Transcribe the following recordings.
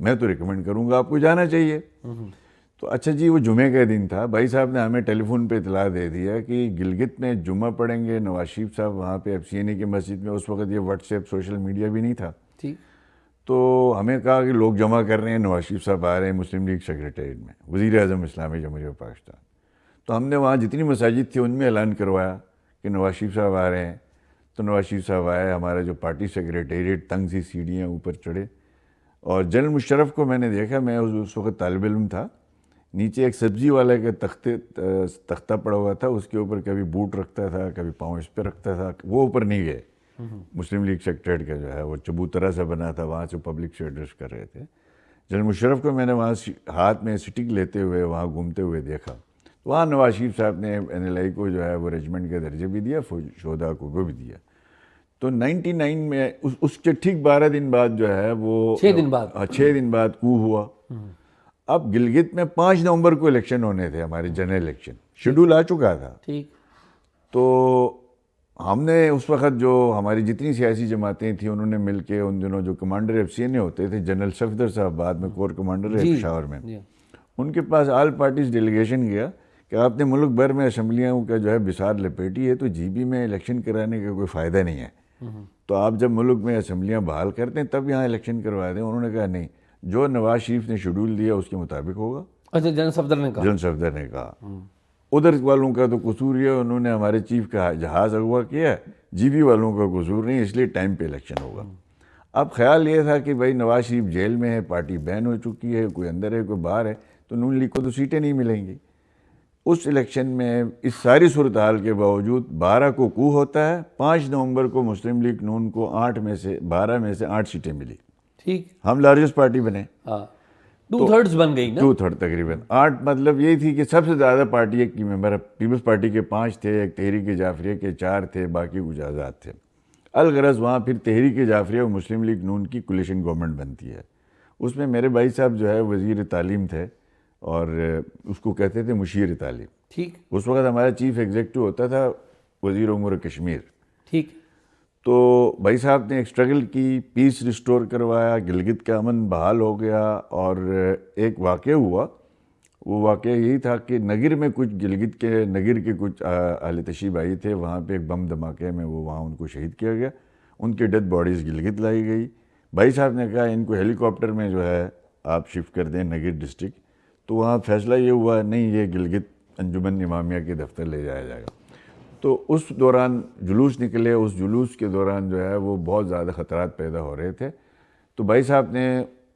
میں تو ریکمینڈ کروں گا آپ کو جانا چاہیے. تو اچھا جی وہ جمعے کا دن تھا, بھائی صاحب نے ہمیں ٹیلی فون پہ اطلاع دے دیا کہ گلگت میں جمعہ پڑھیں گے نواز شریف صاحب وہاں پہ FCNA کی مسجد میں. اس وقت یہ واٹس ایپ سوشل میڈیا بھی نہیں تھا. ٹھیک. تو ہمیں کہا کہ لوگ جمع کر رہے ہیں, نواز شریف صاحب آ رہے ہیں مسلم لیگ سیکریٹریٹ میں, وزیر اعظم اسلامی جمہوریہ پاکستان. تو ہم نے وہاں جتنی مساجد تھی ان میں اعلان کروایا کہ نواز شریف صاحب آ رہے ہیں. تو نواز شریف صاحب آئے, ہمارا جو پارٹی سیکریٹریٹ تنگ سی سیڑھیاں اوپر چڑھے, اور جنرل مشرف کو میں نے دیکھا, میں اس وقت طالب علم تھا, نیچے ایک سبزی والا کا تختہ پڑا ہوا تھا, اس کے اوپر کبھی بوٹ رکھتا تھا, کبھی پاؤں اس پہ رکھتا تھا, وہ اوپر نہیں گئے. مسلم لیگ سیکریٹریٹ کا جو ہے وہ چبوترا سے بنا تھا, وہاں سے پبلک سے ایڈریس کر رہے تھے. جنرل مشرف کو میں نے وہاں ہاتھ میں سٹک لیتے ہوئے وہاں گھومتے ہوئے دیکھا. وہاں نواز شریف صاحب نے NLI کو جو ہے وہ ریجمنٹ کا درجہ بھی دیا, شہداء کو بھی دیا. تو 99 میں اس کے ٹھیک 12 دن بعد جو ہے وہ 6 دن بعد کو ہوا. اب گلگت میں 5 نومبر کو الیکشن ہونے تھے, ہمارے جنرل الیکشن شیڈول آ چکا تھا. تو ہم نے اس وقت جو ہماری جتنی سیاسی جماعتیں تھیں انہوں نے مل کے ان دنوں جو کمانڈر FCNA ہوتے تھے, جنرل صفدر صاحب بعد میں کور کمانڈر رہے پشاور میں, ان کے پاس آل پارٹیز ڈیلیگیشن گیا کہ آپ نے ملک بھر میں اسمبلیوں کا جو ہے بسار لپیٹی ہے, تو GB میں الیکشن کرانے کا کوئی فائدہ نہیں ہے. تو آپ جب ملک میں اسمبلیاں بحال کرتے ہیں تب یہاں الیکشن کروا دیں. انہوں نے کہا نہیں, جو نواز شریف نے شیڈول دیا اس کے مطابق ہوگا. اچھا, جنرل صفدر نے کہا. ادھر والوں کا تو قصور یہ, انہوں نے ہمارے چیف کا جہاز اغوا کیا, GB والوں کا قصور نہیں, اس لیے ٹائم پہ الیکشن ہوگا. اب خیال یہ تھا کہ بھائی نواز شریف جیل میں ہے, پارٹی بین ہو چکی ہے, کوئی اندر ہے کوئی باہر ہے, تو نون لیگ کو تو سیٹیں نہیں ملیں گی. اس الیکشن میں اس ساری صورتحال کے باوجود 12 کو کو ہوتا ہے, 5 نومبر کو مسلم لیگ نون کو 12 میں سے 8 سیٹیں ملی. ٹھیک, ہم لارجسٹ پارٹی بنے, 2/3 بن گئی نا. 2/3 تقریباً 8, مطلب یہی تھی کہ سب سے زیادہ پارٹی ایک کی ممبر پیپلز پارٹی کے 5 تھے, ایک تحریک جعفریہ کے 4 تھے, باقی کچھ آزاد تھے. الغرض وہاں پھر تحریک جعفریہ اور مسلم لیگ نون کی کولیشن گورنمنٹ بنتی ہے. اس میں میرے بھائی صاحب جو ہے وزیر تعلیم تھے, اور اس کو کہتے تھے مشیر تعلیم. ٹھیک. اس وقت ہمارا چیف ایگزیکٹو ہوتا تھا وزیر امور کشمیر. ٹھیک. تو بھائی صاحب نے ایک اسٹرگل کی, پیس ریسٹور کروایا, گلگت کا امن بحال ہو گیا. اور ایک واقعہ ہوا, وہ واقعہ یہی تھا کہ نگر میں کچھ گلگت کے نگر کے کچھ اہل تشریف آئی تھے, وہاں پہ ایک بم دھماکے میں وہ وہاں ان کو شہید کیا گیا. ان کی ڈیڈ باڈیز گلگت لائی گئی. بھائی صاحب نے کہا ان کو ہیلی کاپٹر میں جو ہے آپ شفٹ کر دیں نگر ڈسٹرکٹ. تو وہاں فیصلہ یہ ہوا نہیں, یہ گلگت انجمن امامیہ کے دفتر لے جایا جائے گا. تو اس دوران جلوس نکلے, اس جلوس کے دوران جو ہے وہ بہت زیادہ خطرات پیدا ہو رہے تھے. تو بھائی صاحب نے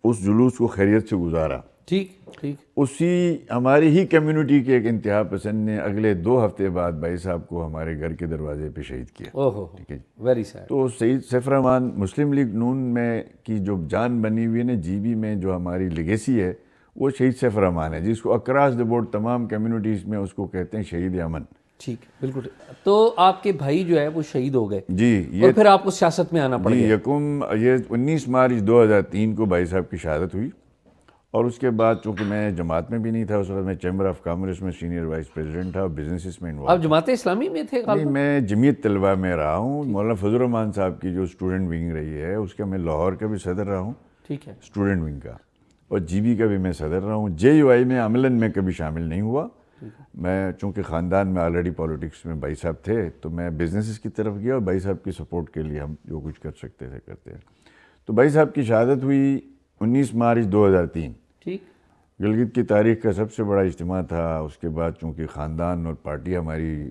اس جلوس کو خیریت سے گزارا. ٹھیک ٹھیک. اسی ہماری ہی کمیونٹی کے ایک انتہا پسند نے اگلے 2 ہفتے بعد بھائی صاحب کو ہمارے گھر کے دروازے پہ شہید کیا. ٹھیک ہے, ویری سیڈ. تو سید سیف الرحمان مسلم لیگ نون میں کی جو جان بنی ہوئی ہے نا, GB میں جو ہماری لیگیسی ہے وہ شہید سیف الرحمان ہے, جس کو اکراس دی بورڈ تمام کمیونٹیز میں اس کو کہتے ہیں شہید امن. ٹھیک, بالکل. تو آپ کے بھائی جو ہے وہ شہید ہو گئے جی, اور پھر آپ کو سیاست میں آنا پڑ گیا. یہ 19 مارچ 2003 کو بھائی صاحب کی شہادت ہوئی. اور اس کے بعد چونکہ میں جماعت میں بھی نہیں تھا اس وقت, میں چیمبر آف کامرس میں سینئر وائس پریزیڈنٹ تھا اور بزنسز میں انوالو. آپ جماعت اسلامی میں تھے؟ نہیں, میں جمعیت طلبہ میں رہا ہوں. مولانا فضل الرحمان صاحب کی جو اسٹوڈنٹ ونگ رہی ہے اس کا میں لاہور کا بھی صدر رہا ہوں. ٹھیک ہے. اسٹوڈنٹ ونگ کا, اور GB کا بھی میں صدر رہا ہوں. JUI میں عملاً میں کبھی شامل نہیں ہوا. میں چونکہ خاندان میں آلریڈی پالیٹکس میں بھائی صاحب تھے تو میں بزنسز کی طرف گیا, اور بھائی صاحب کی سپورٹ کے لیے ہم جو کچھ کر سکتے تھے کرتے ہیں. تو بھائی صاحب کی شہادت ہوئی 19 مارچ 2003. ٹھیک. گلگت کی تاریخ کا سب سے بڑا اجتماع تھا. اس کے بعد چونکہ خاندان اور پارٹی ہماری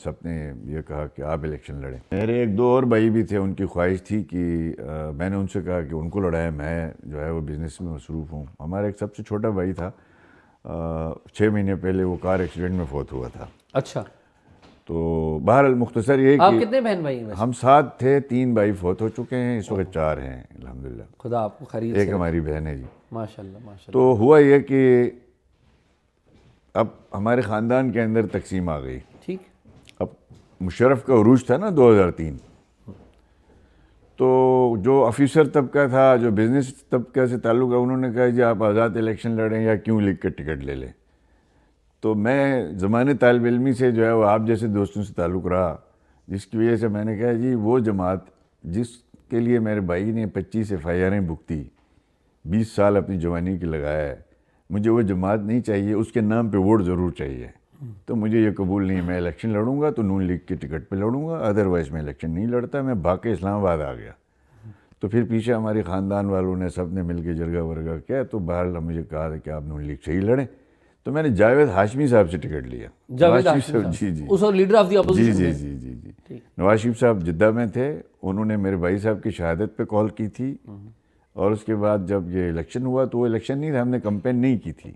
سب نے یہ کہا کہ آپ الیکشن لڑیں. میرے 1-2 اور بھائی بھی تھے, ان کی خواہش تھی کہ میں نے ان سے کہا کہ ان کو لڑائیں, میں جو ہے وہ بزنس میں مصروف ہوں. ہمارا ایک سب سے چھوٹا بھائی تھا, 6 مہینے پہلے وہ کار ایکسیڈنٹ میں فوت ہوا تھا. اچھا. تو بہرحال مختصر یہ آپ کہ کتنے بہن بھائی ہیں؟ ہم 7 تھے, 3 بھائی فوت ہو چکے ہیں, اس وقت 4 ہیں الحمدللہ. خدا آپ کو خیریت. ایک ہماری بہن ہے جی. ماشاءاللہ ماشاءاللہ. تو ہوا یہ کہ اب ہمارے خاندان کے اندر تقسیم آ گئی. ٹھیک. اب مشرف کا عروج تھا نا 2003, تو جو آفیسر طبقہ تھا, جو بزنس طبقہ سے تعلق ہے, انہوں نے کہا جی آپ آزاد الیکشن لڑیں یا کیوں لیگ کا ٹکٹ لے لیں. تو میں زمانے طالب علمی سے جو ہے وہ آپ جیسے دوستوں سے تعلق رہا, جس کی وجہ سے میں نے کہا جی وہ جماعت جس کے لیے میرے بھائی نے 25 FIRیں بکتی, 20 سال اپنی جوانی کی لگایا ہے, مجھے وہ جماعت نہیں چاہیے, اس کے نام پہ ووٹ ضرور چاہیے. تو مجھے یہ قبول نہیں, میں الیکشن لڑوں گا تو نون لیگ کی ٹکٹ پہ لڑوں گا, ادروائز میں الیکشن نہیں لڑتا. میں بھاگ کے اسلام آباد آ گیا. تو پھر پیچھے ہماری خاندان والوں نے سب نے مل کے جرگہ ورگہ کیا, تو بہرحال مجھے کہا کہ آپ نون لیگ سے ہی لڑیں. تو میں نے جاوید ہاشمی صاحب سے ٹکٹ لیا. جاوید ہاشمی صاحب, جی جی اس وقت لیڈر آف دی جی اپوزیشن. جی جی جی جی نواز شریف صاحب جدہ میں تھے, انہوں نے میرے بھائی صاحب کی شہادت پہ کال کی تھی. اور اس کے بعد جب یہ الیکشن ہوا تو وہ الیکشن نہیں تھا, ہم نے کمپین نہیں کی تھی,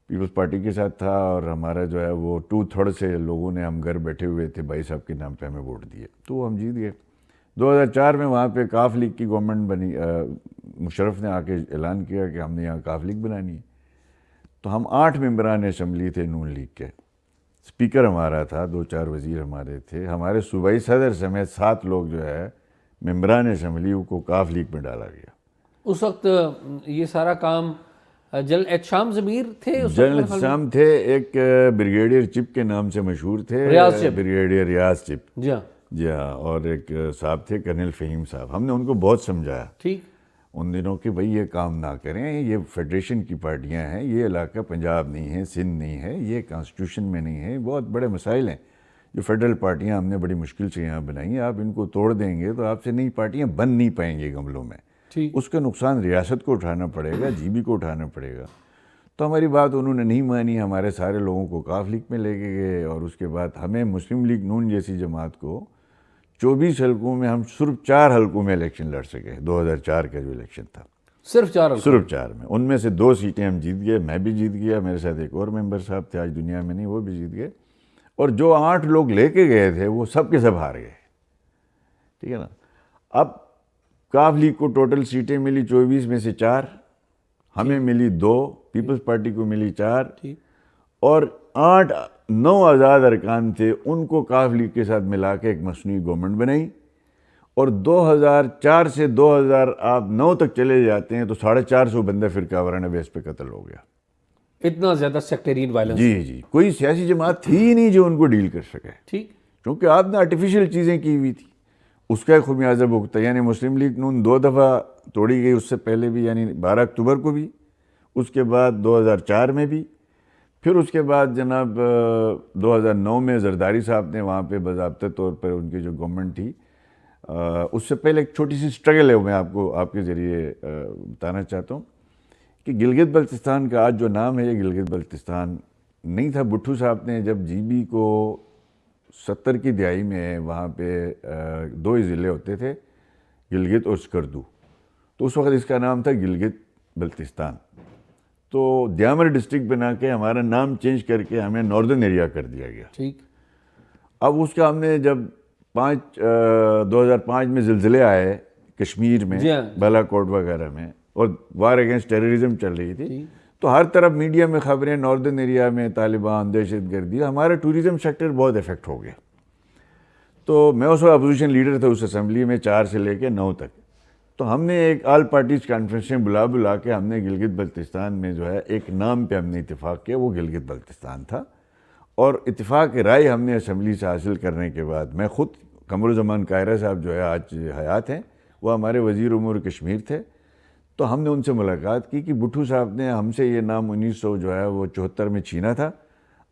پیپلز پارٹی کے ساتھ تھا. اور ہمارا جو ہے وہ 2/3 سے لوگوں نے, ہم گھر بیٹھے ہوئے تھے, بھائی صاحب کے نام پہ ہمیں ووٹ دیے, تو ہم جیت گئے. 2004 میں وہاں پہ کاف لیگ کی گورنمنٹ بنی, مشرف نے آ کے اعلان کیا کہ ہم نے یہاں کاف لیگ بنانی ہے. تو ہم 8 ممبران اسمبلی تھے نون لیگ کے, اسپیکر ہمارا تھا, 2-4 وزیر ہمارے تھے, ہمارے صوبائی صدر سمیت 7 لوگ جو ہے ممبران اسمبلی کو کاف لیگ میں ڈالا گیا. اس وقت یہ سارا کام جنرل احتشام ضمیر تھے, جنرل احتشام تھے, ایک بریگیڈیئر چپ کے نام سے مشہور تھے, ریاض چپ, بریگیڈیئر ریاض چپ, جی ہاں جی ہاں, اور ایک صاحب تھے کرنل فہیم صاحب. ہم نے ان کو بہت سمجھایا ٹھیک ان دنوں کہ بھائی یہ کام نہ کریں, یہ فیڈریشن کی پارٹیاں ہیں, یہ علاقہ پنجاب نہیں ہے, سندھ نہیں ہے, یہ کانسٹیٹیوشن میں نہیں ہے, بہت بڑے مسائل ہیں جو فیڈرل پارٹیاں ہم نے بڑی مشکل سے یہاں بنائی ہیں, آپ ان کو توڑ دیں گے تو آپ سے نئی پارٹیاں بن نہیں پائیں گی گملوں میں, اس کا نقصان ریاست کو اٹھانا پڑے گا, جی بی کو اٹھانا پڑے گا. تو ہماری بات انہوں نے نہیں مانی, ہمارے سارے لوگوں کو کاف لیگ میں لے کے گئے. اور اس کے بعد ہمیں مسلم لیگ نون جیسی جماعت کو 24 حلقوں میں ہم صرف 4 حلقوں میں الیکشن لڑ سکے. 2004 کا جو الیکشن تھا صرف 4 میں, ان میں سے 2 سیٹیں ہم جیت گئے, میں بھی جیت گیا, میرے ساتھ ایک اور ممبر صاحب تھے, آج دنیا میں نہیں, وہ بھی جیت گئے. اور جو 8 لوگ لے کے گئے تھے وہ سب کے سب ہار گئے, ٹھیک ہے نا. اب کاف لیگ کو ٹوٹل سیٹیں ملی 24 میں سے 4, ہمیں ملی 2, پیپلز پارٹی کو ملی 4, اور 9 آزاد ارکان تھے, ان کو کاف لیگ کے ساتھ ملا کے ایک مصنوعی گورنمنٹ بنائی. اور 2004 سے 2009 تک چلے جاتے ہیں تو 450 بندہ فرقہ وارانہ بیس پہ قتل ہو گیا. اتنا زیادہ سیکٹرین وائلنس. جی, کوئی سیاسی جماعت تھی ہی نہیں جو ان کو ڈیل کر سکے, ٹھیک, کیونکہ آپ نے آرٹیفیشیل چیزیں کی ہوئی تھی. اس کا خمیازہ بھگتا, یعنی مسلم لیگ نون 2 دفعہ توڑی گئی, اس سے پہلے بھی, یعنی 12 اکتوبر کو بھی, اس کے بعد 2004 میں بھی, پھر اس کے بعد جناب 2009 میں زرداری صاحب نے وہاں پہ باضابطہ طور پر ان کی جو گورنمنٹ تھی, اس سے پہلے ایک چھوٹی سی سٹرگل ہے, میں آپ کو آپ کے ذریعے بتانا چاہتا ہوں کہ گلگت بلتستان کا آج جو نام ہے یہ گلگت بلتستان نہیں تھا. بھٹو صاحب نے جب جی بی کو 70 کی دہائی میں, وہاں پہ 2 ہی ضلع ہوتے تھے, گلگت اور سکردو, تو اس وقت اس کا نام تھا گلگت بلتستان. تو دیامر ڈسٹرکٹ بنا کے ہمارا نام چینج کر کے ہمیں ناردرن ایریا کر دیا گیا. ٹھیک, اب اس کا ہم نے جب 2005 میں زلزلے آئے کشمیر میں, بالاکوٹ وغیرہ میں, اور وار اگینسٹ ٹیررزم چل رہی تھی, تو ہر طرف میڈیا میں خبریں, ناردرن ایریا میں طالبان, دہشت گردی, ہمارا ٹوریزم سیکٹر بہت افیکٹ ہو گیا. تو میں اس وقت اپوزیشن لیڈر تھا اس اسمبلی میں 4 سے لے کے 9 تک. تو ہم نے ایک آل پارٹیز کانفرنسیں بلا کے ہم نے گلگت بلتستان میں جو ہے ایک نام پہ ہم نے اتفاق کیا, وہ گلگت بلتستان تھا. اور اتفاق رائے ہم نے اسمبلی سے حاصل کرنے کے بعد, میں خود قمر الزمان قاہرہ صاحب جو ہے آج حیات ہیں, وہ ہمارے وزیر امور کشمیر تھے, تو ہم نے ان سے ملاقات کی کہ بھٹو صاحب نے ہم سے یہ نام 1900 جو ہے وہ 74 میں چھینا تھا,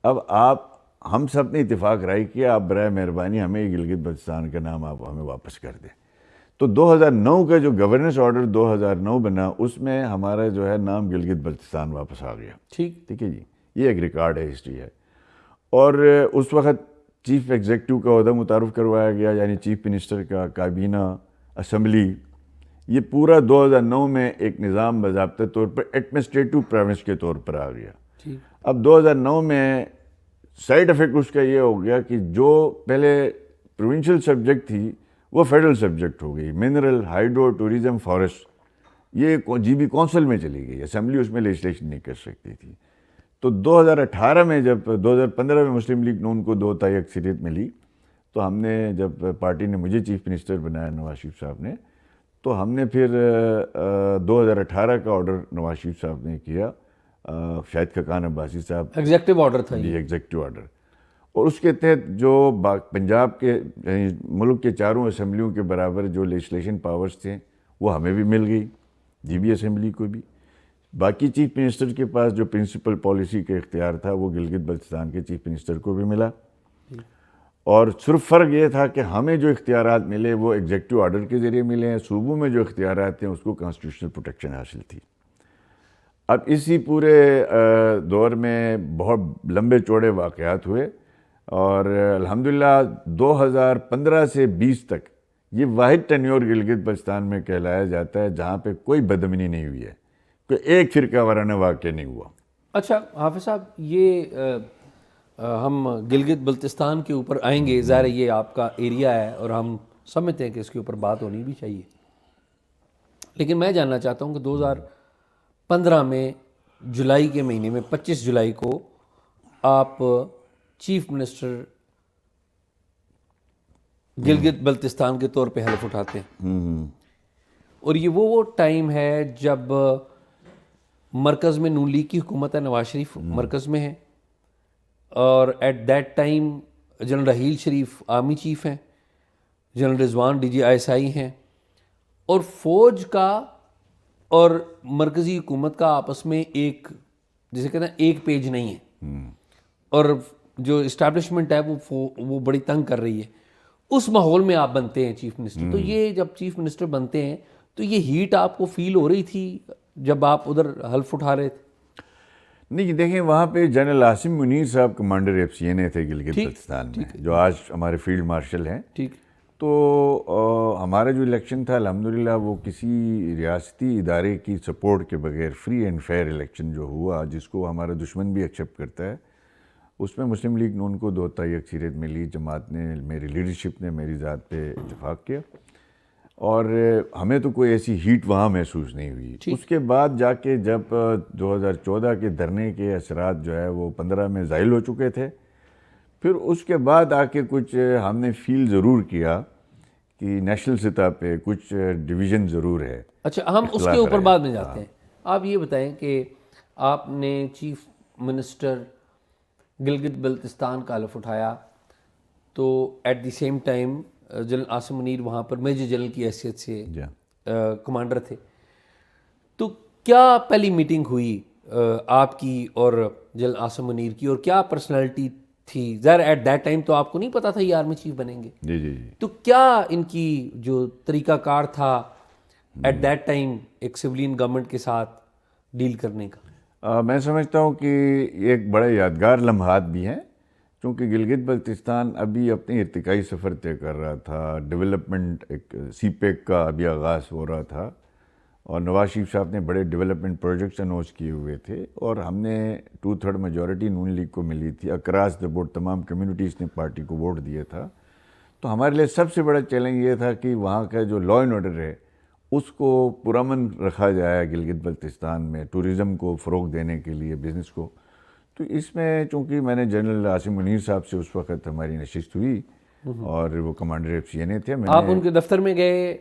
اب آپ, ہم سب نے اتفاق رائے کیا, آپ برائے مہربانی ہمیں گلگت بلتستان کا نام آپ ہمیں واپس کر دیں. تو 2009 کا جو گورننس آرڈر 2009 بنا, اس میں ہمارا جو ہے نام گلگت بلتستان واپس آ گیا. ٹھیک ہے جی, یہ ایک ریکارڈ ہے, ہسٹری ہے. اور اس وقت چیف ایگزیکٹو کا عہدہ متعارف کروایا گیا, یعنی چیف منسٹر کا, کابینہ, اسمبلی, یہ پورا 2009 میں ایک نظام باضابطہ طور پر ایڈمنسٹریٹو پروونس کے طور پر آ گیا. اب 2009 میں سائیڈ افیکٹ اس کا یہ ہو گیا کہ جو پہلے پروونشل سبجیکٹ تھی وہ فیڈرل سبجیکٹ ہو گئی. منرل, ہائیڈرو, ٹوریزم, فارسٹ, یہ جی بی کونسل میں چلی گئی, اسمبلی اس میں لیجسلیشن نہیں کر سکتی تھی. تو 2018 میں جب 2015 میں مسلم لیگ نون کو 2 تہائی اکثریت ملی, تو ہم نے جب پارٹی نے مجھے چیف منسٹر بنایا نواز شریف صاحب نے, تو ہم نے پھر 2018 کا آرڈر نواز شریف صاحب نے کیا, شاہد خاقان عباسی صاحب, ایگزیکٹو آرڈر تھا جی, ایگزیکٹو آرڈر, اور اس کے تحت جو پنجاب کے, ملک کے 4 اسمبلیوں کے برابر جو لیجسلیشن پاورز تھے وہ ہمیں بھی مل گئی. جی بی اسمبلی کو بھی. باقی چیف منسٹر کے پاس جو پرنسپل پالیسی کا اختیار تھا وہ گلگت بلتستان کے چیف منسٹر کو بھی ملا, اور صرف فرق یہ تھا کہ ہمیں جو اختیارات ملے وہ ایگزیکٹو آرڈر کے ذریعے ملے ہیں, صوبوں میں جو اختیارات ہیں اس کو کانسٹیٹیوشنل پروٹیکشن حاصل تھی. اب اسی پورے دور میں بہت لمبے چوڑے واقعات ہوئے, اور الحمدللہ 2015 سے 20 تک یہ واحد ٹینیور گلگت بلتستان میں کہلایا جاتا ہے جہاں پہ کوئی بدامنی نہیں ہوئی ہے, کوئی ایک فرقہ وارانہ واقعہ نہیں ہوا. اچھا حافظ صاحب, یہ ہم گلگت بلتستان کے اوپر آئیں گے, ظاہر یہ آپ کا ایریا ہے اور ہم سمجھتے ہیں کہ اس کے اوپر بات ہونی بھی چاہیے, لیکن میں جاننا چاہتا ہوں کہ 2015 میں جولائی کے مہینے میں 25 جولائی کو آپ چیف منسٹر گلگت بلتستان کے طور پہ حلف اٹھاتے ہیں, اور یہ وہ ٹائم ہے جب مرکز میں نون لیگ کی حکومت ہے, نواز شریف مرکز میں ہے, اور at that time general Raheel Sharif army chief ہیں, general Rizwan D G I S I ہیں, اور فوج کا اور مرکزی حکومت کا آپس میں ایک جسے کہتے ہیں ایک پیج نہیں ہے, اور جو اسٹیبلشمنٹ ہے وہ بڑی تنگ کر رہی ہے. اس ماحول میں آپ بنتے ہیں چیف منسٹر, تو یہ جب چیف منسٹر بنتے ہیں تو یہ ہیٹ آپ کو فیل ہو رہی تھی جب آپ ادھر حلف اٹھا رہے تھے؟ نہیں دیکھیں, وہاں پہ جنرل عاصم منیر صاحب کمانڈر ایف سی این اے تھے گلگت بلتستان میں, جو آج ہمارے فیلڈ مارشل ہیں. ٹھیک. تو ہمارا جو الیکشن تھا الحمدللہ وہ کسی ریاستی ادارے کی سپورٹ کے بغیر فری اینڈ فیئر الیکشن جو ہوا, جس کو ہمارا دشمن بھی ایکسیپٹ کرتا ہے, اس میں مسلم لیگ نون کو 2 تہائی اکثریت ملی, جماعت نے, میری لیڈرشپ نے میری ذات پہ اتفاق کیا, اور ہمیں تو کوئی ایسی ہیٹ وہاں محسوس نہیں ہوئی. اس کے بعد جا کے جب 2014 کے دھرنے کے اثرات جو ہے وہ 15 میں زائل ہو چکے تھے, پھر اس کے بعد آ کے کچھ ہم نے فیل ضرور کیا کہ نیشنل سطح پہ کچھ ڈویژن ضرور ہے. اچھا, ہم اس کے اوپر بعد میں جاتے ہیں. آپ یہ بتائیں کہ آپ نے چیف منسٹر گلگت بلتستان کا حلف اٹھایا, تو at the same time general Asim Munir وہاں پر میجر جنرل کی حیثیت سے کمانڈر تھے. تو کیا پہلی میٹنگ ہوئی آپ کی اور جنرل عاصم منیر کی, اور کیا پرسنالٹی تھی؟ ظاہر ایٹ دیٹ ٹائم تو آپ کو نہیں پتا تھا یہ آرمی چیف بنیں گے. جی جی جی. تو کیا ان کی جو طریقہ کار تھا ایٹ دیٹ ٹائم ایک سولین گورنمنٹ کے ساتھ ڈیل کرنے کا؟ میں سمجھتا ہوں کہ یہ ایک بڑے یادگار لمحات بھی ہیں, چونکہ گلگت بلتستان ابھی اپنے ارتقائی سفر طے کر رہا تھا, ڈیولپمنٹ ایک سی پیک کا ابھی آغاز ہو رہا تھا, اور نواز شریف صاحب نے بڑے ڈیولپمنٹ پروجیکٹس اناؤنس کیے ہوئے تھے, اور ہم نے 2/3 میجورٹی نون لیگ کو ملی تھی, اکراس دا بورڈ تمام کمیونٹیز نے پارٹی کو ووٹ دیا تھا. تو ہمارے لیے سب سے بڑا چیلنج یہ تھا کہ وہاں کا جو لا اینڈ آرڈر ہے اس کو پرامن رکھا جائے گلگت بلتستان میں, ٹورزم کو فروغ دینے کے لیے, بزنس کو. تو اس میں چونکہ میں نے جنرل عاصم منیر صاحب سے اس وقت ہماری نشست ہوئی, اور وہ کمانڈر ایف سی این اے تھے. آپ ان کے دفتر میں گئے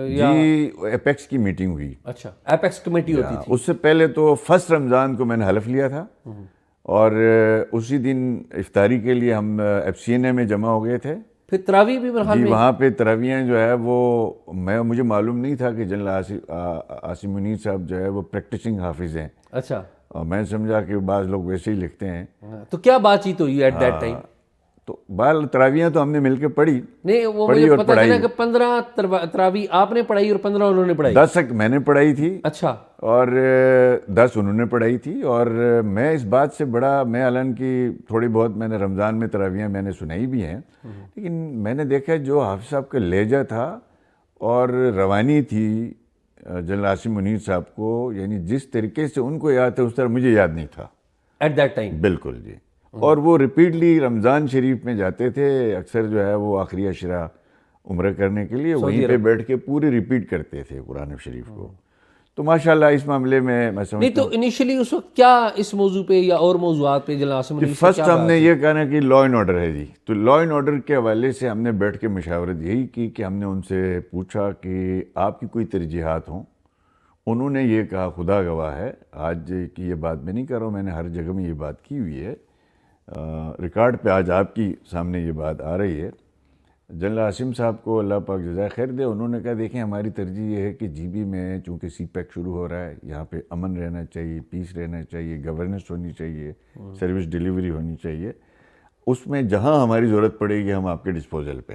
یا؟ جی, ایپیکس کی میٹنگ ہوئی. اچھا, ایپیکس کمیٹی ہوتی تھی. اس سے پہلے تو 1 رمضان کو میں نے حلف لیا تھا, اور اسی دن افطاری کے لیے ہم ایف سی این اے میں جمع ہو گئے تھے. پھر تراویح بھی میرے خیال میں وہاں پہ تراویحیں جو ہے وہ مجھے معلوم نہیں تھا کہ جنرل عاصم منیر صاحب جو ہے وہ پریکٹسنگ حافظ ہیں. اچھا, اور میں سمجھا کہ بعض لوگ ویسے ہی لکھتے ہیں. تو کیا بات چیت ہوئی ایٹ دیٹ ٹائم؟ تو بال تراویحیں تو ہم نے مل کے پڑھی. نہیں, وہ مجھے پتا چلا کہ 15 تراویح آپ نے پڑھائی اور 15 انہوں نے پڑھائی. 10 میں نے پڑھائی تھی. اچھا. اور 10 انہوں نے پڑھائی تھی. اور میں اس بات سے بڑا, میں علن کی تھوڑی بہت میں نے رمضان میں تراویحیں میں نے سنائی بھی ہیں, لیکن میں نے دیکھا جو حافظ صاحب کا لہجہ تھا اور روانی تھی جنرل عاصم منیر صاحب کو, یعنی جس طریقے سے ان کو یاد تھا اس طرح مجھے یاد نہیں تھا ایٹ دیٹ ٹائم. بالکل جی. اور وہ ریپیٹلی رمضان شریف میں جاتے تھے اکثر, جو ہے وہ آخری عشرہ عمرہ کرنے کے لیے وہیں پہ بیٹھ کے پورے ریپیٹ کرتے تھے قرآن شریف کو. تو ماشاءاللہ اس معاملے میں سمجھتا نہیں, تو انیشلی اس وقت کیا اس موضوع پہ یا اور موضوعات پہ جنرل عاصم منیر فرسٹ ہم نے یہ کہنا کہ لا اینڈ آرڈر ہے جی. تو لا اینڈ آرڈر کے حوالے سے ہم نے بیٹھ کے مشاورت یہی کی کہ ہم نے ان سے پوچھا کہ آپ کی کوئی ترجیحات ہوں. انہوں نے یہ کہا, خدا گواہ ہے آج کی یہ بات میں نہیں کر رہا ہوں, میں نے ہر جگہ میں یہ بات کی ہوئی ہے, ریکارڈ پہ آج آپ کی سامنے یہ بات آ رہی ہے. جنرل عاصم صاحب کو اللہ پاک جزائے خیر دے، انہوں نے کہا دیکھیں ہماری ترجیح یہ ہے کہ جی بی میں چونکہ سی پیک شروع ہو رہا ہے، یہاں پہ امن رہنا چاہیے، پیس رہنا چاہیے، گورننس ہونی چاہیے، سروس ڈیلیوری ہونی چاہیے، اس میں جہاں ہماری ضرورت پڑے گی ہم آپ کے ڈسپوزل پہ.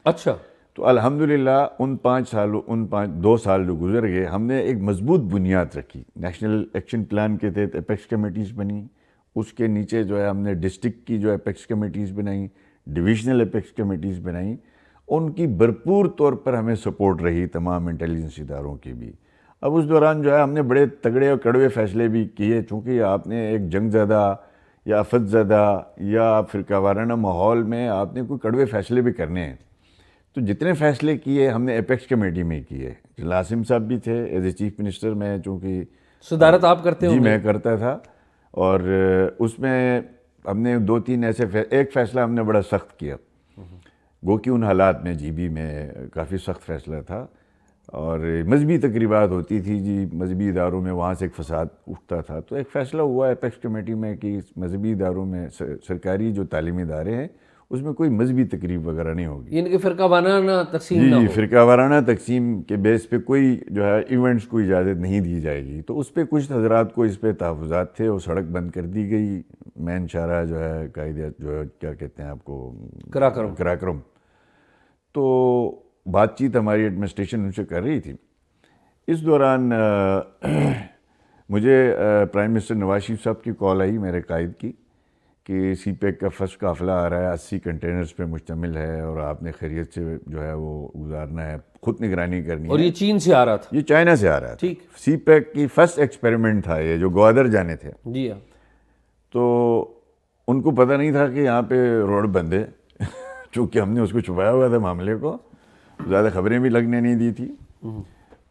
اچھا. تو الحمدللہ ان 2 سال جو گزر گئے، ہم نے ایک مضبوط بنیاد رکھی. نیشنل ایکشن پلان کے تحت اپیکس کمیٹیز بنی، اس کے نیچے جو ہے ہم نے ڈسٹرکٹ کی جو اپیکس کمیٹیز بنائیں، ڈویژنل اپیکس کمیٹیز بنائیں. ان کی بھرپور طور پر ہمیں سپورٹ رہی تمام انٹیلیجنس اداروں کی بھی. اب اس دوران جو ہے ہم نے بڑے تگڑے اور کڑوے فیصلے بھی کیے، چونکہ آپ نے ایک جنگ زدہ یا آفت زدہ یا فرقہ وارانہ ماحول میں آپ نے کوئی کڑوے فیصلے بھی کرنے ہیں. تو جتنے فیصلے کیے ہم نے اپیکس کمیٹی میں کیے. جنرل عاصم صاحب بھی تھے ایز اے چیف منسٹر، میں چونکہ صدارت آپ کرتے جی ہوں؟ میں کرتا تھا. اور اس میں ہم نے 2-3 ایسے ایک فیصلہ ہم نے بڑا سخت کیا، گو کہ ان حالات میں جی بی میں کافی سخت فیصلہ تھا، اور مذہبی تقریبات ہوتی تھی جی، مذہبی اداروں میں وہاں سے ایک فساد اٹھتا تھا. تو ایک فیصلہ ہوا اپیکس کمیٹی میں کہ مذہبی اداروں میں، سرکاری جو تعلیمی ادارے ہیں اس میں کوئی مذہبی تقریب وغیرہ نہیں ہوگی. ان کے فرقہ وارانہ تقسیم نہ جی ہو. فرقہ وارانہ تقسیم کے بیس پہ کوئی جو ہے ایونٹس کو اجازت نہیں دی جائے گی. تو اس پہ کچھ حضرات کو اس پہ تحفظات تھے، وہ سڑک بند کر دی گئی، مین شاہراہ جو ہے قائد جو ہے کیا کہتے ہیں آپ کو، کراکرم. تو بات چیت ہماری ایڈمنسٹریشن ان سے کر رہی تھی. اس دوران مجھے پرائم منسٹر نواز شریف صاحب کی کال آئی میرے قائد کی کہ سی پیک کا فرسٹ قافلہ آ رہا ہے، 80 کنٹینرز پہ مشتمل ہے، اور آپ نے خیریت سے جو ہے وہ گزارنا ہے، خود نگرانی کرنی ہے. اور یہ چین سے آ رہا تھا؟ یہ چائنا سے آ رہا تھا. ٹھیک. سی پیک کی فرسٹ ایکسپیریمنٹ تھا یہ، جو گوادر جانے تھے. جی ہاں. تو ان کو پتہ نہیں تھا کہ یہاں پہ روڈ بند ہے، چونکہ ہم نے اس کو چھپایا ہوا تھا معاملے کو، زیادہ خبریں بھی لگنے نہیں دی تھی.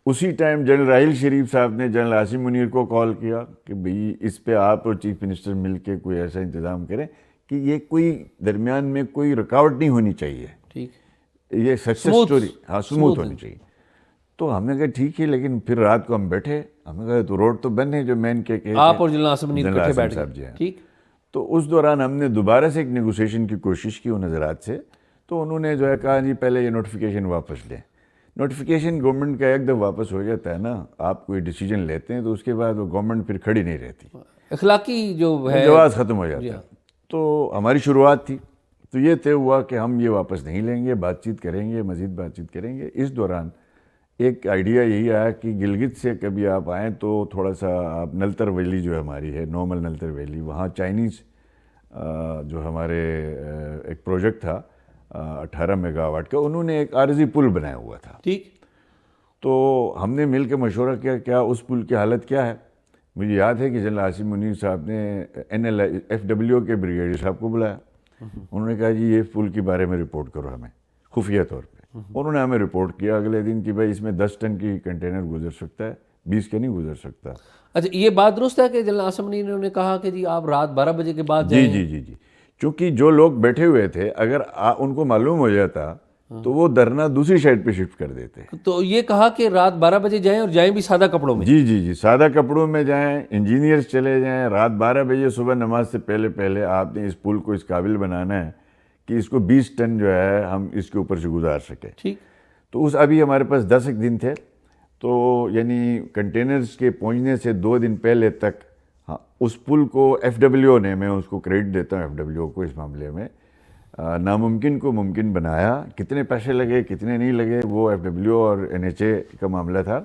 اسی ٹائم جنرل راحیل شریف صاحب نے جنرل عاصم منیر کو کال کیا کہ بھئی اس پہ آپ اور چیف منسٹر مل کے کوئی ایسا انتظام کریں کہ یہ کوئی درمیان میں کوئی رکاوٹ نہیں ہونی چاہیے، ٹھیک، یہ سکسیس سٹوری سموتھ ہونی چاہیے. تو ہم نے کہا ٹھیک ہے، لیکن پھر رات کو ہم بیٹھے، ہم نے کہا تو روڈ تو بند ہے جو مین کے آپ اور جنرل عاصم منیر اکٹھے بیٹھ صاحب جی گئے. ہیں. ٹھیک. تو اس دوران ہم نے دوبارہ سے ایک نیگوسیشن کی کوشش کی ان حضرات سے. تو انہوں نے جو ہے کہا جی پہلے یہ نوٹیفیکیشن واپس لیں. نوٹیفیکیشن گورنمنٹ کا ایک دفعہ واپس ہو جاتا ہے نا، آپ کوئی ڈیسیجن لیتے ہیں تو اس کے بعد وہ گورنمنٹ پھر کھڑی نہیں رہتی، اخلاقی جو ہے جواز ختم ہو جاتا ہے. تو ہماری شروعات تھی، تو یہ طے ہوا کہ ہم یہ واپس نہیں لیں گے، بات چیت کریں گے، مزید بات چیت کریں گے. اس دوران ایک آئیڈیا یہی آیا کہ گلگت سے کبھی آپ آئیں تو تھوڑا سا آپ نلتر ویلی جو ہماری ہے، نارمل نلتر ویلی، وہاں چائنیز جو ہمارے ایک پروجیکٹ تھا 18 میگا واٹ کا، انہوں نے ایک عارضی پل بنایا ہوا تھا. ٹھیک. تو ہم نے مل کے مشورہ کیا کیا اس پل کی حالت کیا ہے. مجھے یاد ہے کہ جنرل عاصم منیر صاحب نے FW کے بریگیڈیئر صاحب کو بلایا. انہوں نے کہا جی یہ پل کے بارے میں رپورٹ کرو ہمیں خفیہ طور پہ. انہوں نے ہمیں رپورٹ کیا اگلے دن کہ بھائی اس میں 10 ٹن کی کنٹینر گزر سکتا ہے، 20 کے نہیں گزر سکتا. اچھا، یہ بات درست ہے کہ جنرل عاصم منیر نے کہا کہ جی آپ رات 12 بجے کے بعد جائیں؟ جی جی جی. چونکہ جو لوگ بیٹھے ہوئے تھے اگر ان کو معلوم ہو جاتا تو وہ دھرنا دوسری سائڈ پہ شفٹ کر دیتے. تو یہ کہا کہ رات 12 بجے جائیں، اور جائیں بھی سادہ کپڑوں میں؟ جی جی جی، سادہ کپڑوں میں جائیں، انجینئرز چلے جائیں. رات 12 بجے صبح نماز سے پہلے آپ نے اس پل کو اس قابل بنانا ہے کہ اس کو 20 ٹن جو ہے ہم اس کے اوپر سے گزار سکیں. ٹھیک. تو ابھی ہمارے پاس 10 دن تھے، تو یعنی کنٹینرز کے پہنچنے سے 2 دن پہلے تک اس پل کو FW نے، میں اس کو کریڈٹ دیتا ہوں FW کو اس معاملے میں، ناممکن کو ممکن بنایا. کتنے پیسے لگے کتنے نہیں لگے وہ FW اور NHA کا معاملہ تھا،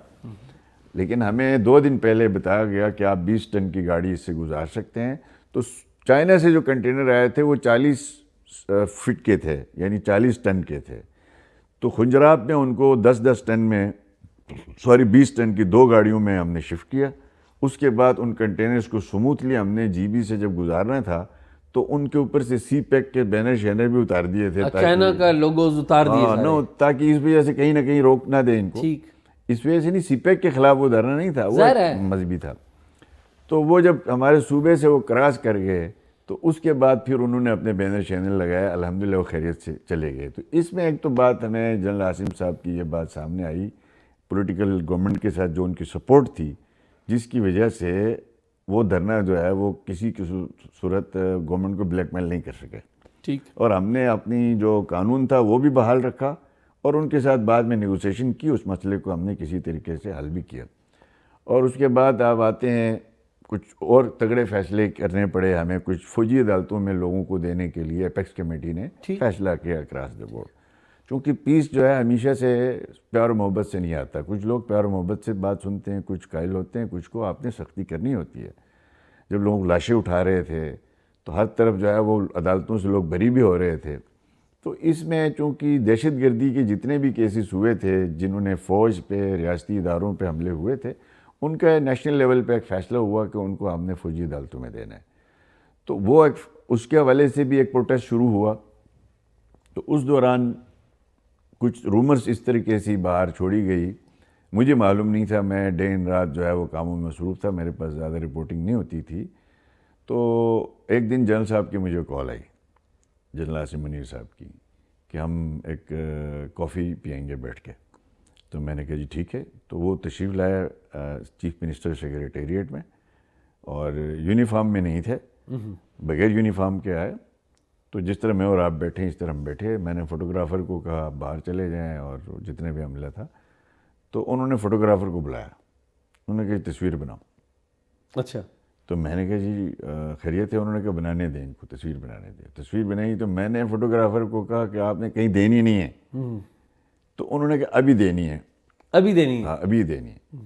لیکن ہمیں 2 دن پہلے بتایا گیا کہ آپ 20 ٹن کی گاڑی اس سے گزار سکتے ہیں. تو چائنا سے جو کنٹینر آئے تھے وہ 40 فٹ کے تھے، یعنی 40 ٹن کے تھے. تو خنجراب میں ان کو 10 ٹن میں 20 ٹن کی 2 گاڑیوں میں ہم نے شفٹ کیا. اس کے بعد ان کنٹینرز کو سموتھلی ہم نے جی بی سے جب گزارنا تھا تو ان کے اوپر سے سی پیک کے بینر شینر بھی اتار دیے تھے، چائنا کا لوگوز اتار دیے سارے، تاکہ اس وجہ سے کہیں نہ کہیں روک نہ دیں ان کو. ٹھیک. اس وجہ سے نہیں، سی پیک کے خلاف وہ دھرنا نہیں تھا، وہ مذہبی تھا. تو وہ جب ہمارے صوبے سے وہ کراس کر گئے تو اس کے بعد پھر انہوں نے اپنے بینر شینر لگائے، الحمدللہ وہ خیریت سے چلے گئے. تو اس میں ایک تو بات ہمیں جنرل عاصم صاحب کی یہ بات سامنے آئی، پولیٹیکل گورنمنٹ کے ساتھ جو ان کی سپورٹ تھی، جس کی وجہ سے وہ دھرنا جو ہے وہ کسی کی صورت گورنمنٹ کو بلیک میل نہیں کر سکے. ٹھیک. اور ہم نے اپنی جو قانون تھا وہ بھی بحال رکھا اور ان کے ساتھ بعد میں نیگوسیشن کی, اس مسئلے کو ہم نے کسی طریقے سے حل بھی کیا. اور اس کے بعد آپ آتے ہیں کچھ اور تگڑے فیصلے کرنے پڑے ہمیں, کچھ فوجی عدالتوں میں لوگوں کو دینے کے لیے اپیکس کمیٹی نے فیصلہ کیا اکراس دا بورڈ. چونکہ پیس جو ہے ہمیشہ سے پیار و محبت سے نہیں آتا. کچھ لوگ پیار و محبت سے بات سنتے ہیں, کچھ قائل ہوتے ہیں, کچھ کو آپ نے سختی کرنی ہوتی ہے. جب لوگ لاشیں اٹھا رہے تھے تو ہر طرف جو ہے وہ عدالتوں سے لوگ بری بھی ہو رہے تھے. تو اس میں چونکہ دہشت گردی کے جتنے بھی کیسز ہوئے تھے جنہوں نے فوج پہ, ریاستی اداروں پہ حملے ہوئے تھے, ان کا نیشنل لیول پہ ایک فیصلہ ہوا کہ ان کو ہم نے فوجی عدالتوں میں دینا ہے. تو وہ ایک اس کے حوالے سے بھی ایک پروٹیسٹ شروع ہوا. تو اس دوران کچھ رومرز اس طریقے سے باہر چھوڑی گئی, مجھے معلوم نہیں تھا, میں دن رات جو ہے وہ کاموں میں مصروف تھا, میرے پاس زیادہ رپورٹنگ نہیں ہوتی تھی. تو ایک دن جنرل صاحب کی مجھے کال آئی, جنرل عاصم منیر صاحب کی, کہ ہم ایک کافی پئیں گے بیٹھ کے. تو میں نے کہا جی ٹھیک ہے. تو وہ تشریف لایا چیف منسٹر سیکریٹریٹ میں, اور یونیفارم میں نہیں تھے, بغیر یونیفارم کے آئے. تو جس طرح میں اور آپ بیٹھے اس طرح ہم بیٹھے. میں نے فوٹوگرافر کو کہا آپ باہر چلے جائیں, اور جتنے بھی عملہ تھا تو انہوں نے فوٹوگرافر کو بلایا, انہوں نے کہا تصویر بناؤ. اچھا. تو میں نے کہا جی خیریت ہے؟ انہوں نے کہا بنانے دیں ان کو, تصویر بنانے دیں. تصویر بنائی تو میں نے فوٹوگرافر کو کہا کہ آپ نے کہیں دینی نہیں ہے. تو انہوں نے کہا ابھی دینی ہے. ابھی دینی ہے؟ ہاں ابھی دینی ہے.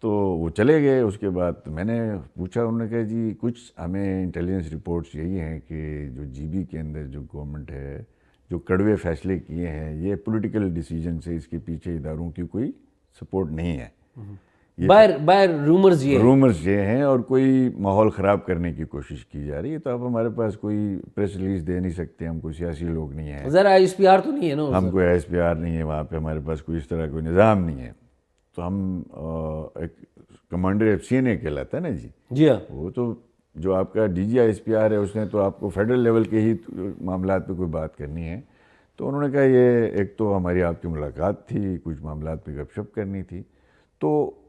تو وہ چلے گئے. اس کے بعد میں نے پوچھا, انہوں نے کہا جی کچھ ہمیں انٹیلیجنس رپورٹس یہی ہیں کہ جو جی بی کے اندر جو گورنمنٹ ہے جو کڑوے فیصلے کیے ہیں یہ پولیٹیکل ڈیسیجن سے, اس کے پیچھے اداروں کی کوئی سپورٹ نہیں ہے. باہر رومرز یہ ہیں اور کوئی ماحول خراب کرنے کی کوشش کی جا رہی ہے. تو آپ ہمارے پاس کوئی پریس ریلیز دے نہیں سکتے, ہم کوئی سیاسی لوگ نہیں ہیں, ذرا ایس پی آر تو نہیں ہے نا, ہم کوئی ایس پی آر نہیں ہے وہاں پہ, ہمارے پاس کوئی اس طرح کوئی نظام نہیں ہے. تو ہم ایک کمانڈر ایف سی این اے کہلاتا ہے نا جی. جی ہاں. وہ تو جو آپ کا D G I S P R ہے اس نے تو آپ کو فیڈرل لیول کے ہی معاملات پہ کوئی بات کرنی ہے. تو انہوں نے کہا یہ ایک تو ہماری آپ کی ملاقات تھی, کچھ معاملات پہ گپ شپ کرنی تھی. تو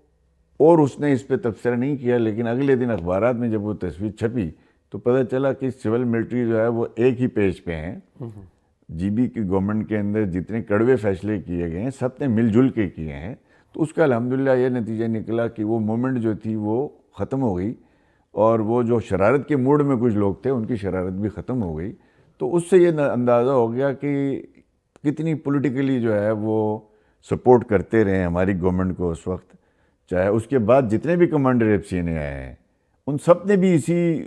اور اس نے اس پہ تبصرہ نہیں کیا. لیکن اگلے دن اخبارات میں جب وہ تصویر چھپی تو پتہ چلا کہ سول ملٹری جو ہے وہ ایک ہی پیج پہ ہیں. جی بی کی گورنمنٹ کے اندر جتنے کڑوے فیصلے کیے گئے ہیں سب نے مل جل کے کیے ہیں. تو اس کا الحمدللہ یہ نتیجہ نکلا کہ وہ مومنٹ جو تھی وہ ختم ہو گئی, اور وہ جو شرارت کے موڈ میں کچھ لوگ تھے ان کی شرارت بھی ختم ہو گئی. تو اس سے یہ اندازہ ہو گیا کہ کتنی پولیٹیکلی جو ہے وہ سپورٹ کرتے رہے ہماری گورنمنٹ کو اس وقت. چاہے اس کے بعد جتنے بھی کمانڈر ایف سی نے آئے ہیں ان سب نے بھی اسی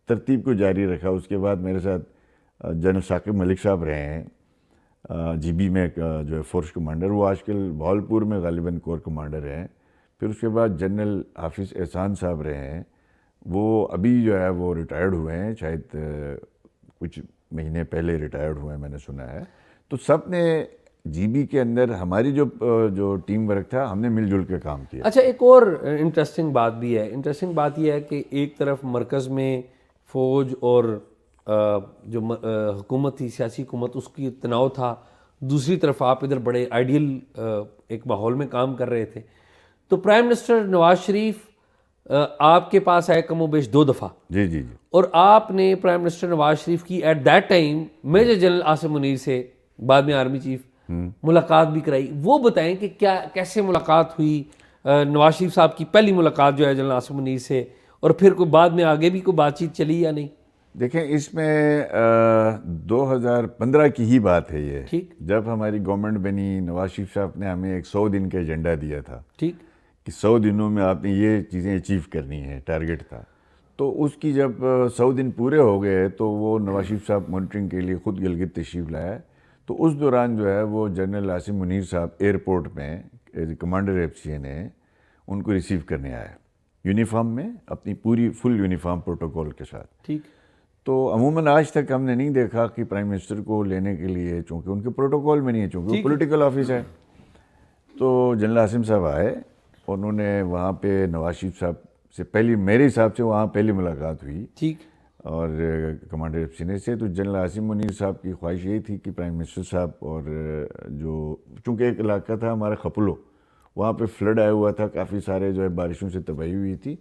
ترتیب کو جاری رکھا. اس کے بعد میرے ساتھ جنرل ثاقب ملک صاحب رہے ہیں جی بی میں جو ہے فورس کمانڈر, وہ آج کل بھاولپور میں غالباً کور کمانڈر ہیں. پھر اس کے بعد جنرل حافظ احسان صاحب رہے ہیں, وہ ابھی جو ہے وہ ریٹائرڈ ہوئے ہیں, شاید کچھ مہینے پہلے ریٹائرڈ ہوئے ہیں میں نے سنا ہے. تو سب نے جی بی کے اندر ہماری جو ٹیم ورک تھا ہم نے مل جل کے کام کیا. اچھا ایک اور انٹرسٹنگ بات بھی ہے. انٹرسٹنگ بات یہ ہے کہ ایک طرف مرکز میں فوج اور جو حکومت تھی, سیاسی حکومت, اس کی تناؤ تھا, دوسری طرف آپ ادھر بڑے آئیڈیل ایک ماحول میں کام کر رہے تھے. تو پرائم منسٹر نواز شریف آپ کے پاس آئے کم و بیش 2 دفعہ. جی جی جی. اور آپ نے پرائم منسٹر نواز شریف کی at that time major general Asim Munir سے, بعد میں آرمی چیف, ملاقات بھی کرائی. وہ بتائیں کہ کیا کیسے ملاقات ہوئی نواز شریف صاحب کی پہلی ملاقات جو ہے جنرل عاصم منیر سے, اور پھر کوئی بعد میں آگے بھی کوئی بات چیت چلی یا نہیں؟ دیکھیں اس میں 2015 کی ہی بات ہے یہ. ٹھیک. جب ہماری گورنمنٹ بنی, نواز شریف صاحب نے ہمیں ایک 100 دن کا ایجنڈا دیا تھا. ٹھیک. کہ 100 دنوں میں آپ نے یہ چیزیں اچیو کرنی ہے, ٹارگٹ تھا. تو اس کی جب 100 دن پورے ہو گئے تو وہ نواز شریف صاحب مانیٹرنگ کے لیے خود گلگت تشریف لایا. تو اس دوران جو ہے وہ جنرل عاصم منیر صاحب ایئرپورٹ میں کمانڈر ایف سی نے ان کو ریسیو کرنے آیا یونیفارم میں, اپنی پوری فل یونیفارم پروٹوکول کے ساتھ. ٹھیک. تو عموماً آج تک ہم نے نہیں دیکھا کہ پرائم منسٹر کو لینے کے لیے, چونکہ ان کے پروٹوکول میں نہیں ہے, چونکہ وہ پولیٹیکل آفس ہے. تو جنرل عاصم صاحب آئے, انہوں نے وہاں پہ نواز شریف صاحب سے پہلی, میرے حساب سے وہاں پہلی ملاقات ہوئی. ٹھیک. اور کمانڈر ایف سی سے. تو جنرل عاصم منیر صاحب کی خواہش یہی تھی کہ پرائم منسٹر صاحب, اور جو چونکہ ایک علاقہ تھا ہمارا خپلو, وہاں پہ فلڈ آیا ہوا تھا, کافی سارے جو ہے بارشوں سے تباہی ہوئی تھی,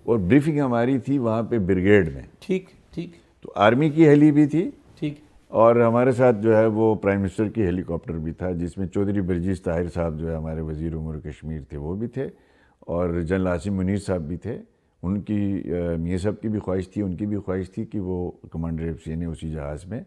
اور بریفنگ ہماری تھی وہاں پہ بریگیڈ میں. ٹھیک. ٹھیک. تو آرمی کی ہیلی بھی تھی اور ہمارے ساتھ جو ہے وہ پرائم منسٹر کی ہیلی کاپٹر بھی تھا، جس میں چودھری برجیز طاہر صاحب جو ہے ہمارے وزیر امور کشمیر تھے وہ بھی تھے، اور جنرل عاصم منیر صاحب بھی تھے. ان کی میاں صاحب کی بھی خواہش تھی، ان کی بھی خواہش تھی کہ وہ کمانڈر ایف سی نے اسی جہاز میں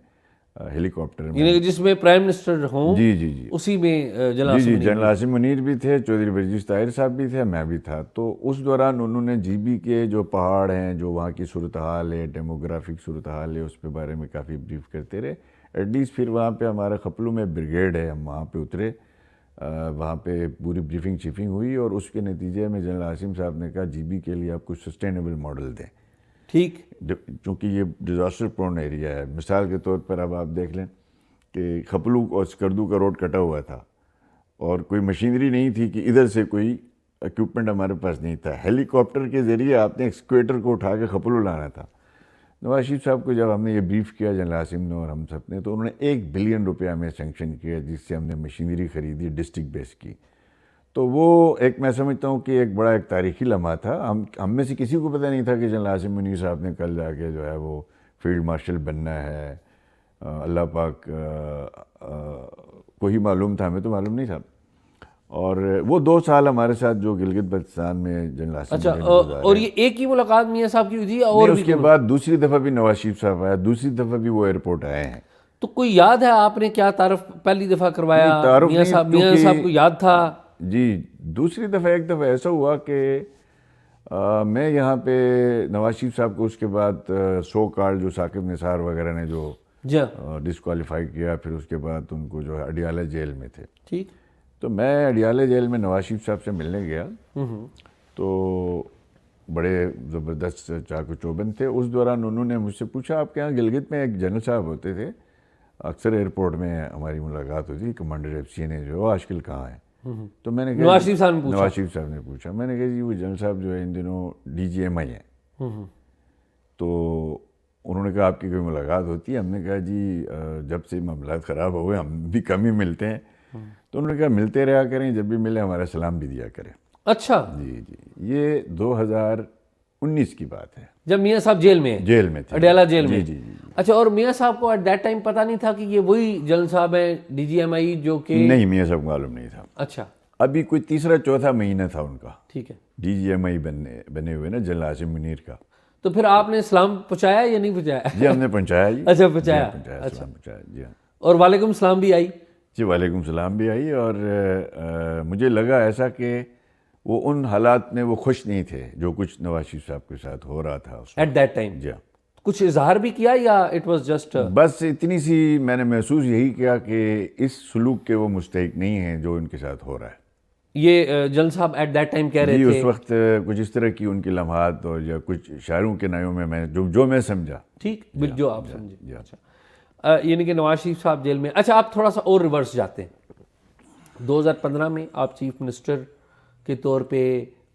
ہیلی کاپٹر میں. یعنی کہ جس میں پرائم منسٹر ہوں جی جی جی اسی میں جنرل جی عاصم جنرل عاصم منیر بھی تھے، چودھری برجیز طاہر صاحب بھی تھے، میں بھی تھا. تو اس دوران انہوں نے جی بی کے جو پہاڑ ہیں، جو وہاں کی صورتحال ہے، ڈیموگرافک صورتحال ہے، اس کے بارے میں کافی بریف کرتے رہے. ایٹ لیسٹ پھر وہاں پہ ہمارا خپلو میں بریگیڈ ہے، ہم وہاں پہ اترے، وہاں پہ پوری بریفنگ شیفنگ ہوئی، اور اس کے نتیجے میں جنرل عاصم صاحب نے کہا جی بی کے لیے آپ کچھ سسٹینیبل ماڈل دیں. ٹھیک. چونکہ یہ ڈیزاسٹر پرون ایریا ہے. مثال کے طور پر اب آپ دیکھ لیں کہ خپلو اور سکردو کا روڈ کٹا ہوا تھا، اور کوئی مشینری نہیں تھی کہ ادھر سے کوئی اکوپمنٹ ہمارے پاس نہیں تھا. ہیلی کاپٹر کے ذریعے آپ نے ایکسکویٹر کو اٹھا کے خپلو لانا تھا. نواز شریف صاحب کو جب ہم نے یہ بریف کیا جنرل عاصم نے اور ہم سب نے، تو انہوں نے 1 بلین روپیہ ہمیں سینکشن کیا، جس سے ہم نے مشینری خریدی ڈسٹرکٹ بیس کی. تو وہ ایک میں سمجھتا ہوں کہ ایک بڑا ایک تاریخی لمحہ تھا. ہم میں سے کسی کو پتہ نہیں تھا کہ جنرل عاصم منیر صاحب نے کل جا کے جو ہے وہ فیلڈ مارشل بننا ہے. اللہ پاک کو ہی معلوم تھا، ہمیں تو معلوم نہیں تھا. اور وہ 2 سال ہمارے ساتھ جو گلگت بلتستان میں جنرل عاصم اچھا، نے گزارے. اور یہ ایک ہی ملاقات میاں صاحب کی ہوئی تھی اور نہیں، بھی اس کے بعد دوسری دفعہ بھی نواز شریف صاحب آیا، دوسری دفعہ بھی وہ ایئرپورٹ آئے ہیں. تو کوئی یاد ہے آپ نے کیا تعارف پہلی دفعہ کروایا؟ نہیں، تعارف میاں نہیں، صاحب کو یاد تھا؟ جی، دوسری دفعہ ایک دفعہ ایسا ہوا کہ میں یہاں پہ نواز شریف صاحب کو اس کے بعد سو کال جو ثاقب نثار وغیرہ نے جو ڈسکوالیفائی کیا، پھر اس کے بعد ان کو جو ہے اڈیالہ جیل میں تھے. ٹھیک. تو میں اڈیالہ جیل میں نواز شریف صاحب سے ملنے گیا، تو بڑے زبردست چاق و چوبند تھے. اس دوران انہوں نے مجھ سے پوچھا آپ کے یہاں گلگت میں ایک جنرل صاحب ہوتے تھے، اکثر ایئرپورٹ میں ہماری ملاقات ہوتی، کمانڈر ایف سی نے جو آج کل کہاں ہے؟ تو میں نے کہا نواز شریف صاحب نے پوچھا. نواز شریف صاحب نے پوچھا. میں نے کہا جی وہ جنرل صاحب جو ہے ان دنوں ڈی جی ایم آئی ہیں. تو انہوں نے کہا آپ کی کوئی ملاقات ہوتی ہے؟ ہم نے کہا جی جب سے معاملات خراب ہو گئے ہم بھی کم ہی ملتے ہیں. تو انہوں نے کہا ملتے رہا کریں، جب بھی ملے ہمارا سلام بھی دیا کریں. اچھا. جی جی، یہ 2019 کی بات ہے، جب میاں صاحب جیل میں جیل میں تھے، اڈیالہ جیل میں. جی جی جی. اچھا، اور میاں صاحب کو ایٹ دیٹ ٹائم پتہ نہیں تھا کہ یہ وہی جنرل صاحب ہیں ڈی جی ایم آئی جو کہ؟ نہیں، میاں صاحب کو معلوم نہیں تھا. اچھا. ابھی کوئی تیسرا چوتھا مہینہ تھا ان کا ٹھیک ہے. ڈی جی ایم آئی بنے ہوئے نا جنرل عاصم منیر کا. تو پھر آپ نے سلام پہنچایا یا نہیں پہنچایا؟ جی ہم نے پہنچایا. جی اچھا، پہنچایا. سلام پہنچایا. جی ہاں. اور وعلیکم السلام بھی آئی؟ جی وعلیکم السلام بھی آئی. اور مجھے لگا ایسا کہ وہ ان حالات میں وہ خوش نہیں تھے جو کچھ نواز شریف صاحب کے ساتھ ہو رہا تھا ایٹ دیٹ ٹائم. جی ہاں. کچھ اظہار بھی کیا یا اٹ واز جسٹ؟ بس اتنی سی میں نے محسوس یہی کیا کہ اس سلوک کے وہ مستحق نہیں ہیں جو ان کے ساتھ ہو رہا ہے. یہ جنرل صاحب ایٹ دیٹ ٹائم کہہ رہے جی تھے؟ اس وقت کچھ اس طرح کی ان کی لمحات اور یا کچھ شاعروں کے نایوں میں جو میں سمجھا. ٹھیک، جو آپ سمجھے. اچھا، یعنی کہ نواز شریف صاحب جیل میں. اچھا، آپ تھوڑا سا اور ریورس جاتے ہیں. 2015 میں آپ چیف منسٹر کے طور پہ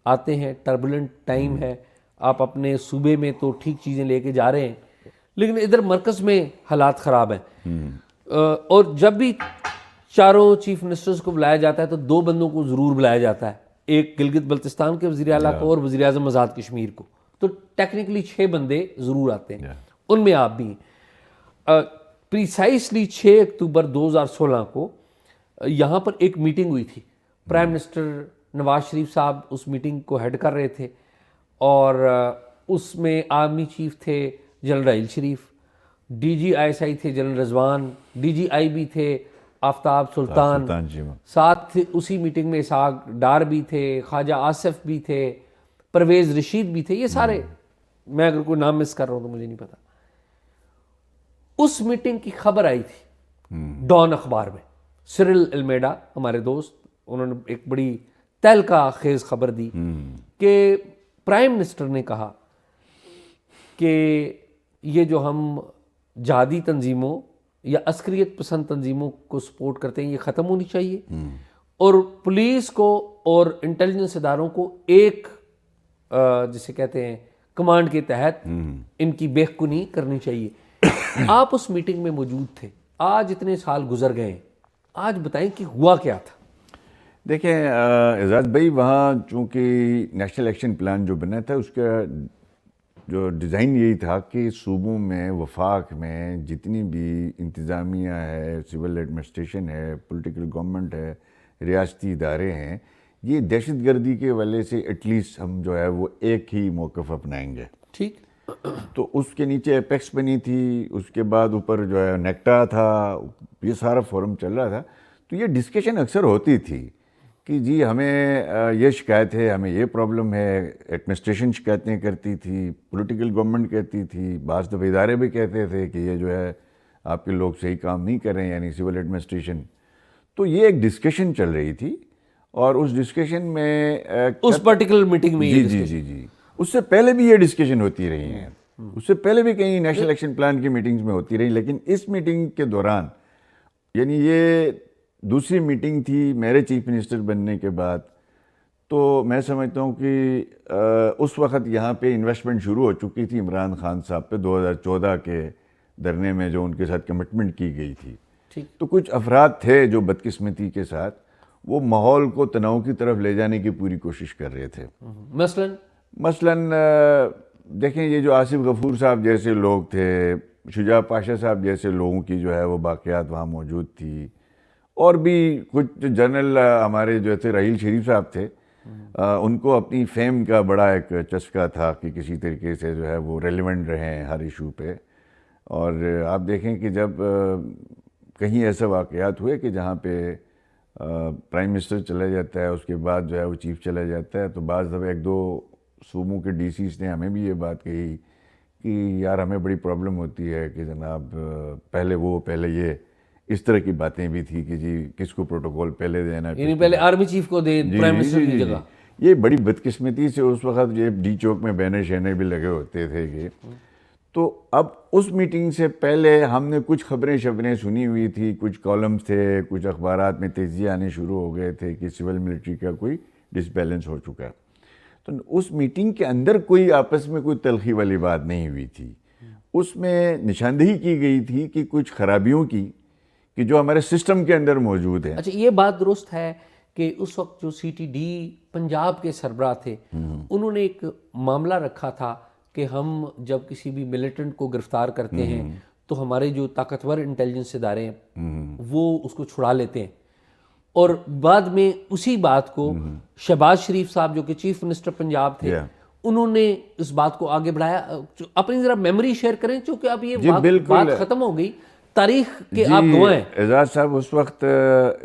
آتے ہیں، ٹربولنٹ ٹائم ہے، آپ اپنے صوبے میں تو ٹھیک چیزیں لے کے جا رہے ہیں، لیکن ادھر مرکز میں حالات خراب ہیں. اور جب بھی چاروں چیف منسٹرز کو بلایا جاتا ہے تو 2 بندوں کو ضرور بلایا جاتا ہے، ایک گلگت بلتستان کے وزیر اعلیٰ کو اور وزیر اعظم آزاد کشمیر کو. تو ٹیکنیکلی 6 بندے ضرور آتے ہیں، ان میں آپ بھی. پریسائسلی 6 اکتوبر 2016 کو یہاں پر ایک میٹنگ ہوئی تھی. پرائم منسٹر نواز شریف صاحب اس میٹنگ کو ہیڈ کر رہے تھے، اور اس میں آرمی چیف تھے general Raheel Sharif, D G I S I تھے جنرل رضوان، ڈی جی آئی بھی تھے آفتاب سلطان، ساتھ اسی میٹنگ میں اسحاق ڈار بھی تھے، خواجہ آصف بھی تھے، پرویز رشید بھی تھے. یہ سارے، میں اگر کوئی نام مس کر رہا ہوں تو مجھے نہیں پتا. اس میٹنگ کی خبر آئی تھی ڈان اخبار میں. سرل المیڈا ہمارے دوست، انہوں نے ایک بڑی تہلکہ خیز خبر دی کہ پرائم منسٹر نے کہا کہ یہ جو ہم جہادی تنظیموں یا عسکریت پسند تنظیموں کو سپورٹ کرتے ہیں یہ ختم ہونی چاہیے، اور پولیس کو اور انٹیلیجنس اداروں کو ایک جسے کہتے ہیں کمانڈ کے تحت ان کی بےخونی کرنی چاہیے. آپ اس میٹنگ میں موجود تھے، آج اتنے سال گزر گئے ہیں، آج بتائیں کہ ہوا کیا تھا؟ دیکھیں اعزاز بھائی، وہاں چونکہ نیشنل ایکشن پلان جو بنا تھا اس کا جو ڈیزائن یہی تھا کہ صوبوں میں وفاق میں جتنی بھی انتظامیہ ہے، سول ایڈمنسٹریشن ہے، پولیٹیکل گورنمنٹ ہے، ریاستی ادارے ہیں، یہ دہشت گردی کے حوالے سے ایٹ لیسٹ ہم جو ہے وہ ایک ہی موقف اپنائیں گے. ٹھیک. تو اس کے نیچے ایپیکس بنی تھی، اس کے بعد اوپر جو ہے نیکٹا تھا، یہ سارا فورم چل رہا تھا. تو یہ ڈسکشن اکثر ہوتی تھی کہ جی ہمیں یہ شکایت ہے، ہمیں یہ پرابلم ہے. ایڈمنسٹریشن شکایتیں کرتی تھی، پولیٹیکل گورنمنٹ کہتی تھی، بعض دفعہ ادارے بھی کہتے تھے کہ یہ جو ہے آپ کے لوگ صحیح کام نہیں کر رہے ہیں، یعنی سول ایڈمنسٹریشن. تو یہ ایک ڈسکشن چل رہی تھی، اور اس ڈسکشن میں اس پرٹیکولر میٹنگ میں جی اس سے پہلے بھی یہ ڈسکشن ہوتی رہی ہیں، اس سے پہلے بھی کہیں نیشنل ایکشن پلان کی میٹنگز میں ہوتی رہی. لیکن اس میٹنگ کے دوران، یعنی یہ دوسری میٹنگ تھی میرے چیف منسٹر بننے کے بعد، تو میں سمجھتا ہوں کہ اس وقت یہاں پہ انویسٹمنٹ شروع ہو چکی تھی عمران خان صاحب پہ 2014 کے دھرنے میں جو ان کے ساتھ کمٹمنٹ کی گئی تھی. تو کچھ افراد تھے جو بدقسمتی کے ساتھ وہ ماحول کو تناؤ کی طرف لے جانے کی پوری کوشش کر رہے تھے. مثلاً دیکھیں، یہ جو آصف غفور صاحب جیسے لوگ تھے، شجاع پاشا صاحب جیسے لوگوں کی جو ہے وہ باقیات وہاں موجود تھی، اور بھی کچھ جنرل ہمارے جو تھے رحیل شریف صاحب تھے، ان کو اپنی فیم کا بڑا ایک چسکا تھا کہ کسی طریقے سے جو ہے وہ ریلیونٹ رہیں ہر ایشو پہ. اور آپ دیکھیں کہ جب کہیں ایسے واقعات ہوئے کہ جہاں پہ پرائم منسٹر چلا جاتا ہے، اس کے بعد جو ہے وہ چیف چلا جاتا ہے، تو بعض دفعہ ایک دو صوبوں کے ڈی سیز نے ہمیں بھی یہ بات کہی کہ یار ہمیں بڑی پرابلم ہوتی ہے کہ جناب پہلے یہ اس طرح کی باتیں بھی تھی کہ جی کس کو پروٹوکول پہلے دینا، یعنی پہلے آرمی چیف کو دے پرائم منسٹر کی جگہ. یہ بڑی بدقسمتی سے اس وقت یہ ڈی چوک میں بینر شینر بھی لگے ہوتے تھے کہ. تو اب اس میٹنگ سے پہلے ہم نے کچھ خبریں سنی ہوئی تھی، کچھ کالمز تھے، کچھ اخبارات میں تیزی آنے شروع ہو گئے تھے کہ سول ملٹری کا کوئی ڈس بیلنس ہو چکا ہے. تو اس میٹنگ کے اندر کوئی آپس میں کوئی تلخی والی بات نہیں ہوئی تھی. اس میں نشاندہی کی گئی تھی کہ کچھ خرابیوں کی کہ جو ہمارے سسٹم کے اندر موجود ہیں. اچھا، یہ بات درست ہے کہ اس وقت جو سی ٹی ڈی پنجاب کے سربراہ تھے، انہوں نے ایک معاملہ رکھا تھا کہ ہم جب کسی بھی ملیٹنٹ کو گرفتار کرتے ہیں تو ہمارے جو طاقتور انٹیلیجنس ادارے ہیں وہ اس کو چھڑا لیتے ہیں. اور بعد میں اسی بات کو شہباز شریف صاحب جو کہ چیف منسٹر پنجاب تھے، انہوں نے اس بات کو آگے بڑھایا. اپنی ذرا میموری شیئر کریں چونکہ اب یہ بات ختم ہو گئی، تاریخ کے آپ گواہ ہیں. اعزاز صاحب، اس وقت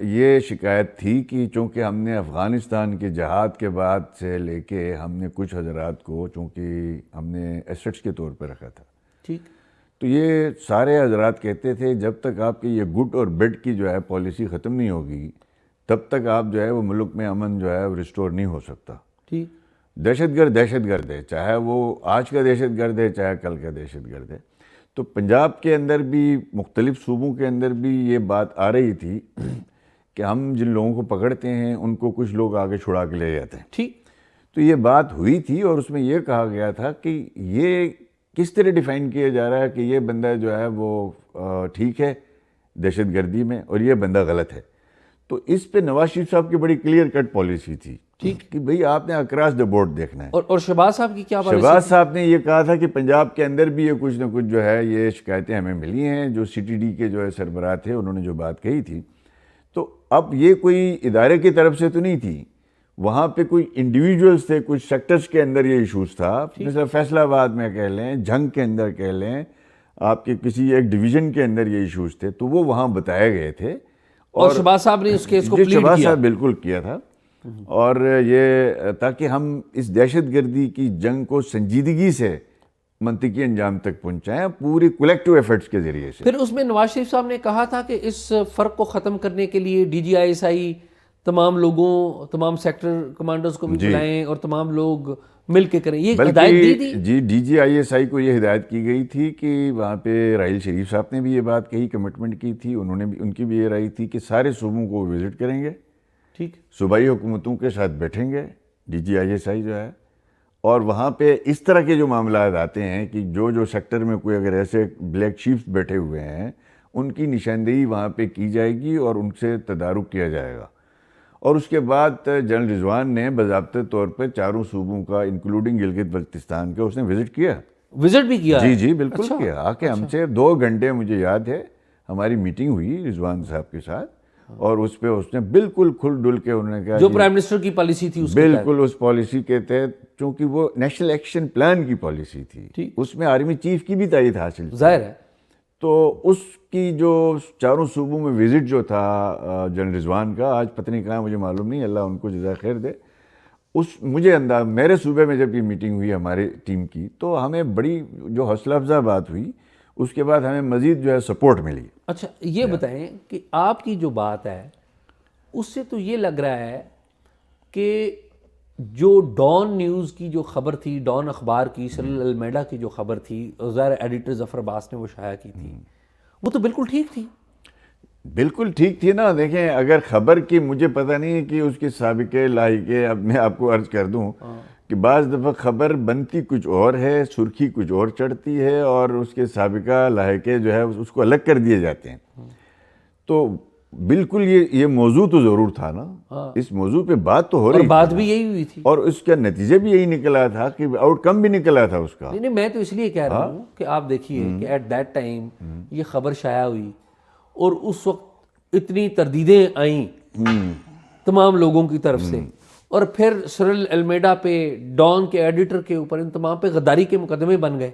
یہ شکایت تھی کہ چونکہ ہم نے افغانستان کے جہاد کے بعد سے لے کے ہم نے کچھ حضرات کو چونکہ ہم نے ایسٹس کے طور پہ رکھا تھا. ٹھیک. تو یہ سارے حضرات کہتے تھے جب تک آپ کی یہ گڈ اور بیڈ کی جو ہے پالیسی ختم نہیں ہوگی تب تک آپ جو ہے وہ ملک میں امن جو ہے ریسٹور نہیں ہو سکتا. ٹھیک. دہشت گرد ہے، چاہے وہ آج کا دہشت گرد ہے چاہے کل کا دہشت گرد ہے. تو پنجاب کے اندر بھی مختلف صوبوں کے اندر بھی یہ بات آ رہی تھی کہ ہم جن لوگوں کو پکڑتے ہیں ان کو کچھ لوگ آگے چھڑا کے لے جاتے ہیں. ٹھیک. تو یہ بات ہوئی تھی اور اس میں یہ کہا گیا تھا کہ یہ کس طرح ڈیفائن کیا جا رہا ہے کہ یہ بندہ جو ہے وہ ٹھیک ہے دہشت گردی میں اور یہ بندہ غلط ہے. تو اس پہ نواز شریف صاحب کی بڑی کلیئر کٹ پالیسی تھی کہ بھئی آپ نے اکراس دا بورڈ دیکھنا ہے. اور شہباز صاحب کی کیا پالیسی؟ شہباز صاحب نے یہ کہا تھا کہ پنجاب کے اندر بھی یہ کچھ نہ کچھ جو ہے یہ شکایتیں ہمیں ملی ہیں. جو سی ٹی ڈی کے جو ہے سربراہ تھے انہوں نے جو بات کہی تھی، تو اب یہ کوئی ادارے کی طرف سے تو نہیں تھی، وہاں پہ کوئی انڈیویجولز تھے، کچھ سیکٹرز کے اندر یہ ایشوز تھا. مثلا فیصل آباد میں کہہ لیں، جھنگ کے اندر کہہ لیں، آپ کے کسی ایک ڈویژن کے اندر یہ ایشوز تھے، تو وہ وہاں بتائے گئے تھے. اور شہباز صاحب نے اس کیس کو پلیڈ کیا. شہباز صاحب بالکل کیا تھا. اور یہ تاکہ ہم اس دہشت گردی کی جنگ کو سنجیدگی سے منطقی انجام تک پہنچائیں پوری کولیکٹیو ایفرٹس کے ذریعے سے. پھر اس میں نواز شریف صاحب نے کہا تھا کہ اس فرق کو ختم کرنے کے لیے ڈی جی آئی ایس آئی تمام لوگوں، تمام سیکٹر کمانڈرز کو بھی بلائیں اور تمام لوگ مل کے کریں. یہ ہدایت دی تھی؟ جی، ڈی جی آئی ایس آئی کو یہ ہدایت کی گئی تھی کہ وہاں پہ راحیل شریف صاحب نے بھی یہ بات کہی، کمٹمنٹ کی تھی انہوں نے بھی، ان کی بھی یہ رائے تھی کہ سارے صوبوں کو وزٹ کریں گے. ٹھیک. صوبائی حکومتوں کے ساتھ بیٹھیں گے ڈی جی آئی ایس آئی جو ہے، اور وہاں پہ اس طرح کے جو معاملات آتے ہیں کہ جو سیکٹر میں کوئی اگر ایسے بلیک شیپس بیٹھے ہوئے ہیں ان کی نشاندہی وہاں پہ کی جائے گی اور ان سے تدارک کیا جائے گا. اور اس کے بعد جنرل رضوان نے باضابطہ طور پر چاروں صوبوں کا انکلوڈنگ گلگت بلتستان کا اس نے وزٹ کیا. وزٹ بھی کیا ہے؟ جی جی بالکل کیا، آ کے ہم سے 2 گھنٹے، مجھے یاد ہے ہماری میٹنگ ہوئی رضوان صاحب کے ساتھ، اور اس پہ اس نے بالکل کھل ڈل کے انہوں نے کہا جو پرائم منسٹر کی پالیسی تھی اس کے بالکل اس پالیسی کے تحت، چونکہ وہ نیشنل ایکشن پلان کی پالیسی تھی، اس میں آرمی چیف کی بھی تائید حاصل تھی، ظاہر ہے، تو اس کی جو چاروں صوبوں میں وزٹ جو تھا جنرل رضوان کا، آج پتہ نہیں کہاں، مجھے معلوم نہیں، اللہ ان کو جزائے خیر دے، مجھے انداز، میرے صوبے میں جب یہ میٹنگ ہوئی ہمارے ٹیم کی، تو ہمیں بڑی جو حوصلہ افزا بات ہوئی، اس کے بعد ہمیں مزید جو ہے سپورٹ ملی۔ اچھا یہ بتائیں کہ آپ کی جو بات ہے اس سے تو یہ لگ رہا ہے کہ جو ڈان نیوز کی جو خبر تھی، ڈان اخبار کی، سرل المیڈا کی جو خبر تھی، ظاہر ایڈیٹر ظفر عباس نے وہ شائع کی تھی، وہ تو بالکل ٹھیک تھی۔ بالکل ٹھیک تھی نا، دیکھیں اگر خبر کی، مجھے پتہ نہیں ہے کہ اس کے سابقے لاحقے، اب میں آپ کو عرض کر دوں کہ بعض دفعہ خبر بنتی کچھ اور ہے، سرخی کچھ اور چڑھتی ہے، اور اس کے سابقہ لاحقے جو ہے اس کو الگ کر دیے جاتے ہیں، تو بالکل یہ موضوع تو ضرور تھا نا، اس موضوع پہ بات تو ہو رہی اور تھی، بات بھی یہی ہوئی تھی، اور اس کا نتیجہ بھی یہی نکلا تھا کہ آؤٹ کم بھی نکلا تھا اس کا۔ نہیں میں تو اس لیے کہہ رہا ہوں کہ آپ دیکھیے کہ ایٹ دیٹ ٹائم یہ خبر شائع ہوئی، اور اس وقت اتنی تردیدیں آئیں تمام لوگوں کی طرف سے، اور پھر سرل المیڈا پہ، ڈان کے ایڈیٹر کے اوپر، ان تمام پہ غداری کے مقدمے بن گئے،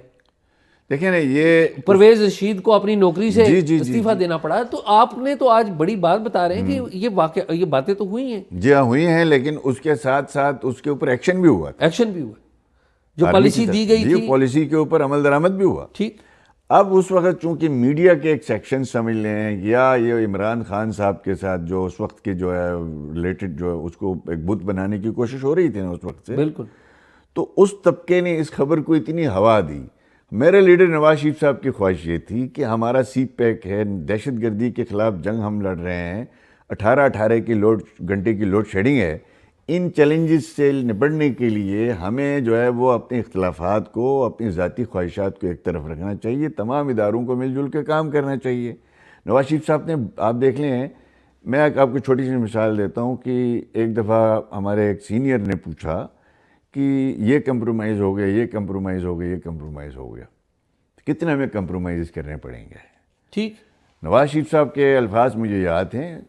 دیکھیں نا یہ پرویز رشید کو اپنی نوکری سے استعفیٰ دینا پڑا، تو آپ نے تو آج بڑی بات بتا رہے ہیں کہ یہ باتیں تو ہوئی ہیں، جی ہاں ہوئی ہیں، لیکن اس کے ساتھ ساتھ اس کے اوپر ایکشن بھی ہوا تھا، ایکشن بھی ہوا، جو پالیسی دی گئی تھی، پالیسی کے اوپر عمل درآمد بھی ہوا۔ ٹھیک، اب اس وقت چونکہ میڈیا کے ایک سیکشن سمجھ لیں، یا یہ عمران خان صاحب کے ساتھ جو اس وقت کے جو ہے ریلیٹڈ جو ہے اس کو ایک بت بنانے کی کوشش ہو رہی تھی نا اس وقت سے، بالکل، تو اس طبقے نے اس خبر کو اتنی ہوا دی۔ میرے لیڈر نواز شریف صاحب کی خواہش یہ تھی کہ ہمارا سی پیک ہے، دہشت گردی کے خلاف جنگ ہم لڑ رہے ہیں، 18 کی گھنٹے کی لوڈ شیڈنگ ہے، ان چیلنجز سے نپٹنے کے لیے ہمیں جو ہے وہ اپنے اختلافات کو، اپنی ذاتی خواہشات کو ایک طرف رکھنا چاہیے، تمام اداروں کو مل جل کے کام کرنا چاہیے۔ نواز شریف صاحب نے، آپ دیکھ لیں، میں آپ کو چھوٹی سی مثال دیتا ہوں کہ ایک دفعہ ہمارے ایک سینئر نے پوچھا کہ یہ کمپرومائز ہو گیا، یہ کمپرومائز ہو گیا، یہ کمپرومائز ہو گیا، کتنے ہمیں کمپرومائز کرنے پڑیں گے؟ ٹھیک، نواز شریف صاحب کے الفاظ مجھے یاد ہیں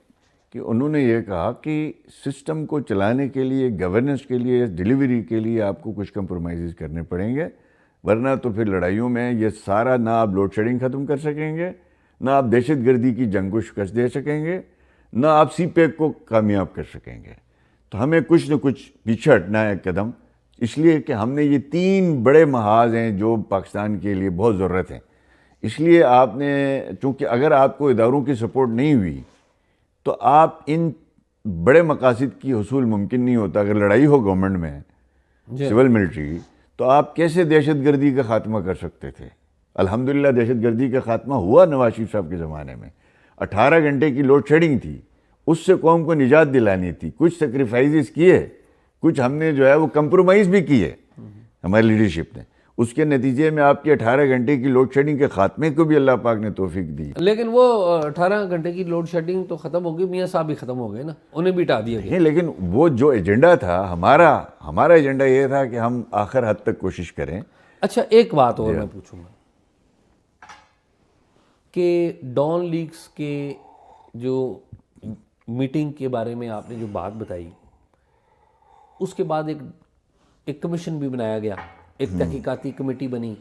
کہ انہوں نے یہ کہا کہ سسٹم کو چلانے کے لیے، گورننس کے لیے، ڈیلیوری کے لیے آپ کو کچھ کمپرومائز کرنے پڑیں گے، ورنہ تو پھر لڑائیوں میں یہ سارا، نہ آپ لوڈ شیڈنگ ختم کر سکیں گے، نہ آپ دہشت گردی کی جنگ کو شکست دے سکیں گے، نہ آپ سی پیک کو کامیاب کر سکیں گے۔ تو ہمیں کچھ نہ کچھ پیچھے ہٹنا ہے ایک قدم، اس لیے کہ ہم نے یہ 3 بڑے محاذ ہیں جو پاکستان کے لیے بہت ضرورت ہیں، اس لیے آپ نے، چونکہ اگر آپ کو اداروں کی سپورٹ نہیں ہوئی تو آپ ان بڑے مقاصد کی حصول ممکن نہیں ہوتا۔ اگر لڑائی ہو گورنمنٹ میں، سول ملٹری، تو آپ کیسے دہشت گردی کا خاتمہ کر سکتے تھے؟ الحمدللہ دہشت گردی کا خاتمہ ہوا نواز شریف صاحب کے زمانے میں، 18 گھنٹے کی لوڈ شیڈنگ تھی، اس سے قوم کو نجات دلانی تھی، کچھ سیکریفائزز کیے، کچھ ہم نے جو ہے وہ کمپرومائز بھی کیے ہماری لیڈرشپ نے، اس کے نتیجے میں آپ کی 18 گھنٹے کی لوڈ شیڈنگ کے خاتمے کو بھی اللہ پاک نے توفیق دی۔ لیکن وہ 18 گھنٹے کی لوڈ شیڈنگ تو ختم ہو گئی، میاں صاحب بھی ختم ہو گئے نا، انہیں بھی ہٹا دیا گیا۔ لیکن وہ جو ایجنڈا تھا ہمارا ایجنڈا یہ تھا کہ ہم آخر حد تک کوشش کریں۔ اچھا ایک بات اور میں پوچھوں گا کہ ڈان لیگز کے جو میٹنگ کے بارے میں آپ نے جو بات بتائی، اس کے بعد ایک کمیشن بھی بنایا گیا، ایک تحقیقاتی کمیٹی بنی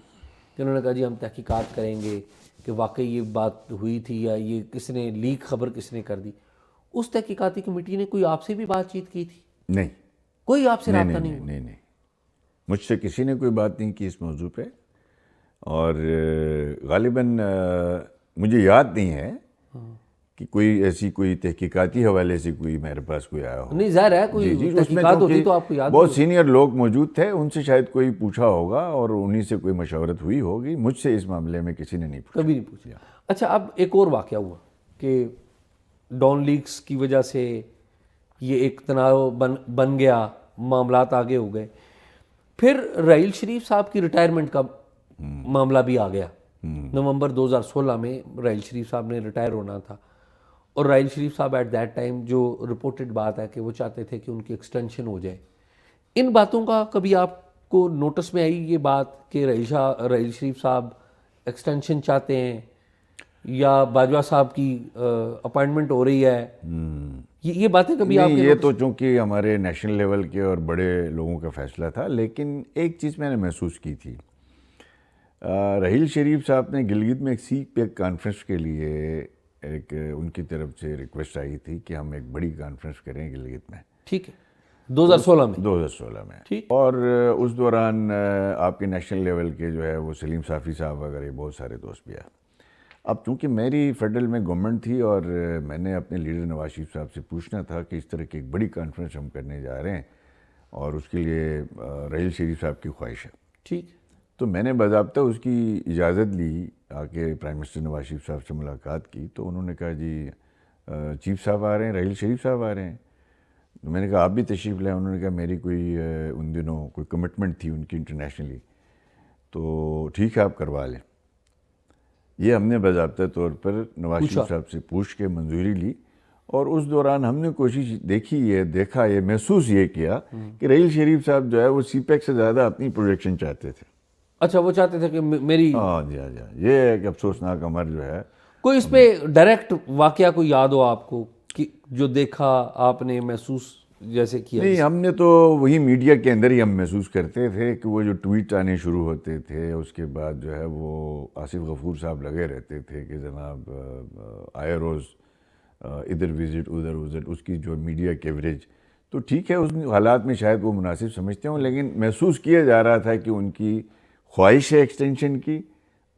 کہ انہوں نے کہا جی ہم تحقیقات کریں گے کہ واقعی یہ بات ہوئی تھی یا یہ کس نے لیک، خبر کس نے کر دی۔ اس تحقیقاتی کمیٹی نے کوئی آپ سے بھی بات چیت کی تھی؟ نہیں، کوئی آپ سے رابطہ نہیں ہوا؟ نہیں، مجھ سے کسی نے کوئی بات نہیں کی اس موضوع پہ، اور غالباً مجھے یاد نہیں ہے کہ کوئی تحقیقاتی حوالے سے کوئی میرے پاس کوئی آیا ہو۔ نہیں ظاہر ہے کوئی تحقیقات ہوتی تو آپ کو یاد بہت سینئر لوگ موجود تھے، ان سے شاید کوئی پوچھا ہوگا اور انہی سے کوئی مشاورت ہوئی ہوگی، مجھ سے اس معاملے میں کسی نے نہیں پوچھا، کبھی نہیں پوچھا۔ اچھا اب ایک اور واقعہ ہوا کہ ڈان لیگز کی وجہ سے یہ ایک تناؤ بن گیا، معاملات آگے ہو گئے، پھر راحیل شریف صاحب کی ریٹائرمنٹ کا معاملہ بھی آ گیا۔ نومبر 2016 میں راحیل شریف صاحب نے ریٹائر ہونا تھا، اور راحیل شریف صاحب ایٹ دیٹ ٹائم جو رپورٹڈ بات ہے کہ وہ چاہتے تھے کہ ان کی ایکسٹینشن ہو جائے۔ ان باتوں کا کبھی آپ کو نوٹس میں آئی یہ بات کہ رحیل شریف صاحب ایکسٹینشن چاہتے ہیں یا باجوہ صاحب کی اپائنٹمنٹ ہو رہی ہے؟ یہ باتیں کبھی آپ نہیں، یہ تو چونکہ ہمارے نیشنل لیول کے اور بڑے لوگوں کا فیصلہ تھا، لیکن ایک چیز میں نے محسوس کی تھی، رحیل شریف صاحب نے گلگت میں ایک سی پیک کانفرنس کے لیے ایک ان کی طرف سے ریکویسٹ آئی تھی کہ ہم ایک بڑی کانفرنس کریں گلگت میں، ٹھیک ہے، 2016 میں اور اس دوران آپ کے نیشنل لیول کے جو ہے وہ سلیم صافی صاحب وغیرہ بہت سارے دوست بھی آئے۔ اب چونکہ میری فیڈرل میں گورنمنٹ تھی اور میں نے اپنے لیڈر نواز شریف صاحب سے پوچھنا تھا کہ اس طرح کی ایک بڑی کانفرنس ہم کرنے جا رہے ہیں اور اس کے لیے رحیل شریف صاحب کی خواہش ہے، ٹھیک، تو میں نے باضابطہ اس کی اجازت لی، آ کے پرائم منسٹر نواز شریف صاحب سے ملاقات کی، تو انہوں نے کہا جی چیف صاحب آ رہے ہیں، رحیل شریف صاحب آ رہے ہیں۔ میں نے کہا آپ بھی تشریف لائیں، انہوں نے کہا میری کوئی ان دنوں کوئی کمٹمنٹ تھی ان کی انٹرنیشنلی، تو ٹھیک ہے آپ کروا لیں۔ یہ ہم نے باضابطہ طور پر نواز شریف صاحب سے پوچھ کے منظوری لی، اور اس دوران ہم نے کوشش دیکھا یہ محسوس یہ کیا کہ رحیل شریف صاحب جو ہے وہ سی پیک سے زیادہ اپنی پروجیکشن چاہتے تھے۔ اچھا، وہ چاہتے تھے کہ میری ہاں جی، یہ ایک افسوسناک امر جو ہے۔ کوئی اس پہ ڈائریکٹ واقعہ کوئی یاد ہو آپ کو کہ جو دیکھا آپ نے محسوس جیسے کیا؟ نہیں، ہم نے تو وہی میڈیا کے اندر ہی ہم محسوس کرتے تھے کہ وہ جو ٹویٹ آنے شروع ہوتے تھے، اس کے بعد جو ہے وہ آصف غفور صاحب لگے رہتے تھے کہ جناب آئے روز ادھر وزٹ ادھر وزٹ، اس کی جو میڈیا کوریج، تو ٹھیک ہے اس حالات میں شاید وہ مناسب سمجھتے ہوں، لیکن محسوس کیا جا رہا تھا کہ ان کی خواہش ہے ایکسٹینشن کی،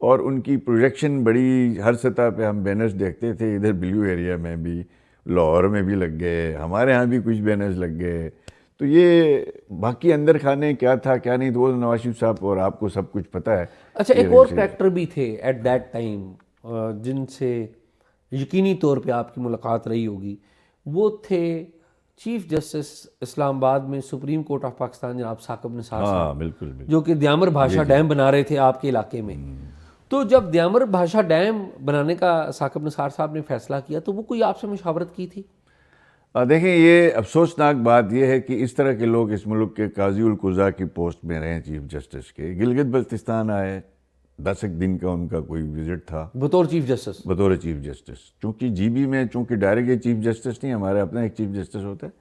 اور ان کی پروجیکشن بڑی ہر سطح پہ ہم بینرز دیکھتے تھے، ادھر بلیو ایریا میں بھی، لاہور میں بھی لگ گئے، ہمارے ہاں بھی کچھ بینرز لگ گئے، تو یہ باقی اندر کھانے کیا تھا کیا نہیں تو وہ نواز شریف صاحب اور آپ کو سب کچھ پتہ ہے۔ اچھا، ایک اور کریکٹر بھی تھے ایٹ دیٹ ٹائم جن سے یقینی طور پہ آپ کی ملاقات رہی ہوگی، وہ تھے چیف جسٹس اسلام آباد میں سپریم کورٹ آف پاکستان جناب ثاقب نثار صاحب، ہاں بالکل، جو کہ دیامر بھاشا ڈیم بنا رہے تھے آپ کے علاقے میں۔ تو جب دیامر بھاشا ڈیم بنانے کا ثاقب نثار صاحب نے فیصلہ کیا تو وہ کوئی آپ سے مشاورت کی تھی؟ دیکھیں، یہ افسوسناک بات یہ ہے کہ اس طرح کے لوگ اس ملک کے قاضی القضاء کی پوسٹ میں رہے، چیف جسٹس کے، گلگت بلتستان آئے، 10 دن کا ان کا کوئی وزٹ تھا بطور چیف جسٹس، بطور چیف جسٹس، چونکہ جی بی میں چونکہ ڈائریکٹ چیف جسٹس نہیں، ہمارا اپنا ایک چیف جسٹس ہوتا ہے،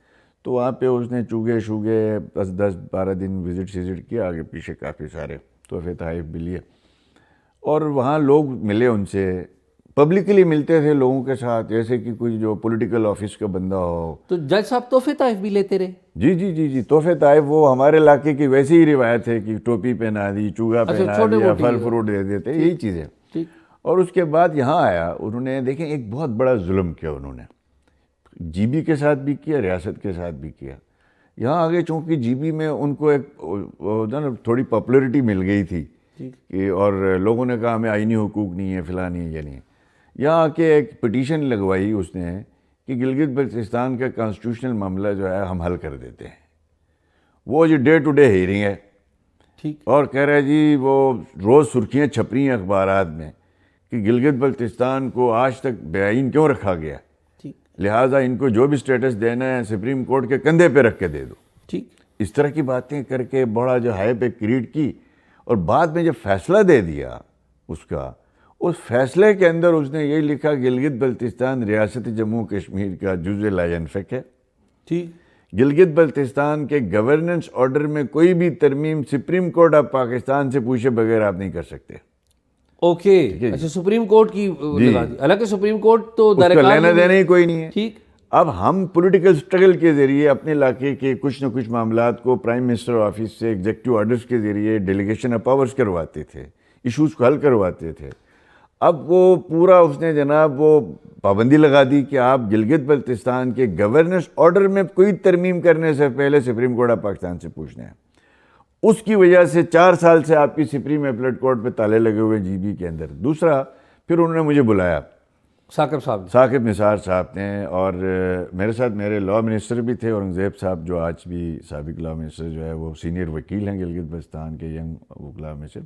تو وہاں پہ اس نے چوگے 10-12 دن وزٹ کیا، آگے پیچھے کافی سارے تحفے تحائف بھی لیے، اور وہاں لوگ ملے ان سے، پبلکلی ملتے تھے لوگوں کے ساتھ، جیسے کہ کوئی جو پولیٹیکل آفس کا بندہ ہو۔ تو جج صاحب تحفے تحائف بھی لیتے رہے؟ جی جی جی جی، تحفے تحائف وہ ہمارے علاقے کی ویسے ہی روایت ہے کہ ٹوپی پہنا دی، چوگا پہنا دیا، پھل فروٹ دے دیتے، یہی چیزیں۔ اور اس کے بعد یہاں آیا، انہوں نے دیکھیں ایک بہت بڑا ظلم کیا انہوں نے، جی بی کے ساتھ بھی کیا، ریاست کے ساتھ بھی کیا۔ یہاں آگے چونکہ جی بی میں ان کو ایک تھوڑی پاپولرٹی مل گئی تھی، اور لوگوں نے کہا ہمیں آئینی حقوق نہیں ہے، فلاں نہیں ہے، یہ نہیں ہے۔ یہاں آ کے ایک پٹیشن لگوائی اس نے کہ گلگت بلتستان کا کانسٹیٹیوشنل معاملہ جو ہے ہم حل کر دیتے ہیں۔ وہ جو ڈے ٹو ڈے ہیئرنگ ہے، اور کہہ رہے جی وہ روز سرخیاں چھپ رہی ہیں اخبارات میں کہ گلگت بلتستان کو آج تک بے آئین کیوں رکھا گیا، لہٰذا ان کو جو بھی سٹیٹس دینا ہے سپریم کورٹ کے کندھے پہ رکھ کے دے دو۔ اس طرح کی باتیں کر کے بڑا جو ہائپ کریٹ کی، اور بعد میں جب فیصلہ دے دیا اس فیصلے کے اندر اس نے یہ لکھا گلگت بلتستان ریاست جموں کشمیر کا جزء لا ينفك ہے۔ گلگت بلتستان کے گورننس آرڈر میں کوئی بھی ترمیم سپریم کورٹ آف پاکستان سے پوچھے بغیر آپ نہیں کر سکتے۔ اوکے، اچھا، سپریم کورٹ کی لگا دی، حالانکہ سپریم کورٹ تو لینا دینا ہی کوئی نہیں ہے۔ ٹھیک، اب ہم پولیٹیکل سٹرگل کے ذریعے اپنے علاقے کے کچھ نہ کچھ معاملات کو پرائم منسٹر آفس سے ایگزیکٹو آرڈرز کے ذریعے ڈیلیگیشن آف پاورز کرواتے تھے، ایشوز کو حل کرواتے تھے۔ اب وہ پورا اس نے جناب وہ پابندی لگا دی کہ آپ گلگت بلتستان کے گورننس آرڈر میں کوئی ترمیم کرنے سے پہلے سپریم کورٹ آف پاکستان سے پوچھنا ہے۔ اس کی وجہ سے 4 سال سے آپ کی سپریم اپیلیٹ کورٹ پہ تالے لگے ہوئے جی بی کے اندر۔ دوسرا، پھر انہوں نے مجھے بلایا، ثاقب نثار صاحب نے، اور میرے ساتھ میرے لا منسٹر بھی تھے، اورنگزیب صاحب جو آج بھی سابق لا منسٹر جو ہے وہ سینئر وکیل ہیں گلگت بلتستان کے، ینگ وکلاء میں سے۔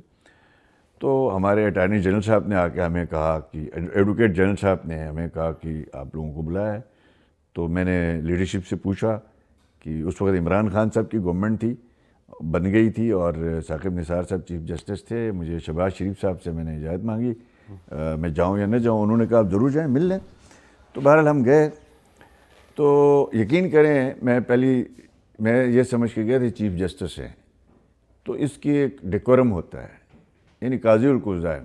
تو ہمارے اٹارنی جنرل صاحب نے آ کے ہمیں کہا کہ ایڈوکیٹ جنرل صاحب نے ہمیں کہا کہ آپ لوگوں کو بلایا ہے۔ تو میں نے لیڈرشپ سے پوچھا کہ اس وقت عمران خان صاحب کی گورنمنٹ تھی، بن گئی تھی اور ثاقب نثار صاحب چیف جسٹس تھے. مجھے شہباز شریف صاحب سے میں نے اجازت مانگی میں جاؤں یا نہ جاؤں. انہوں نے کہا آپ ضرور جائیں, مل لیں. تو بہرحال ہم گئے. تو یقین کریں میں یہ سمجھ کے گیا تھا چیف جسٹس ہے تو اس کی ایک ڈیکورم ہوتا ہے, یعنی قاضی القضاء.